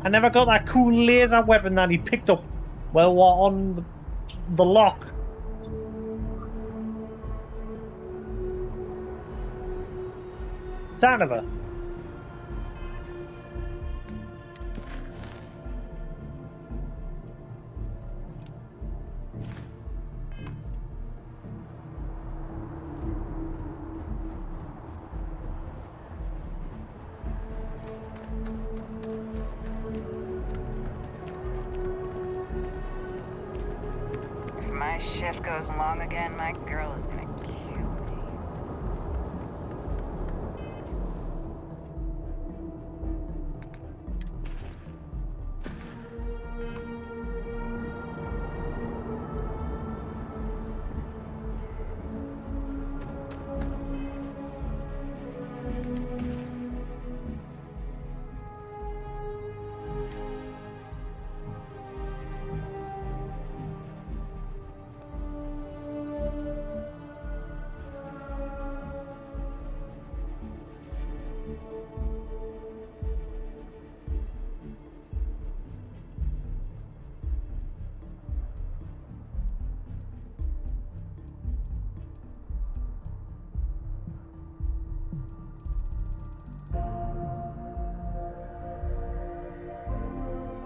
S1: I never got that cool laser weapon that he picked up while we're on the lock. Son of a...
S16: If my shift goes long again, my girl is gonna kill me.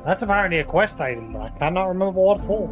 S1: That's apparently a quest item, but I cannot remember what for.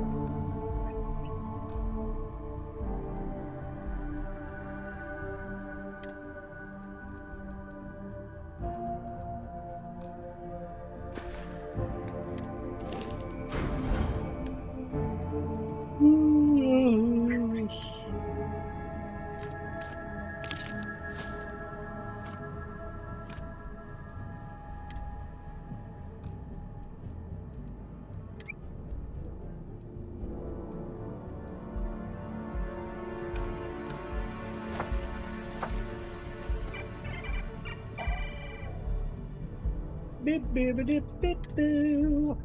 S1: Beep, beep, beep, beep, beep.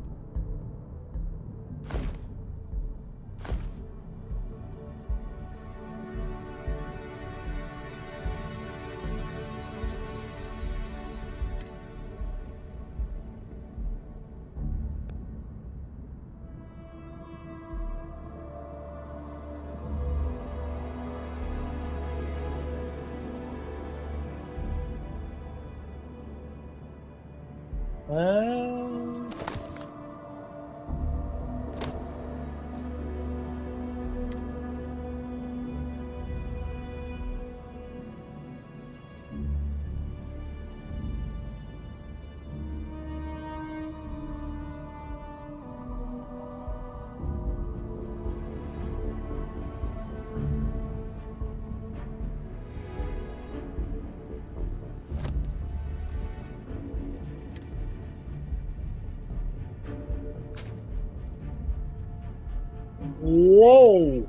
S1: Whoa!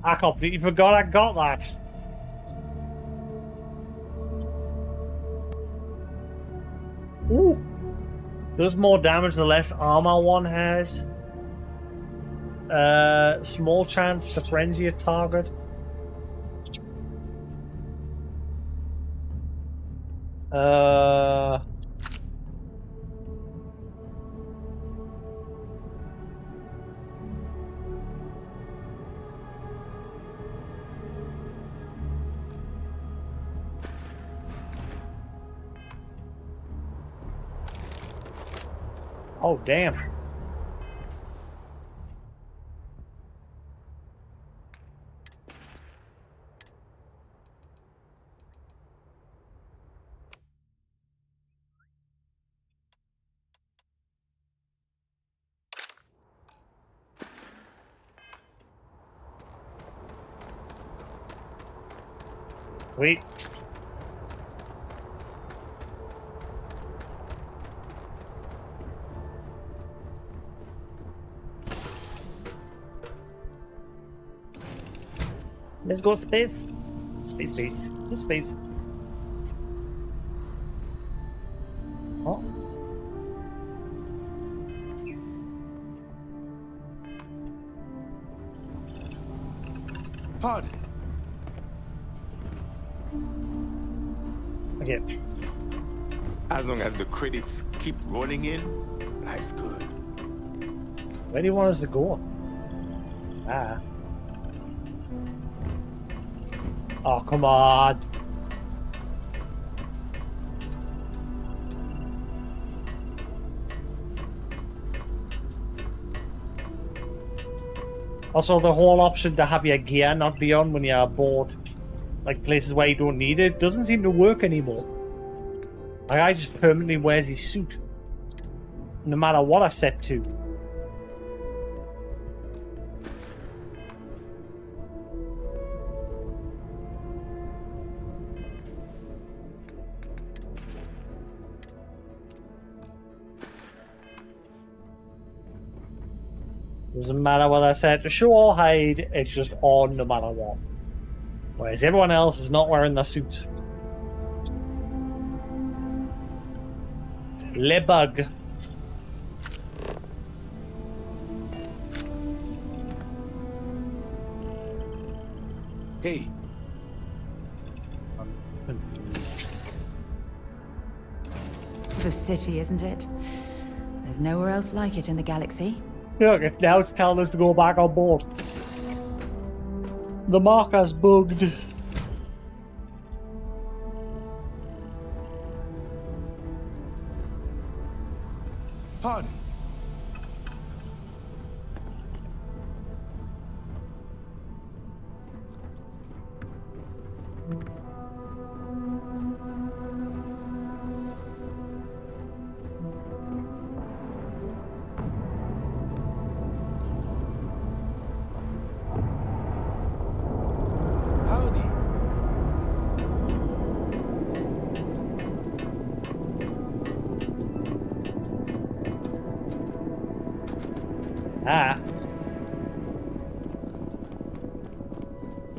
S1: I completely forgot I got that. Ooh. Does more damage the less armor one has. Small chance to frenzy a target. Oh, damn. Sweet. Let's go space. Space. Space. Oh.
S12: Pardon.
S1: Okay.
S3: As long as the credits keep rolling in, life's good.
S1: Where do you want us to go? Ah. Oh, come on. Also, the whole option to have your gear not be on when you're aboard, like places where you don't need it, doesn't seem to work anymore. My guy just permanently wears his suit, no matter what I set to. Doesn't matter whether I set to show or hide, it's just on no matter what. Whereas everyone else is not wearing their suits. Le bug.
S12: Hey.
S1: I'm confused.
S20: The city, isn't it? There's nowhere else like it in the galaxy.
S1: Look, now it's telling us to go back on board. The marker's bugged.
S12: Pardon. Howdy.
S1: Ah.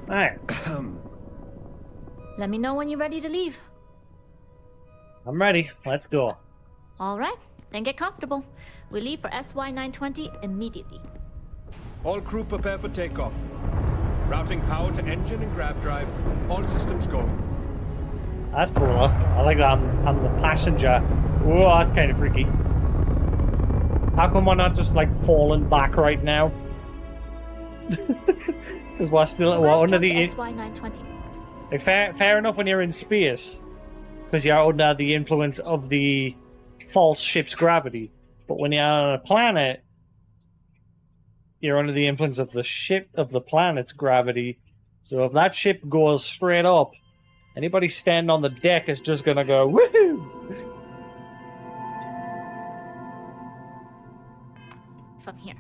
S1: Alright.
S23: Let me know when you're ready to leave.
S1: I'm ready. Let's go.
S23: All right, then get comfortable. We leave for SY-920 immediately.
S4: All crew prepare for takeoff. Routing power to engine and grav drive. All systems go.
S1: That's cool. I like that I'm the passenger. Whoa, that's kind of freaky. How come we're not just like falling back right now? Because we're still under the
S23: SY-920.
S1: Like, fair enough when you're in space, because you're under the influence of the false ship's gravity. But when you're on a planet, you're under the influence of the planet's gravity. So if that ship goes straight up, anybody standing on the deck is just gonna go woohoo.
S23: From here.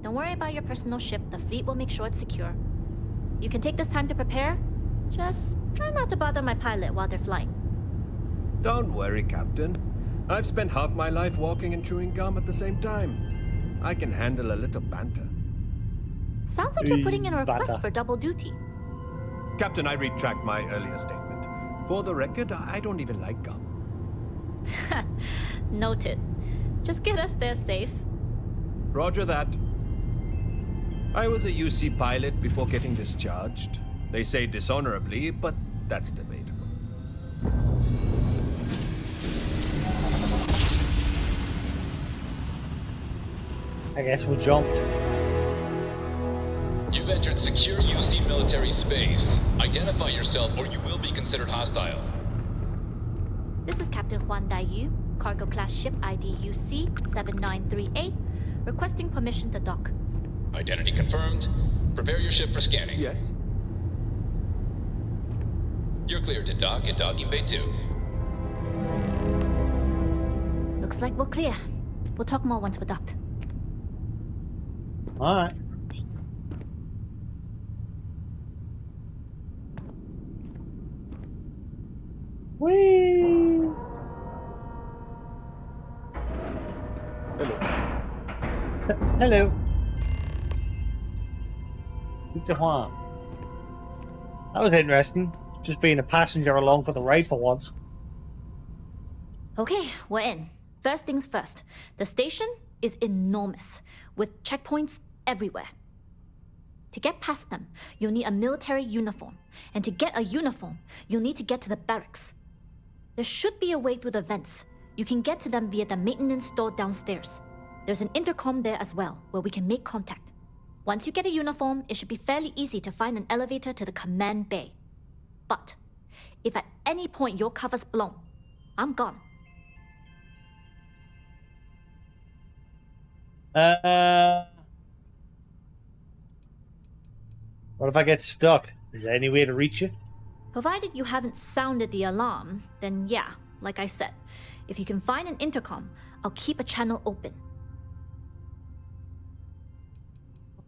S23: Don't worry about your personal ship. The fleet will make sure it's secure. You can take this time to prepare. Just try not to bother my pilot while they're flying.
S4: Don't worry, Captain. I've spent half my life walking and chewing gum at the same time. I can handle a little banter.
S23: Sounds like you're putting in a request for double duty.
S4: Captain, I retract my earlier statement. For the record, I don't even like gum.
S23: Noted. Just get us there safe.
S4: Roger that. I was a UC pilot before getting discharged. They say dishonorably, but that's debatable.
S1: I guess we jumped.
S17: You've entered secure UC military space. Identify yourself or you will be considered hostile.
S23: This is Captain Huan Daiyu, cargo class ship ID UC-793A, requesting permission to dock.
S17: Identity confirmed. Prepare your ship for scanning.
S4: Yes.
S17: You're cleared to dock at docking bay 2.
S23: Looks like we're clear. We'll talk more once we're docked.
S1: Alright. Whee!
S4: Hello.
S1: Hello. Victor Juan. That was interesting. Just being a passenger along for the ride for once.
S23: Okay, we're in. First things first. The station is enormous, with checkpoints everywhere. To get past them, you'll need a military uniform. And to get a uniform, you'll need to get to the barracks. There should be a way through the vents. You can get to them via the maintenance store downstairs. There's an intercom there as well, where we can make contact. Once you get a uniform, it should be fairly easy to find an elevator to the command bay. But if at any point your cover's blown, I'm gone.
S1: What if I get stuck? Is there any way to reach you?
S23: Provided you haven't sounded the alarm, then yeah, like I said, if you can find an intercom, I'll keep a channel open.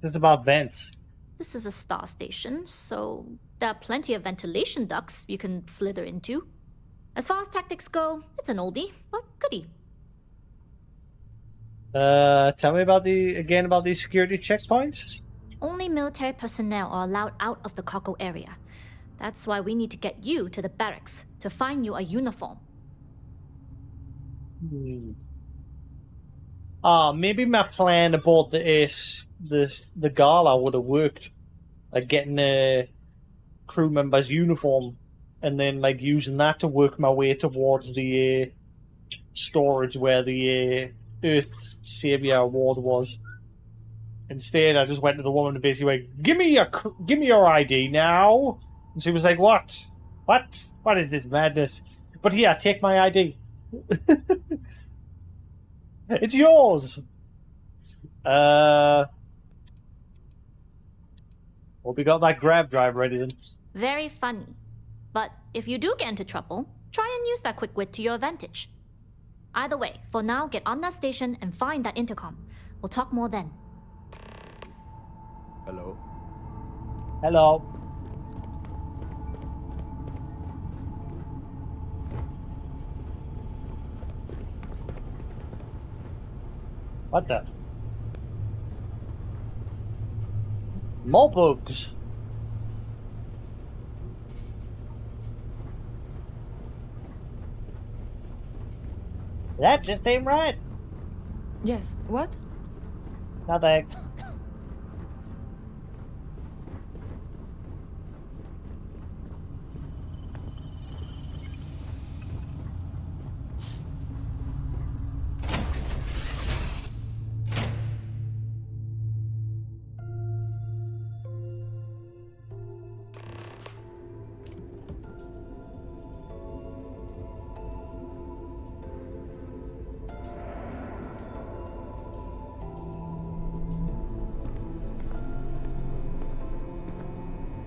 S1: This is about vents.
S23: This is a star station, so there are plenty of ventilation ducts you can slither into. As far as tactics go, it's an oldie, but goodie.
S1: Tell me about these security checkpoints.
S23: Only military personnel are allowed out of the cargo area. That's why we need to get you to the barracks to find you a uniform.
S1: Maybe my plan aboard the gala would have worked. Like getting a crew member's uniform and then like using that to work my way towards the storage where the Earth Savior Award was. Instead, I just went to the woman and basically went, give me your ID now." And she was like, "What? What is this madness? But here, take my ID. It's yours." Hope you got that grab drive ready then.
S23: Very funny. But if you do get into trouble, try and use that quick wit to your advantage. Either way, for now, get on that station and find that intercom. We'll talk more then.
S4: Hello?
S1: Hello. What the? More bugs. That just ain't right.
S11: Yes, what?
S1: Nothing.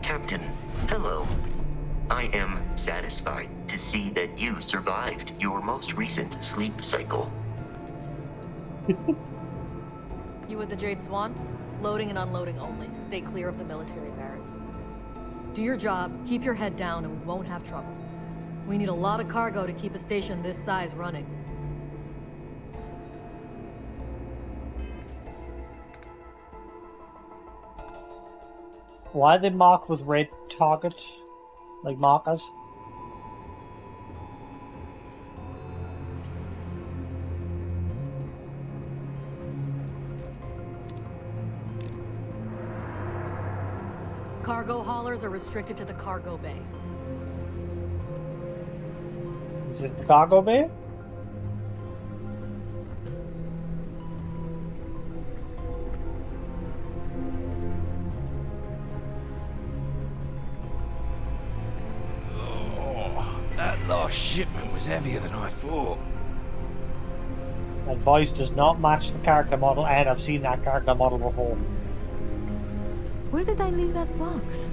S14: Captain, hello. I am satisfied to see that you survived your most recent sleep cycle.
S5: You with the Jade Swan? Loading and unloading only. Stay clear of the military barracks. Do your job, keep your head down, and we won't have trouble. We need a lot of cargo to keep a station this size running.
S1: Why are they marked with red targets? Like markers?
S5: Cargo haulers are restricted to the cargo bay.
S1: Is this the cargo bay?
S18: That last shipment was heavier than I thought.
S1: That voice does not match the character model, and I've seen that character model before.
S19: Where did I leave that box?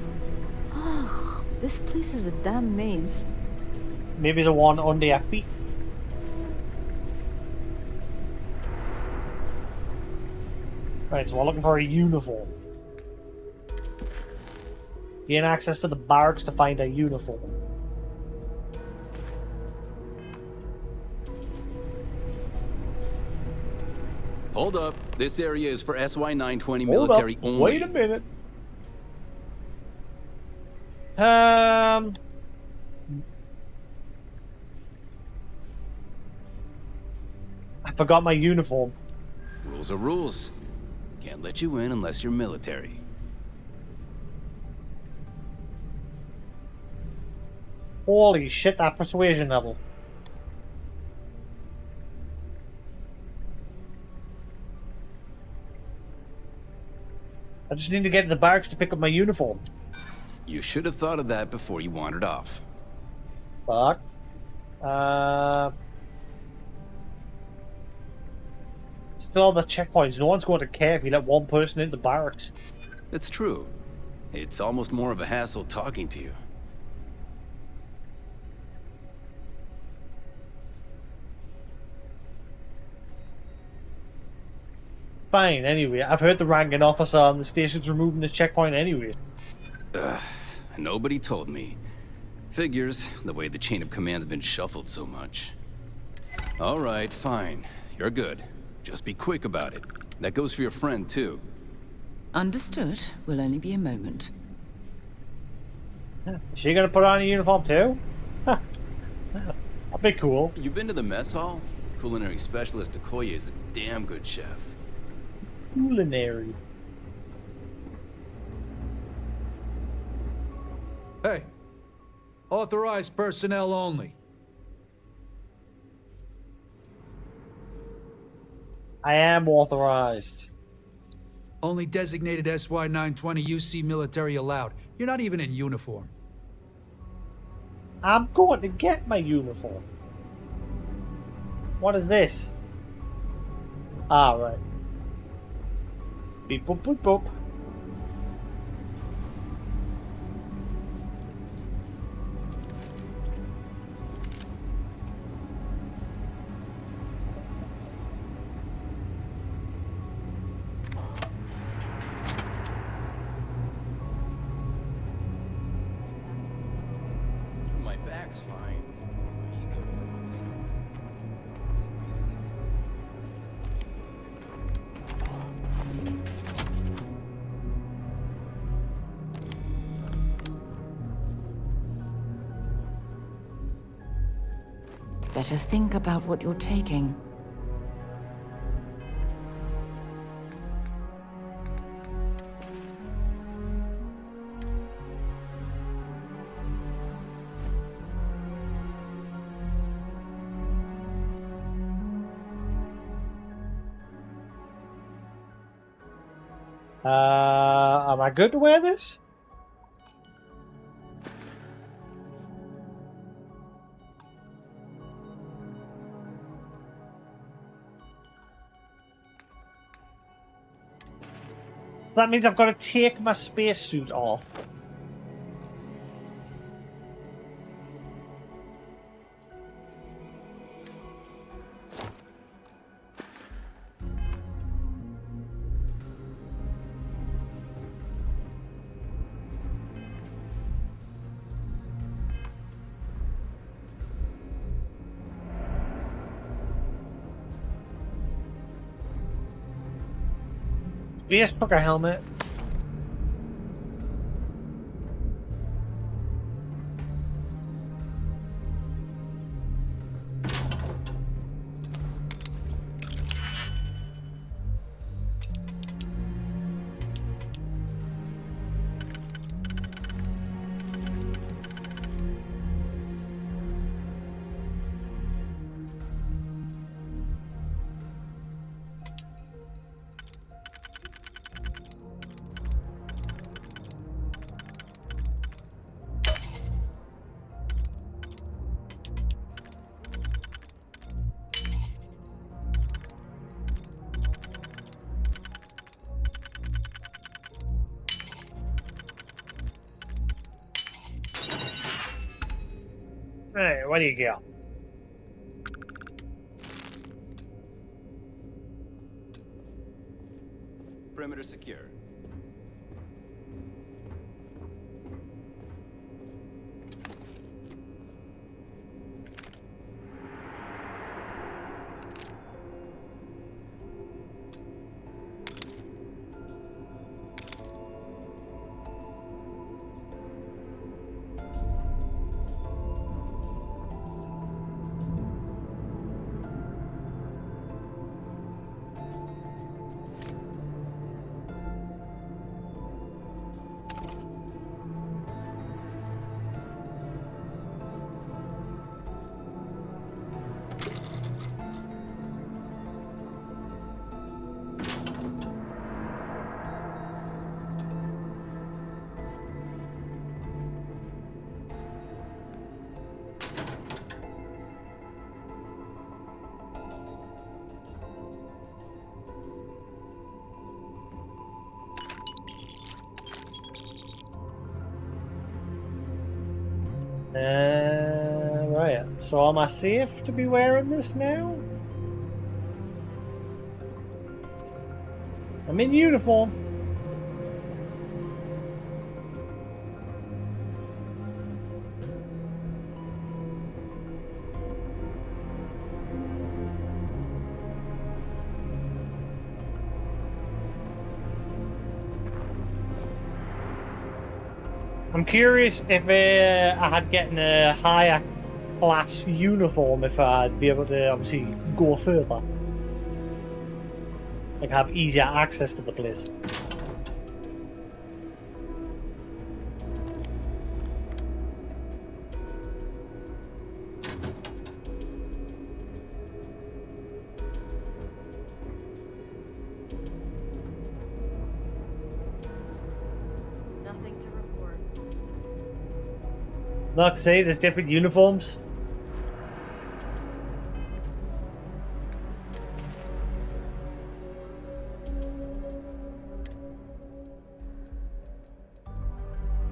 S19: Oh, this place is a damn maze.
S1: Maybe the one under your feet. Right, so we're looking for a uniform. Gain access to the barracks to find a uniform.
S18: Hold up. This area is for SY-920
S1: Hold
S18: military
S1: up.
S18: only.
S1: Wait a minute. forgot my uniform.
S18: Rules are rules. Can't let you in unless you're military.
S1: Holy shit, that persuasion level. I just need to get to the barracks to pick up my uniform.
S18: You should have thought of that before you wandered off.
S1: Fuck. Still on the checkpoints. No one's going to care if you let one person into the barracks.
S18: It's true. It's almost more of a hassle talking to you.
S1: Fine, anyway. I've heard the ranking officer on the station's removing the checkpoint anyway.
S18: Nobody told me. Figures, the way the chain of command's been shuffled so much. All right, fine. You're good. Just be quick about it. That goes for your friend, too.
S20: Understood. Will only be a moment.
S1: Is she gonna put on a uniform too? That'd be cool.
S18: You been to the mess hall? Culinary specialist Okoye is a damn good chef.
S1: Culinary.
S6: Hey. Authorized personnel only.
S1: I am authorized.
S6: Only designated SY-920 UC military allowed. You're not even in uniform.
S1: I'm going to get my uniform. What is this? Ah, right. Beep boop boop boop.
S18: My back's fine.
S20: Better think about what you're taking.
S1: Am I good to wear this? That means I've got to take my spacesuit off. Space trucker helmet. Hey, what do you got?
S18: Perimeter secure.
S1: Right. So am I safe to be wearing this now? I'm in uniform. I'm curious if I had gotten a higher class uniform, if I'd be able to obviously go further. Like have easier access to the place.
S5: Nothing to report.
S1: Look, see, there's different uniforms.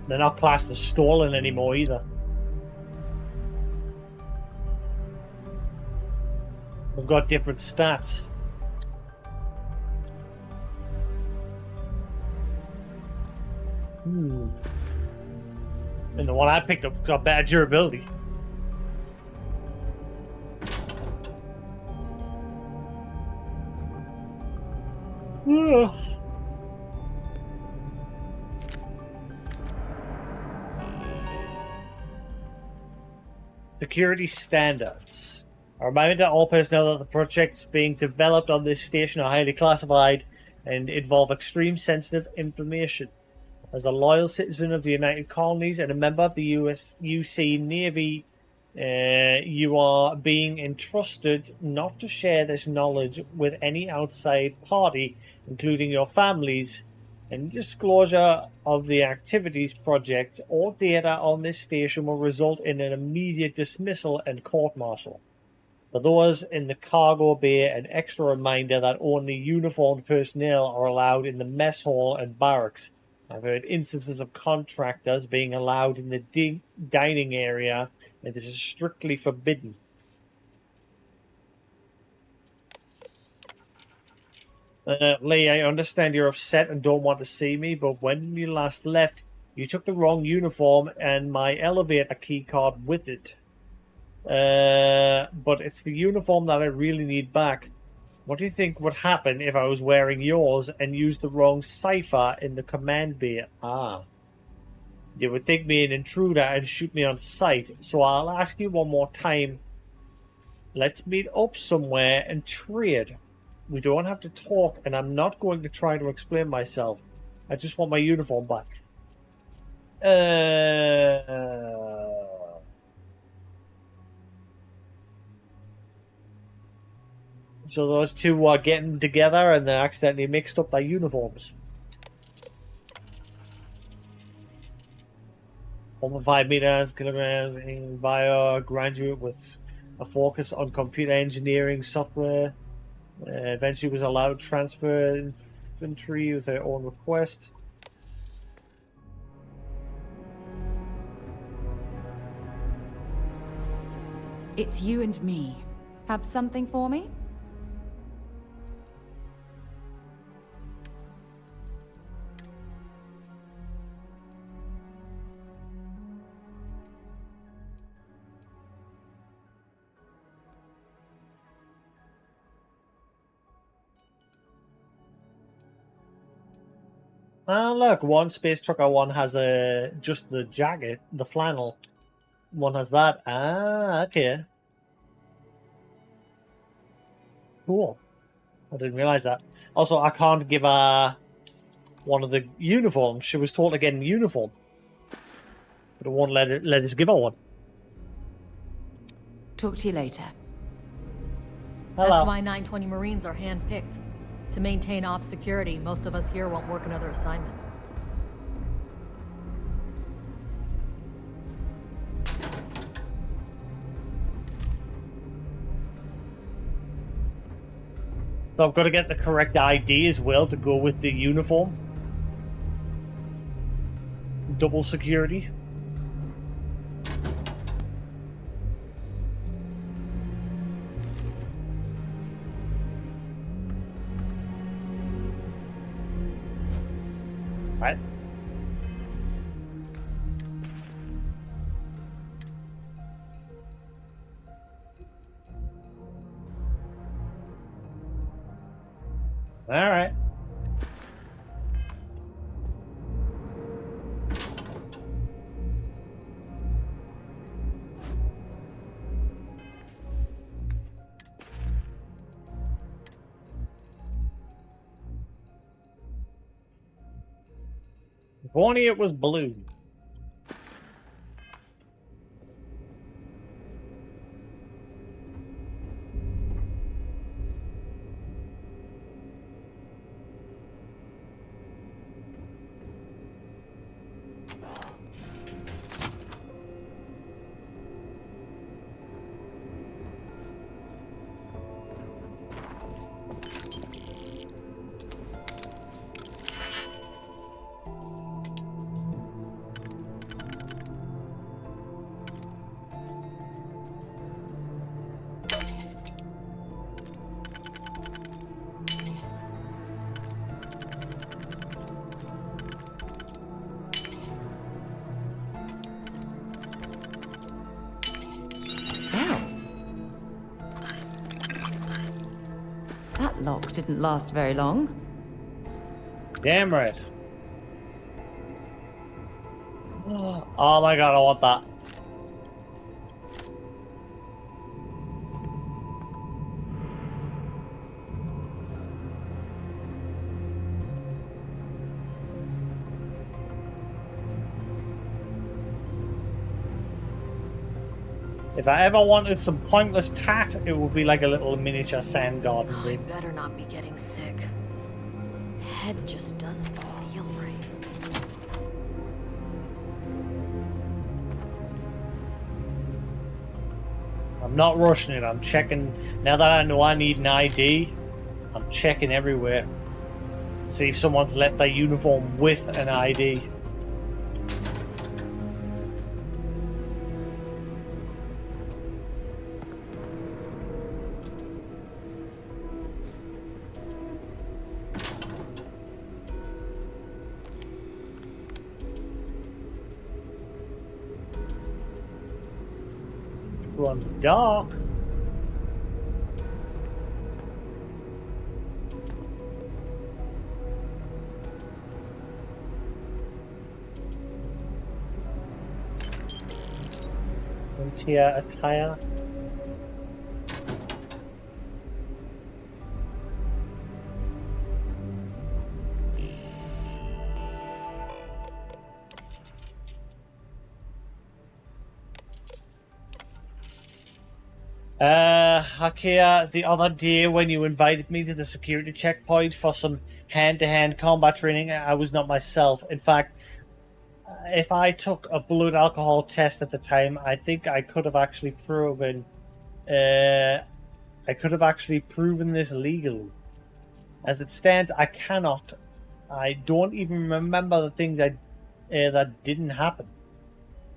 S1: They're not classed as stolen anymore either. They've got different stats. And the one I picked up got bad durability. Ugh. Security standards. A reminder to all personnel that the projects being developed on this station are highly classified and involve extreme sensitive information. As a loyal citizen of the United Colonies and a member of the UC Navy, you are being entrusted not to share this knowledge with any outside party, including your families. Any disclosure of the activities, projects, or data on this station will result in an immediate dismissal and court-martial. For those in the cargo bay, an extra reminder that only uniformed personnel are allowed in the mess hall and barracks. I've heard instances of contractors being allowed in the dining area, and this is strictly forbidden. Lee, I understand you're upset and don't want to see me, but when you last left, you took the wrong uniform and my elevator keycard with it. But it's the uniform that I really need back. What do you think would happen if I was wearing yours and used the wrong cipher in the command bay? They would think me an intruder and shoot me on sight, so I'll ask you one more time. Let's meet up somewhere and trade. We don't have to talk, and I'm not going to try to explain myself. I just want my uniform back. So those two are getting together and they accidentally mixed up their uniforms. 1.5 meters, kilogram, bio graduate with a focus on computer engineering software. Eventually was allowed to transfer infantry with their own request.
S20: It's you and me. Have something for me?
S1: Look, one space trucker one has just the jacket, the flannel. One has that. Okay. Cool. I didn't realize that. Also, I can't give her one of the uniforms. She was told to get in uniform, but it won't let us give her one.
S20: Talk to you later.
S1: Hello.
S5: SY-920 Marines are hand-picked. To maintain ops security, most of us here won't work another assignment.
S1: So I've got to get the correct ID as well to go with the uniform. Double security. Right. All right. If only it was blue.
S20: That lock didn't last very long.
S1: Damn right. Oh my god, I want that. If I ever wanted some pointless tat, it would be like a little miniature sand garden.
S5: I better not be getting sick. Head just doesn't feel right.
S1: I'm not rushing it. I'm checking. Now that I know I need an ID, I'm checking everywhere. See if someone's left their uniform with an ID. One's dark. Frontier attire. Hakia, the other day when you invited me to the security checkpoint for some hand-to-hand combat training, I was not myself. In fact, if I took a blood alcohol test at the time, I think I could have actually proven this legally. As it stands, I cannot. I don't even remember the things that didn't happen.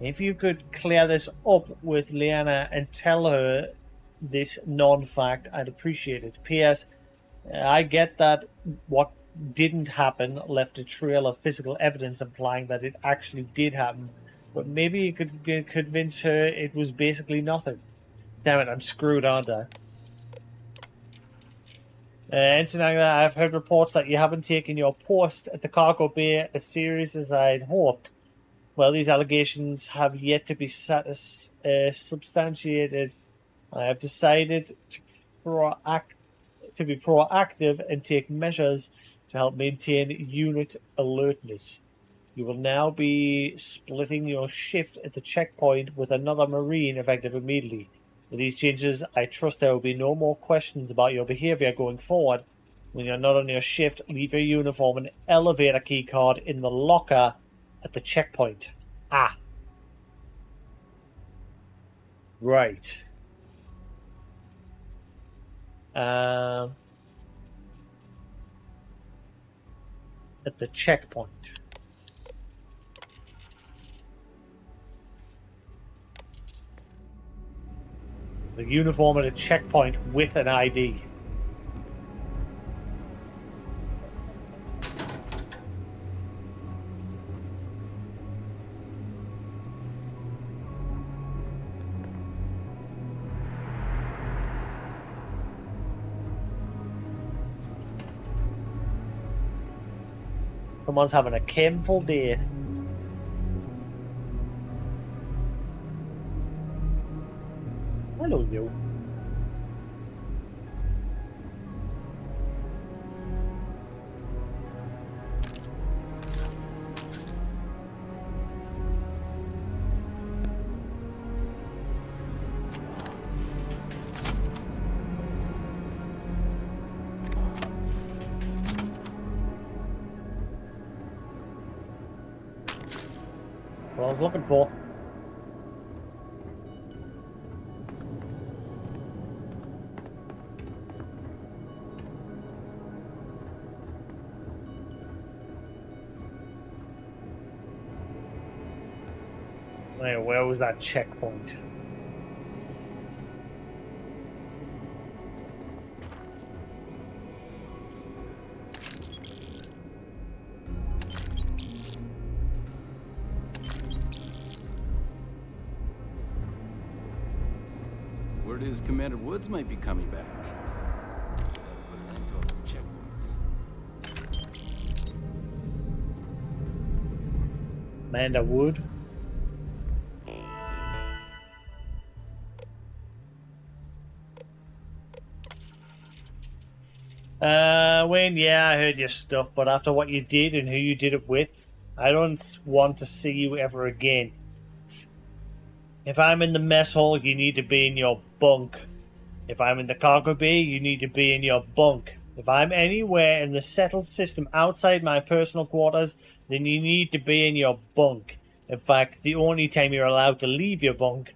S1: If you could clear this up with Liana and tell her this non-fact, I'd appreciate it. P.S. I get that what didn't happen left a trail of physical evidence implying that it actually did happen, but maybe you could convince her it was basically nothing. Damn it, I'm screwed, aren't I? Ensign Angler, I've heard reports that you haven't taken your post at the cargo bay as serious as I'd hoped. Well, these allegations have yet to be substantiated. I have decided to be proactive and take measures to help maintain unit alertness. You will now be splitting your shift at the checkpoint with another Marine effective immediately. With these changes, I trust there will be no more questions about your behavior going forward. When you're not on your shift, leave your uniform and elevator keycard in the locker at the checkpoint. Ah. Right. At the checkpoint. The uniform at a checkpoint with an ID. Someone's having a cameful day. Hello, you. What I was looking for. Wait, where was that checkpoint?
S18: Word is Commander Woods might be coming back. Put an end to all those checkpoints.
S1: Amanda Wood. Wayne, yeah, I heard your stuff, but after what you did and who you did it with, I don't want to see you ever again. If I'm in the mess hall, you need to be in your bunk. If I'm in the cargo bay, you need to be in your bunk. If I'm anywhere in the settled system outside my personal quarters, then you need to be in your bunk. In fact, the only time you're allowed to leave your bunk,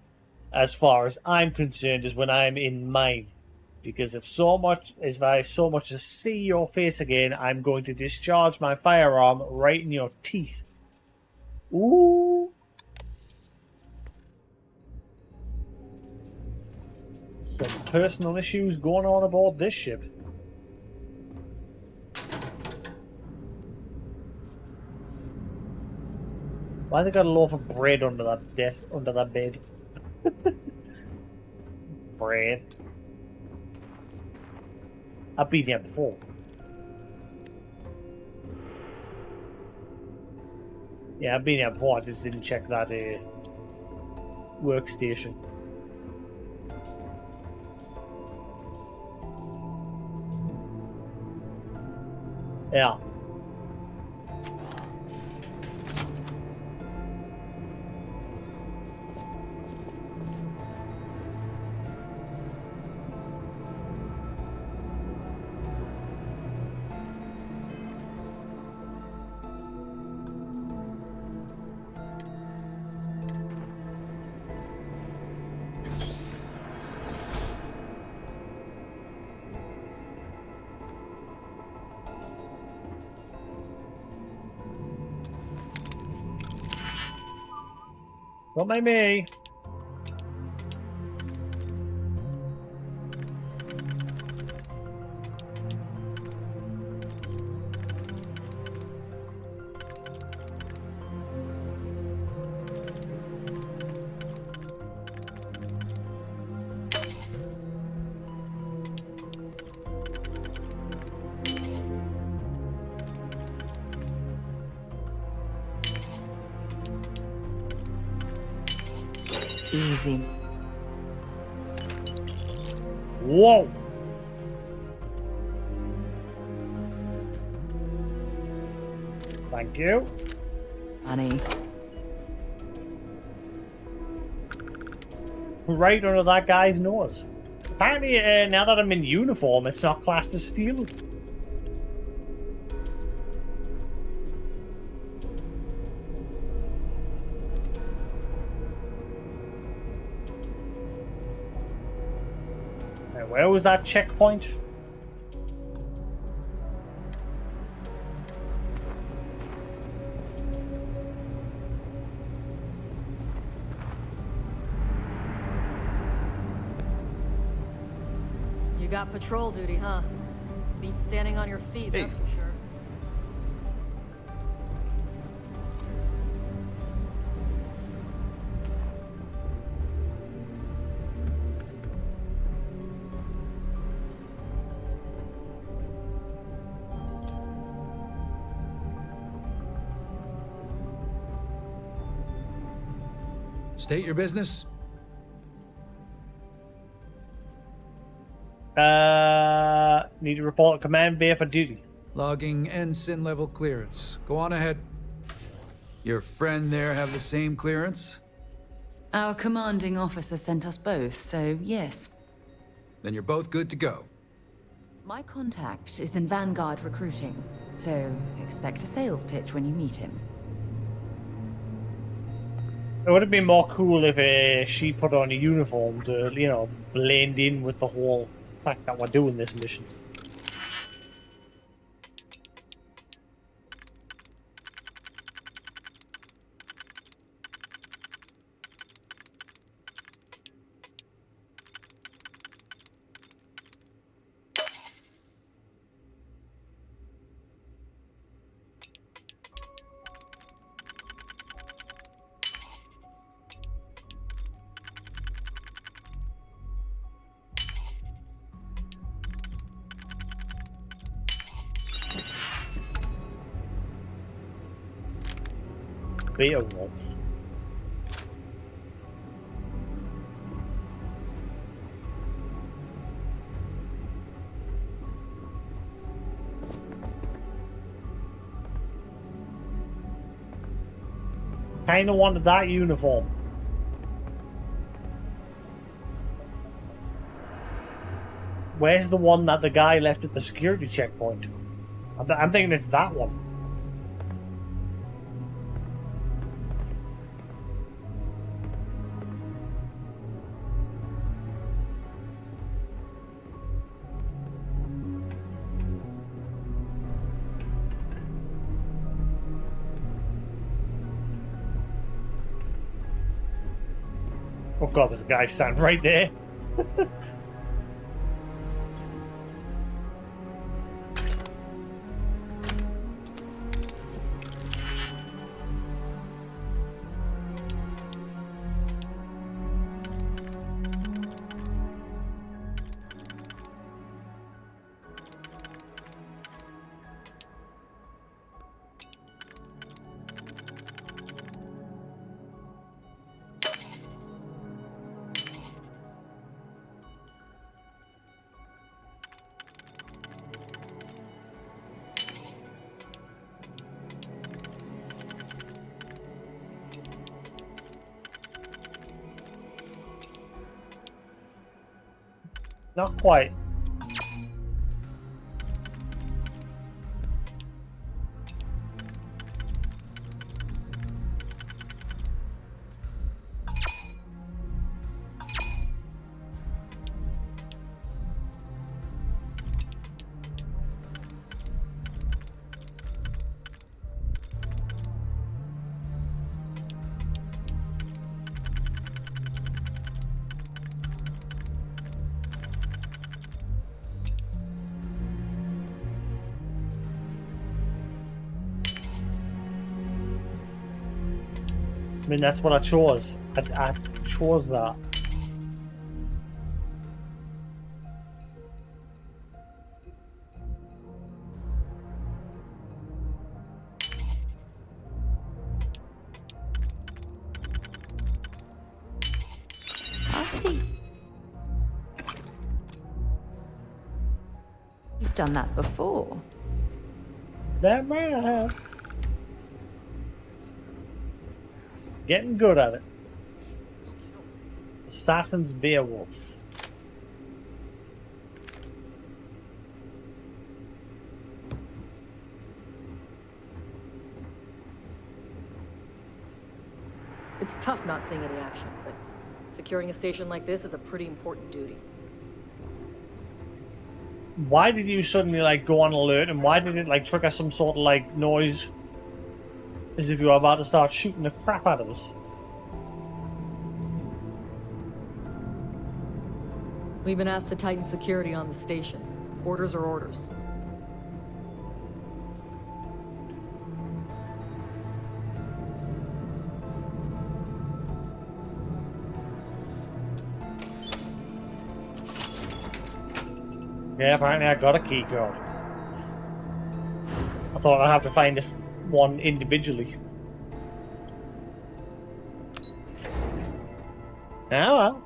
S1: as far as I'm concerned, is when I'm in mine. Because if I so much as see your face again, I'm going to discharge my firearm right in your teeth. Ooh. Some personal issues going on aboard this ship. Why they got a loaf of bread under that desk, under that bed? Bread. I've been here before. Yeah, I've been here before. I just didn't check that workstation. Yeah. Don't mind me.
S20: Easy.
S1: Whoa! Thank you.
S20: Honey.
S1: Right under that guy's nose. Apparently, now that I'm in uniform, it's not classed as stealing. Now, where was that checkpoint?
S5: You got patrol duty, huh? Beats standing on your feet, that's for sure.
S6: State your business.
S1: Need to report at command bay for duty.
S6: Logging ensign level clearance. Go on ahead. Your friend there have the same clearance?
S20: Our commanding officer sent us both, so yes.
S6: Then you're both good to go.
S20: My contact is in Vanguard recruiting, so expect a sales pitch when you meet him.
S1: It would have been more cool if she put on a uniform to, you know, blend in with the whole fact that we're doing this mission. Beowulf. Kinda wanted that uniform. Where's the one that the guy left at the security checkpoint? I'm thinking it's that one. Oh god, there's a guy standing right there. Not quite. I mean, that's what I chose. I chose that.
S20: I see. You've done that before.
S1: That might have. Getting good at it. Assassin's Beowulf.
S5: It's tough not seeing any action, but securing a station like this is a pretty important duty.
S1: Why did you suddenly like go on alert, and why did it like trigger some sort of like noise as if you were about to start shooting the crap out of us?
S5: We've been asked to tighten security on the station. Orders are orders.
S1: Yeah, apparently I got a key code. I thought I'd have to find this one individually. Oh well.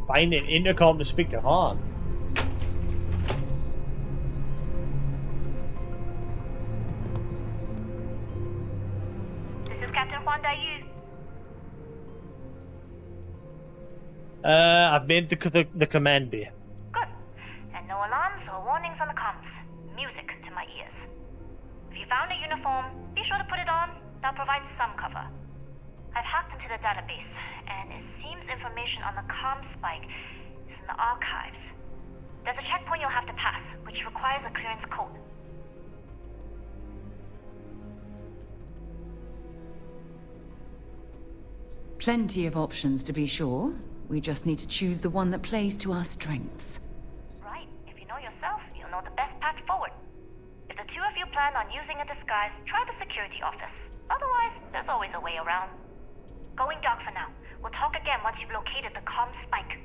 S1: Find an intercom to speak to Han.
S23: This is Captain Huan Daiyu.
S1: I've made the command bay.
S23: Good. And no alarms or warnings on the comms. Music to my ears. If you found a uniform, be sure to put it on. That'll provide some cover. I've hacked into the database, and it seems information on the comm spike is in the archives. There's a checkpoint you'll have to pass, which requires a clearance code.
S20: Plenty of options, to be sure. We just need to choose the one that plays to our strengths.
S23: Right. If you know yourself, you'll know the best path forward. If the two of you plan on using a disguise, try the security office. Otherwise, there's always a way around. Going dark for now. We'll talk again once you've located the comm spike.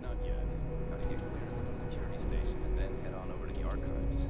S18: Not yet. Gotta get clearance at the security station and then head on over to the archives.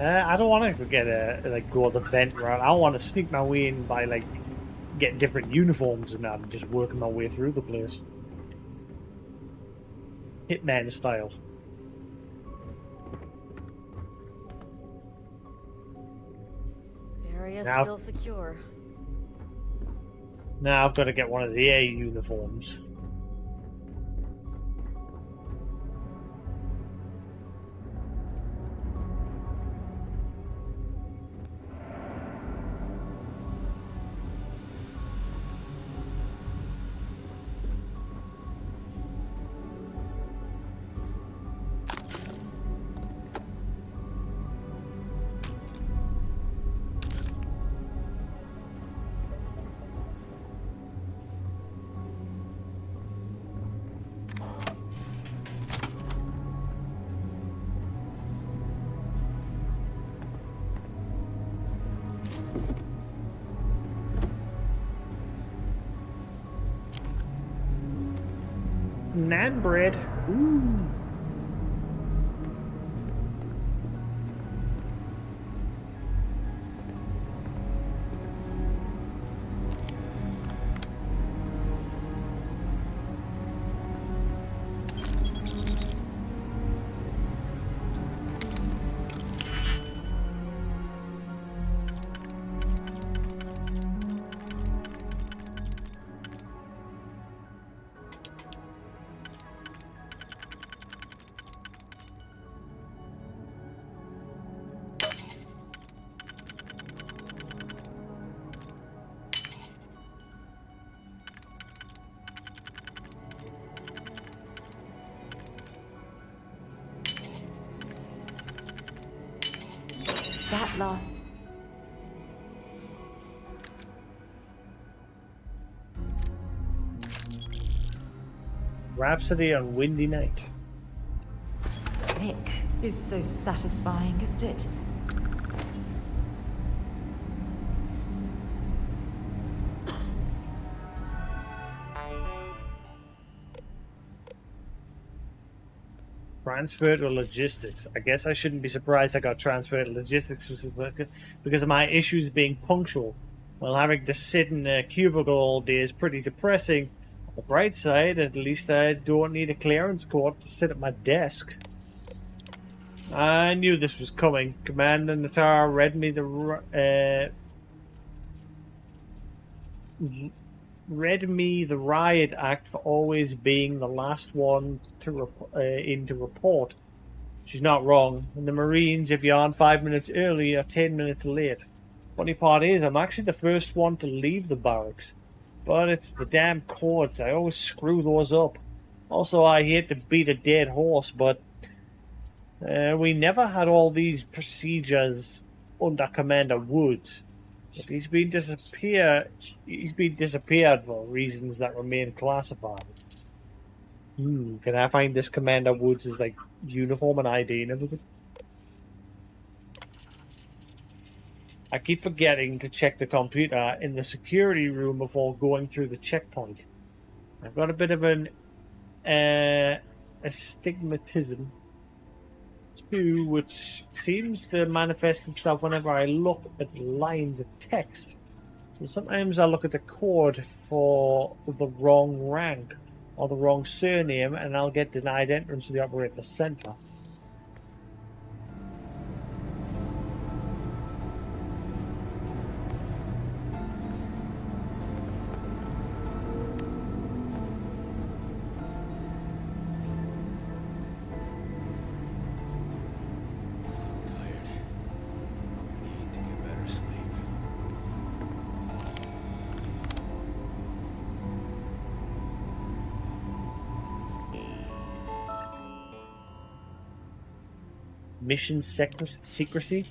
S1: I don't want to get go the vent route. I want to sneak my way in by like getting different uniforms and that, and just working my way through the place, Hitman style.
S5: Area's
S1: Now-
S5: still secure.
S1: Now I've got to get one of the A uniforms. Nan bread. Ooh.
S20: Battler.
S1: Rhapsody on Windy Night.
S20: Nick is so satisfying, isn't it?
S1: Transfer to logistics. I guess I shouldn't be surprised I got transferred to logistics because of my issues being punctual. Well, having to sit in a cubicle all day is pretty depressing. On the bright side, at least I don't need a clearance code to sit at my desk. I knew this was coming. Commander Natar read me the riot act for always being the last one to report. She's not wrong. And the Marines, if you aren't 5 minutes early, you're 10 minutes late. Funny part is, I'm actually the first one to leave the barracks. But it's the damn codes. I always screw those up. Also, I hate to beat a dead horse, but we never had all these procedures under Commander Woods. But he's been disappeared for reasons that remain classified. Can I find this Commander Woods' like uniform and ID and everything? I keep forgetting to check the computer in the security room before going through the checkpoint. I've got a bit of an astigmatism too, which seems to manifest itself whenever I look at lines of text. So sometimes I look at the code for the wrong rank or the wrong surname and I'll get denied entrance to the operator center. Mission secrecy?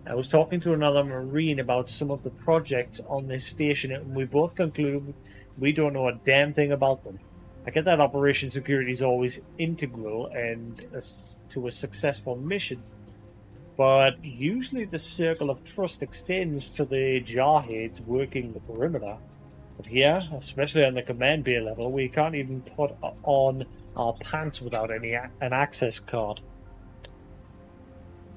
S1: I was talking to another Marine about some of the projects on this station and we both concluded we don't know a damn thing about them. I get that operation security is always integral and to a successful mission, but usually the circle of trust extends to the jarheads working the perimeter. But here, especially on the command bay level, we can't even put on our pants without an access card.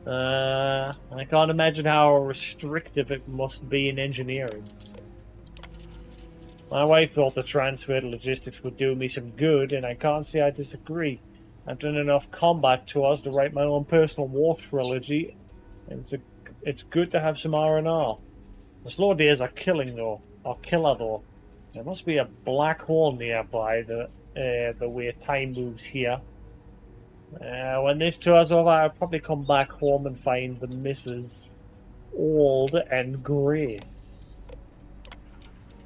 S1: I can't imagine how restrictive it must be in engineering. My wife thought the transfer to logistics would do me some good, and I can't say I disagree. I've done enough combat tours to write my own personal war trilogy, and it's good to have some R&R. The slow days are killer though. There must be a black hole nearby the way time moves here. When this tour's over, I'll probably come back home and find the missus old and grey.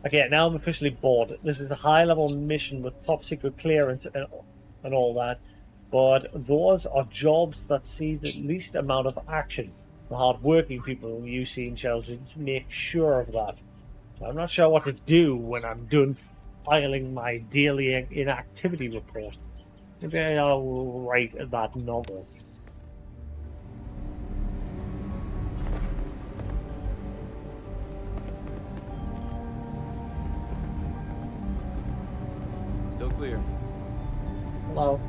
S1: Okay, now I'm officially bored. This is a high-level mission with top-secret clearance and all that, but those are jobs that see the least amount of action. The hard-working people in UC Intelligence make sure of that. So I'm not sure what to do when I'm done filing my daily inactivity report. Maybe I'll write that novel.
S18: Still clear.
S1: Hello.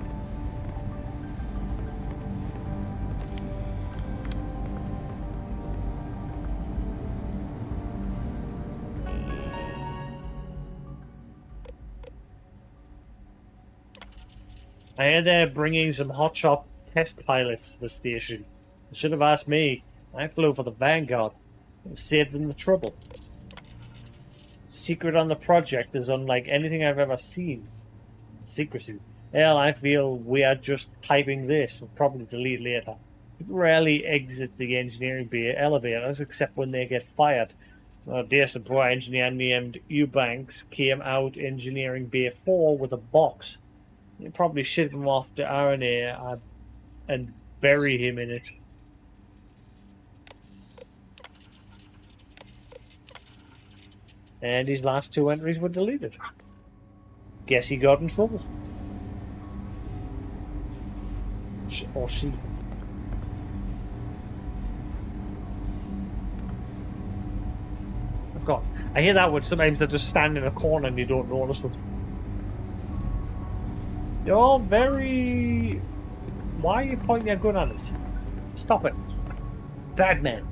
S1: I hear they're bringing some hotshot test pilots to the station. They should have asked me. I flew for the Vanguard. It saved them the trouble. Secret on the project is unlike anything I've ever seen. Secrecy. Hell, I feel we are just typing this. We'll probably delete later. People rarely exit the engineering bay elevators except when they get fired. A dear supply engineer named Eubanks came out engineering bay 4 with a box. You probably ship him off to RNA and bury him in it. And his last 2 entries were deleted. Guess he got in trouble. Or she. Oh God. I hear that word. Sometimes they just stand in a corner and you don't notice them. You're very Why are you pointing your gun at us? Stop it. Bad man.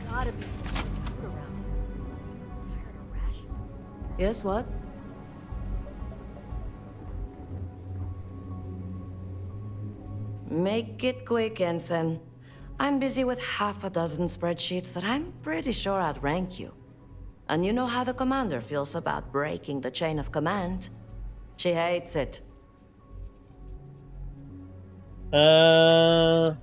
S5: Gotta be some food around. I'm tired of rations.
S7: Yes, what? Make it quick, Ensign. I'm busy with half a dozen spreadsheets that I'm pretty sure outrank you. And you know how the commander feels about breaking the chain of command. She hates it.
S1: I'm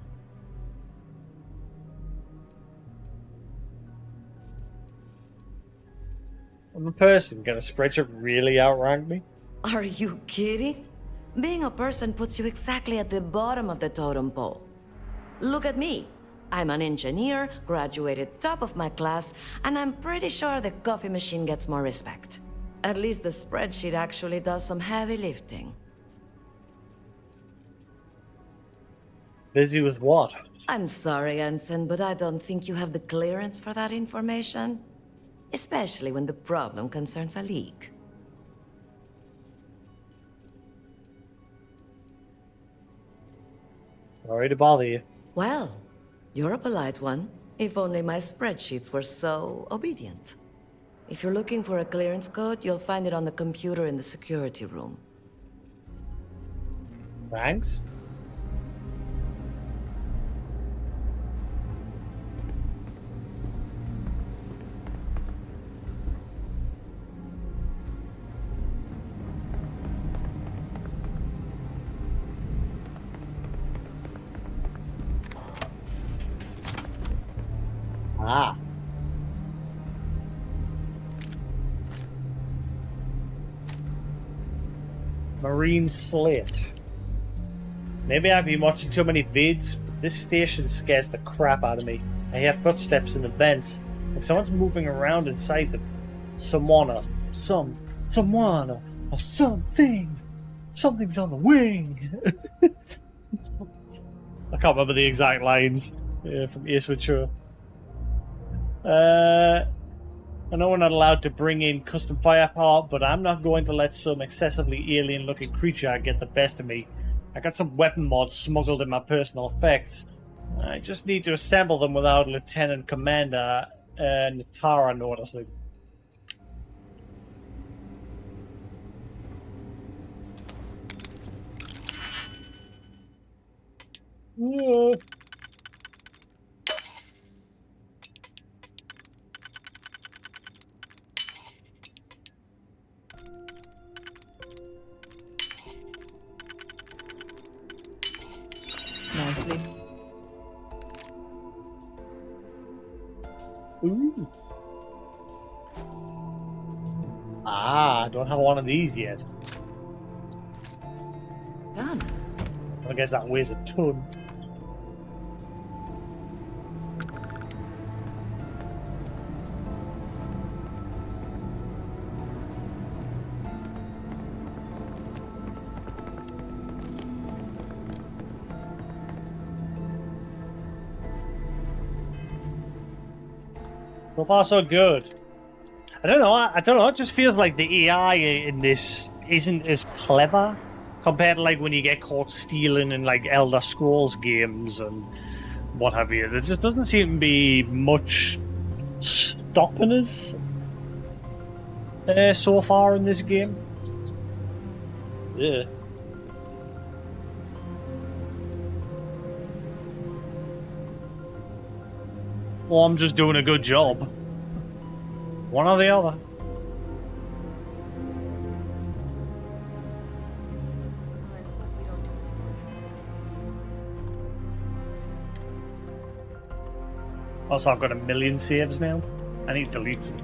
S1: a person. Can a spreadsheet really outrank me?
S7: Are you kidding? Being a person puts you exactly at the bottom of the totem pole. Look at me. I'm an engineer, graduated top of my class, and I'm pretty sure the coffee machine gets more respect. At least the spreadsheet actually does some heavy lifting.
S1: Busy with what?
S7: I'm sorry, Ensign, but I don't think you have the clearance for that information. Especially when the problem concerns a leak.
S1: Sorry to bother you.
S7: Well, you're a polite one. If only my spreadsheets were so obedient. If you're looking for a clearance code, you'll find it on the computer in the security room.
S1: Thanks. Ah. Marine Slate. Maybe I've been watching too many vids, but this station scares the crap out of me. I hear footsteps in the vents, like someone's moving around inside them. Someone or something. Something's on the wing. I can't remember the exact lines from Ace Ventura. I know we're not allowed to bring in custom firepower, but I'm not going to let some excessively alien-looking creature get the best of me. I got some weapon mods smuggled in my personal effects. I just need to assemble them without Lieutenant Commander Natara noticing. Yeah.
S7: Nicely.
S1: Ooh. Ah, I don't have one of these yet.
S7: Done.
S1: I guess that weighs a ton. So far, so good. I don't know. I don't know. It just feels like the AI in this isn't as clever compared to like when you get caught stealing in like Elder Scrolls games and what have you. There just doesn't seem to be much stopping us so far in this game. Yeah. Well, I'm just doing a good job. One or the other. Also, I've got a million saves now. I need to delete them.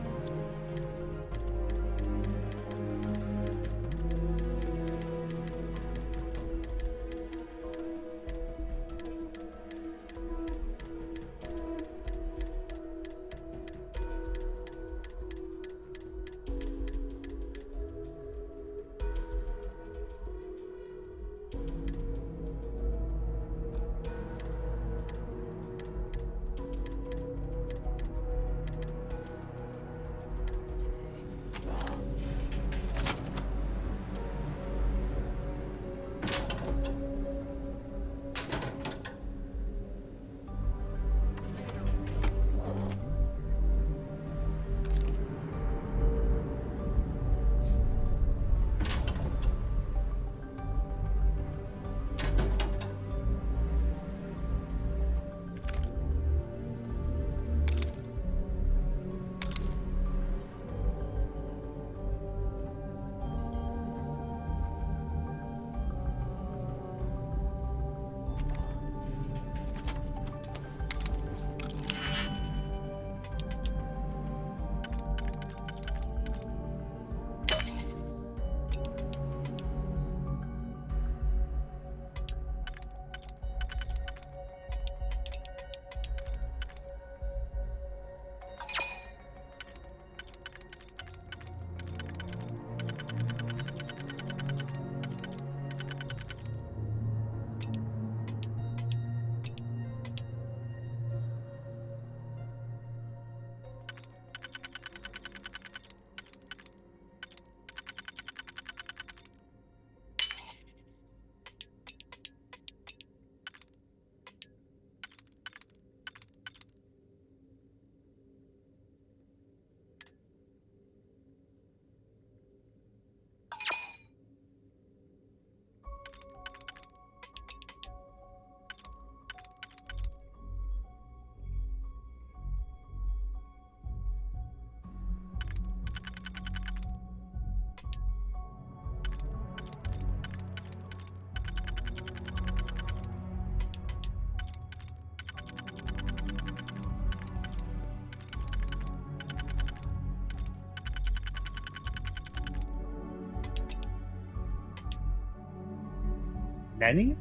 S1: Nanny?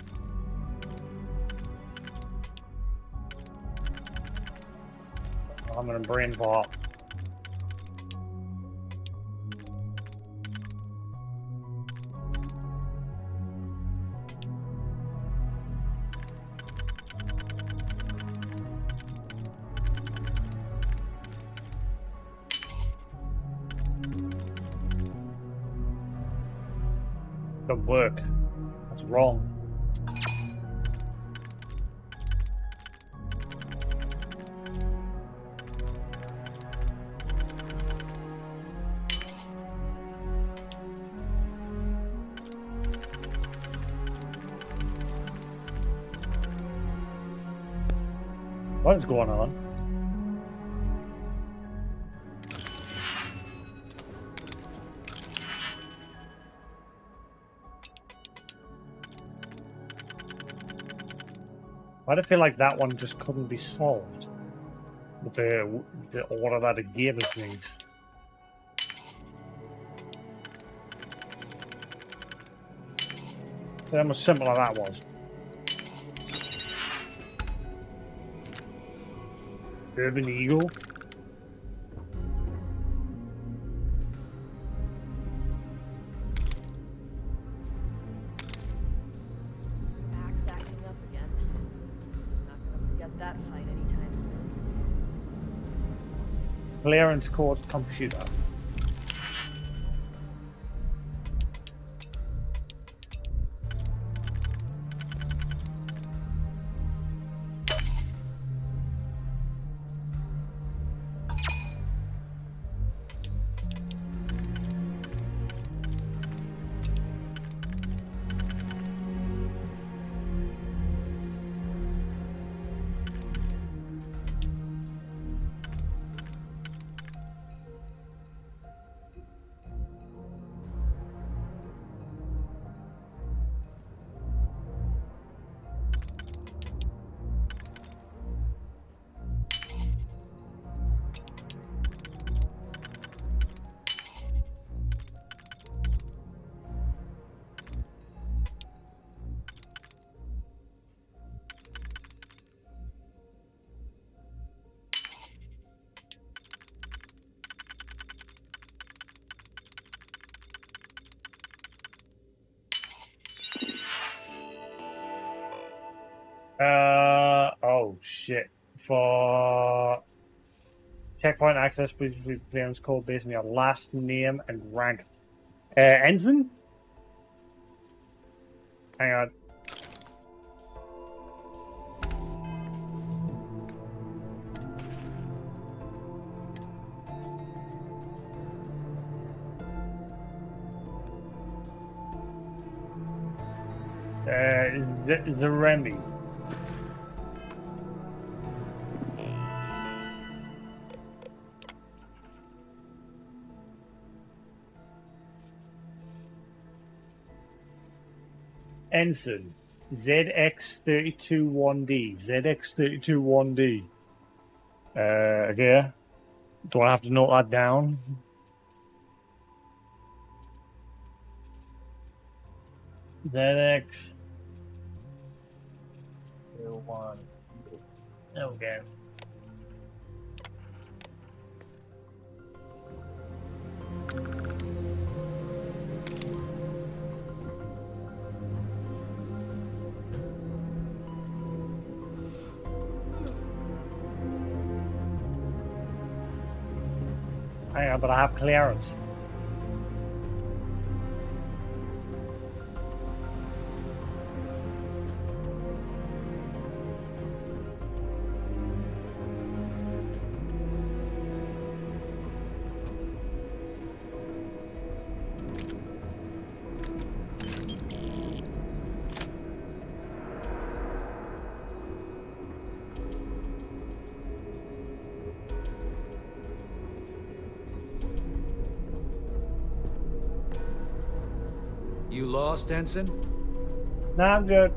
S1: I'm gonna brain pop. Don't work. That's wrong. What is going on? Why do I feel like that one just couldn't be solved with the order that it gave us needs? How much simpler that was. Urban Eagle.
S5: Max acting up again. Not gonna forget that fight anytime soon.
S1: Clearance code computer. Oh shit. For checkpoint access, please retrieve clearance code based on your last name and rank. Ensign? Hang on. The Remy. Ensign. ZX321D. ZX321D. Okay. Do I have to note that down? ZX. 1. Okay. Hang on, but I have clearance.
S6: You lost, Ensign?
S1: No, I'm good.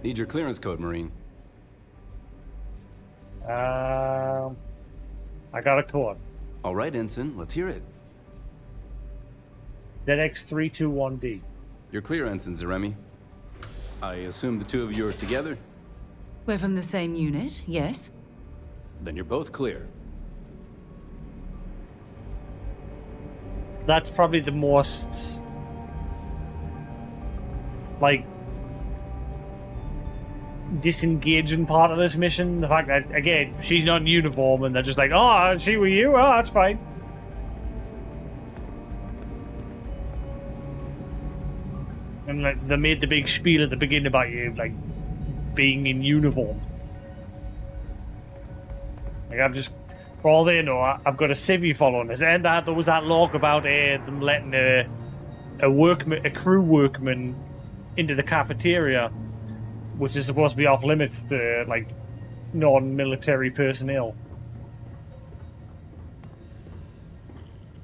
S18: Need your clearance code, Marine.
S1: I got a code.
S18: All right, Ensign, let's hear it.
S1: ZX321D.
S18: You're clear, Ensign Zaremi. I assume the two of you are together?
S20: We're from the same unit, yes?
S18: Then you're both clear.
S1: That's probably the most, like, disengaging part of this mission. The fact that, again, she's not in uniform and they're just like, oh, she with you? Oh, that's fine. And like, they made the big spiel at the beginning about you, like, being in uniform. Like, I've just, for all they know, I've got a civvy following us. And there was that log about them letting a crew workman into the cafeteria, which is supposed to be off limits to, like, non-military personnel.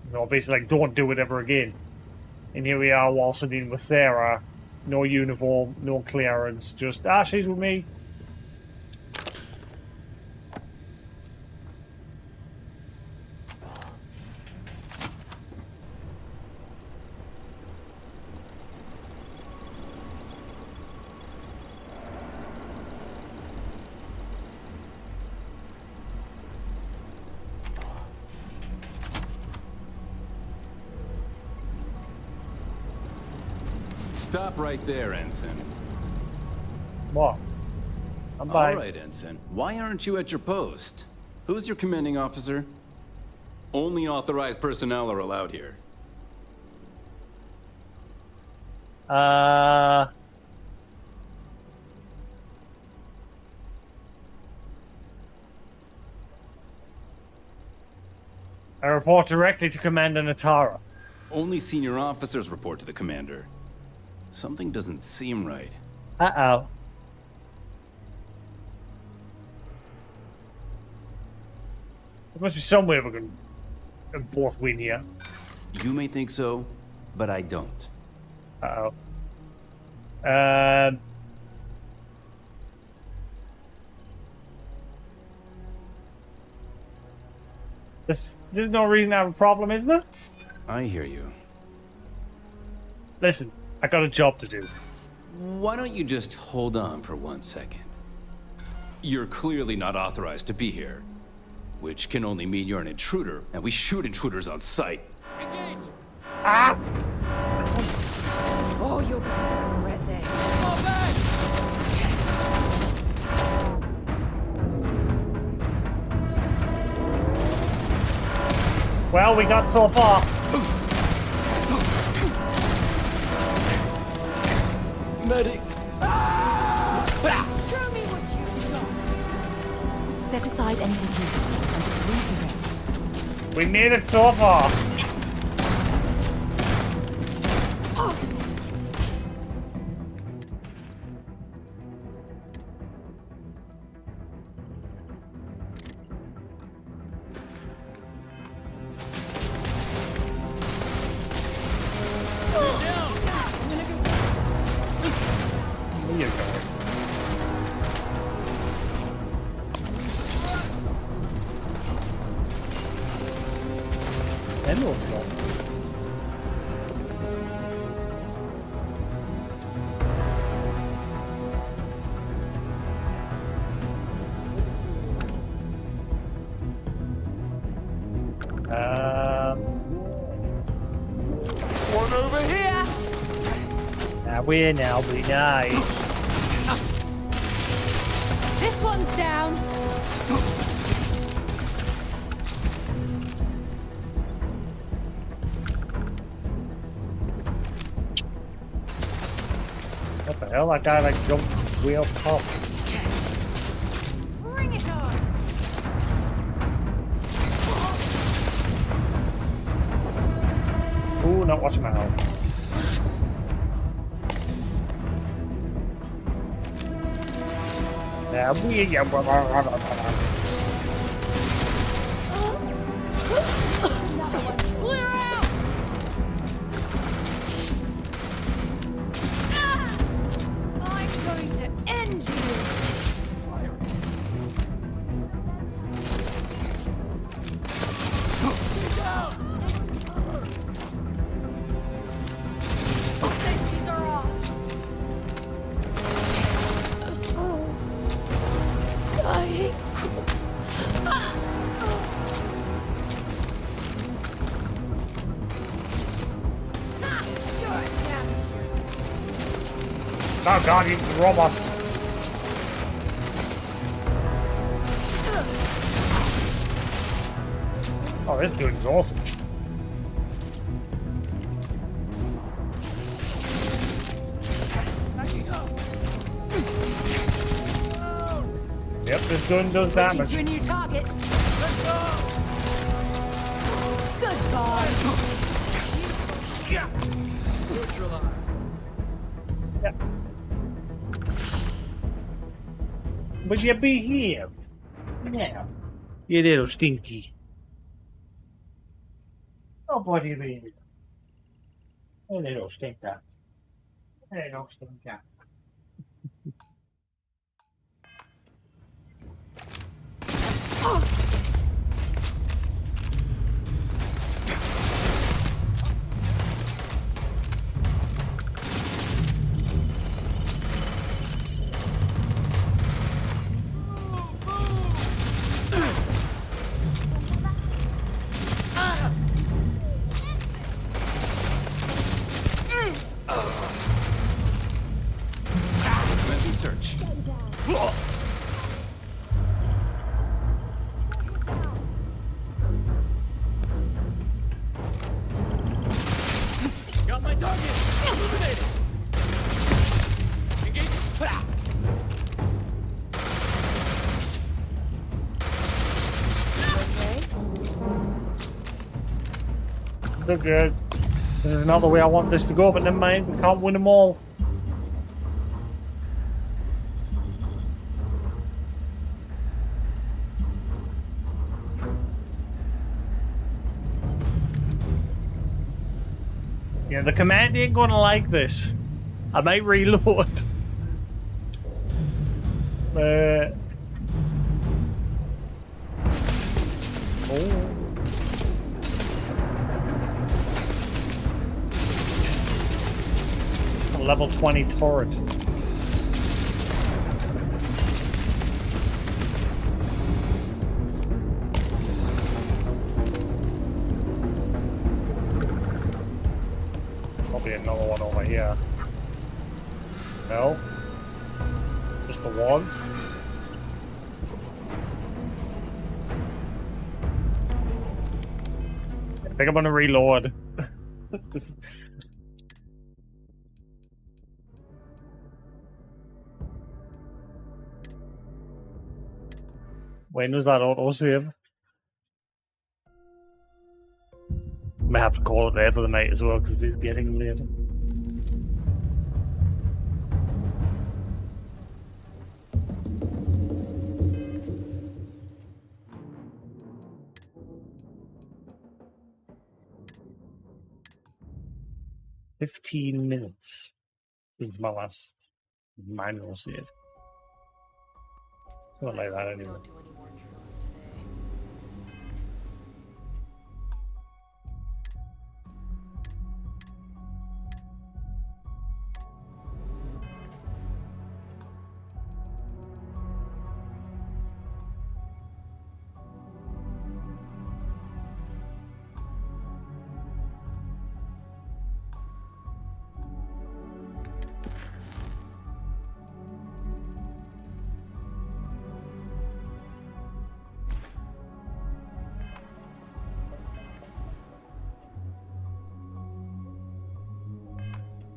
S1: You know, basically, like, don't do it ever again. And here we are waltzing in with Sarah. No uniform, no clearance, just, she's with me.
S18: Stop right there, Ensign.
S1: What? I'm
S18: All
S1: fine.
S18: right, Ensign. Why aren't you at your post? Who's your commanding officer? Only authorized personnel are allowed here.
S1: I report directly to Commander Natara.
S18: Only senior officers report to the commander. Something doesn't seem right.
S1: Uh-oh. There must be some way we can both win here.
S18: You may think so, but I don't.
S1: Uh-oh. There's no reason to have a problem, is there?
S18: I hear you.
S1: Listen, I got a job to do.
S18: Why don't you just hold on for 1 second? You're clearly not authorized to be here, which can only mean you're an intruder, and we shoot intruders on sight.
S17: Engage!
S1: Ah!
S11: Oh, you're going to regret this.
S17: Fall back!
S1: Well, we got so far.
S12: Medic!
S11: Show me what you've got. Set aside anything useful and just leave the rest.
S1: We made it so far. There you go. Hello, Flop.
S17: One over here!
S1: Now we nice.
S11: This one's down.
S1: What the hell? That guy like jumped way up top.
S11: Bring it on.
S1: Ooh, not watching my health. Now we
S11: Clear out! I'm going to end you.
S1: Oh god, you robots. Oh, this dude's awesome. Yep, this gun does damage.
S8: To a new target. Let's go. Goodbye.
S6: Neutralize.
S1: Yep. But you behave. Yeah. You little stinky. Oh, boy, you behave. You little stinker. You little stinker.
S18: Commencing search.
S8: Got my target. Eliminated. Engaging.
S1: They're good. This is not the way I want this to go, but never mind, we can't win them all. Yeah, the command ain't gonna like this. I might reload. Oh. It's a level 20 turret. Probably another one over here. No? Just the one? I think I'm gonna reload. This... When was that autosave? May have to call it there for the night as well because it is getting late. "15 minutes since my last manual save." It's not like that anymore.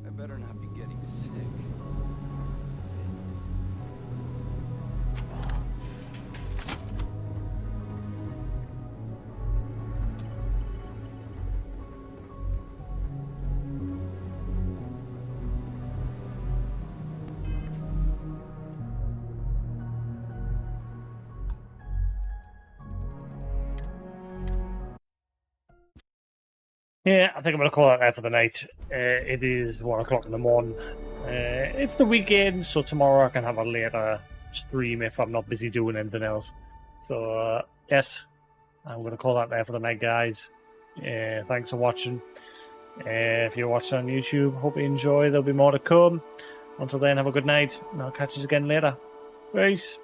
S18: I better not be getting sick.
S1: Yeah, I think I'm going to call that there for the night. It is 1 o'clock in the morning. It's the weekend, so tomorrow I can have a later stream if I'm not busy doing anything else. So, yes, I'm going to call that there for the night, guys. Thanks for watching. If you're watching on YouTube, hope you enjoy. There'll be more to come. Until then, have a good night, and I'll catch you again later. Peace.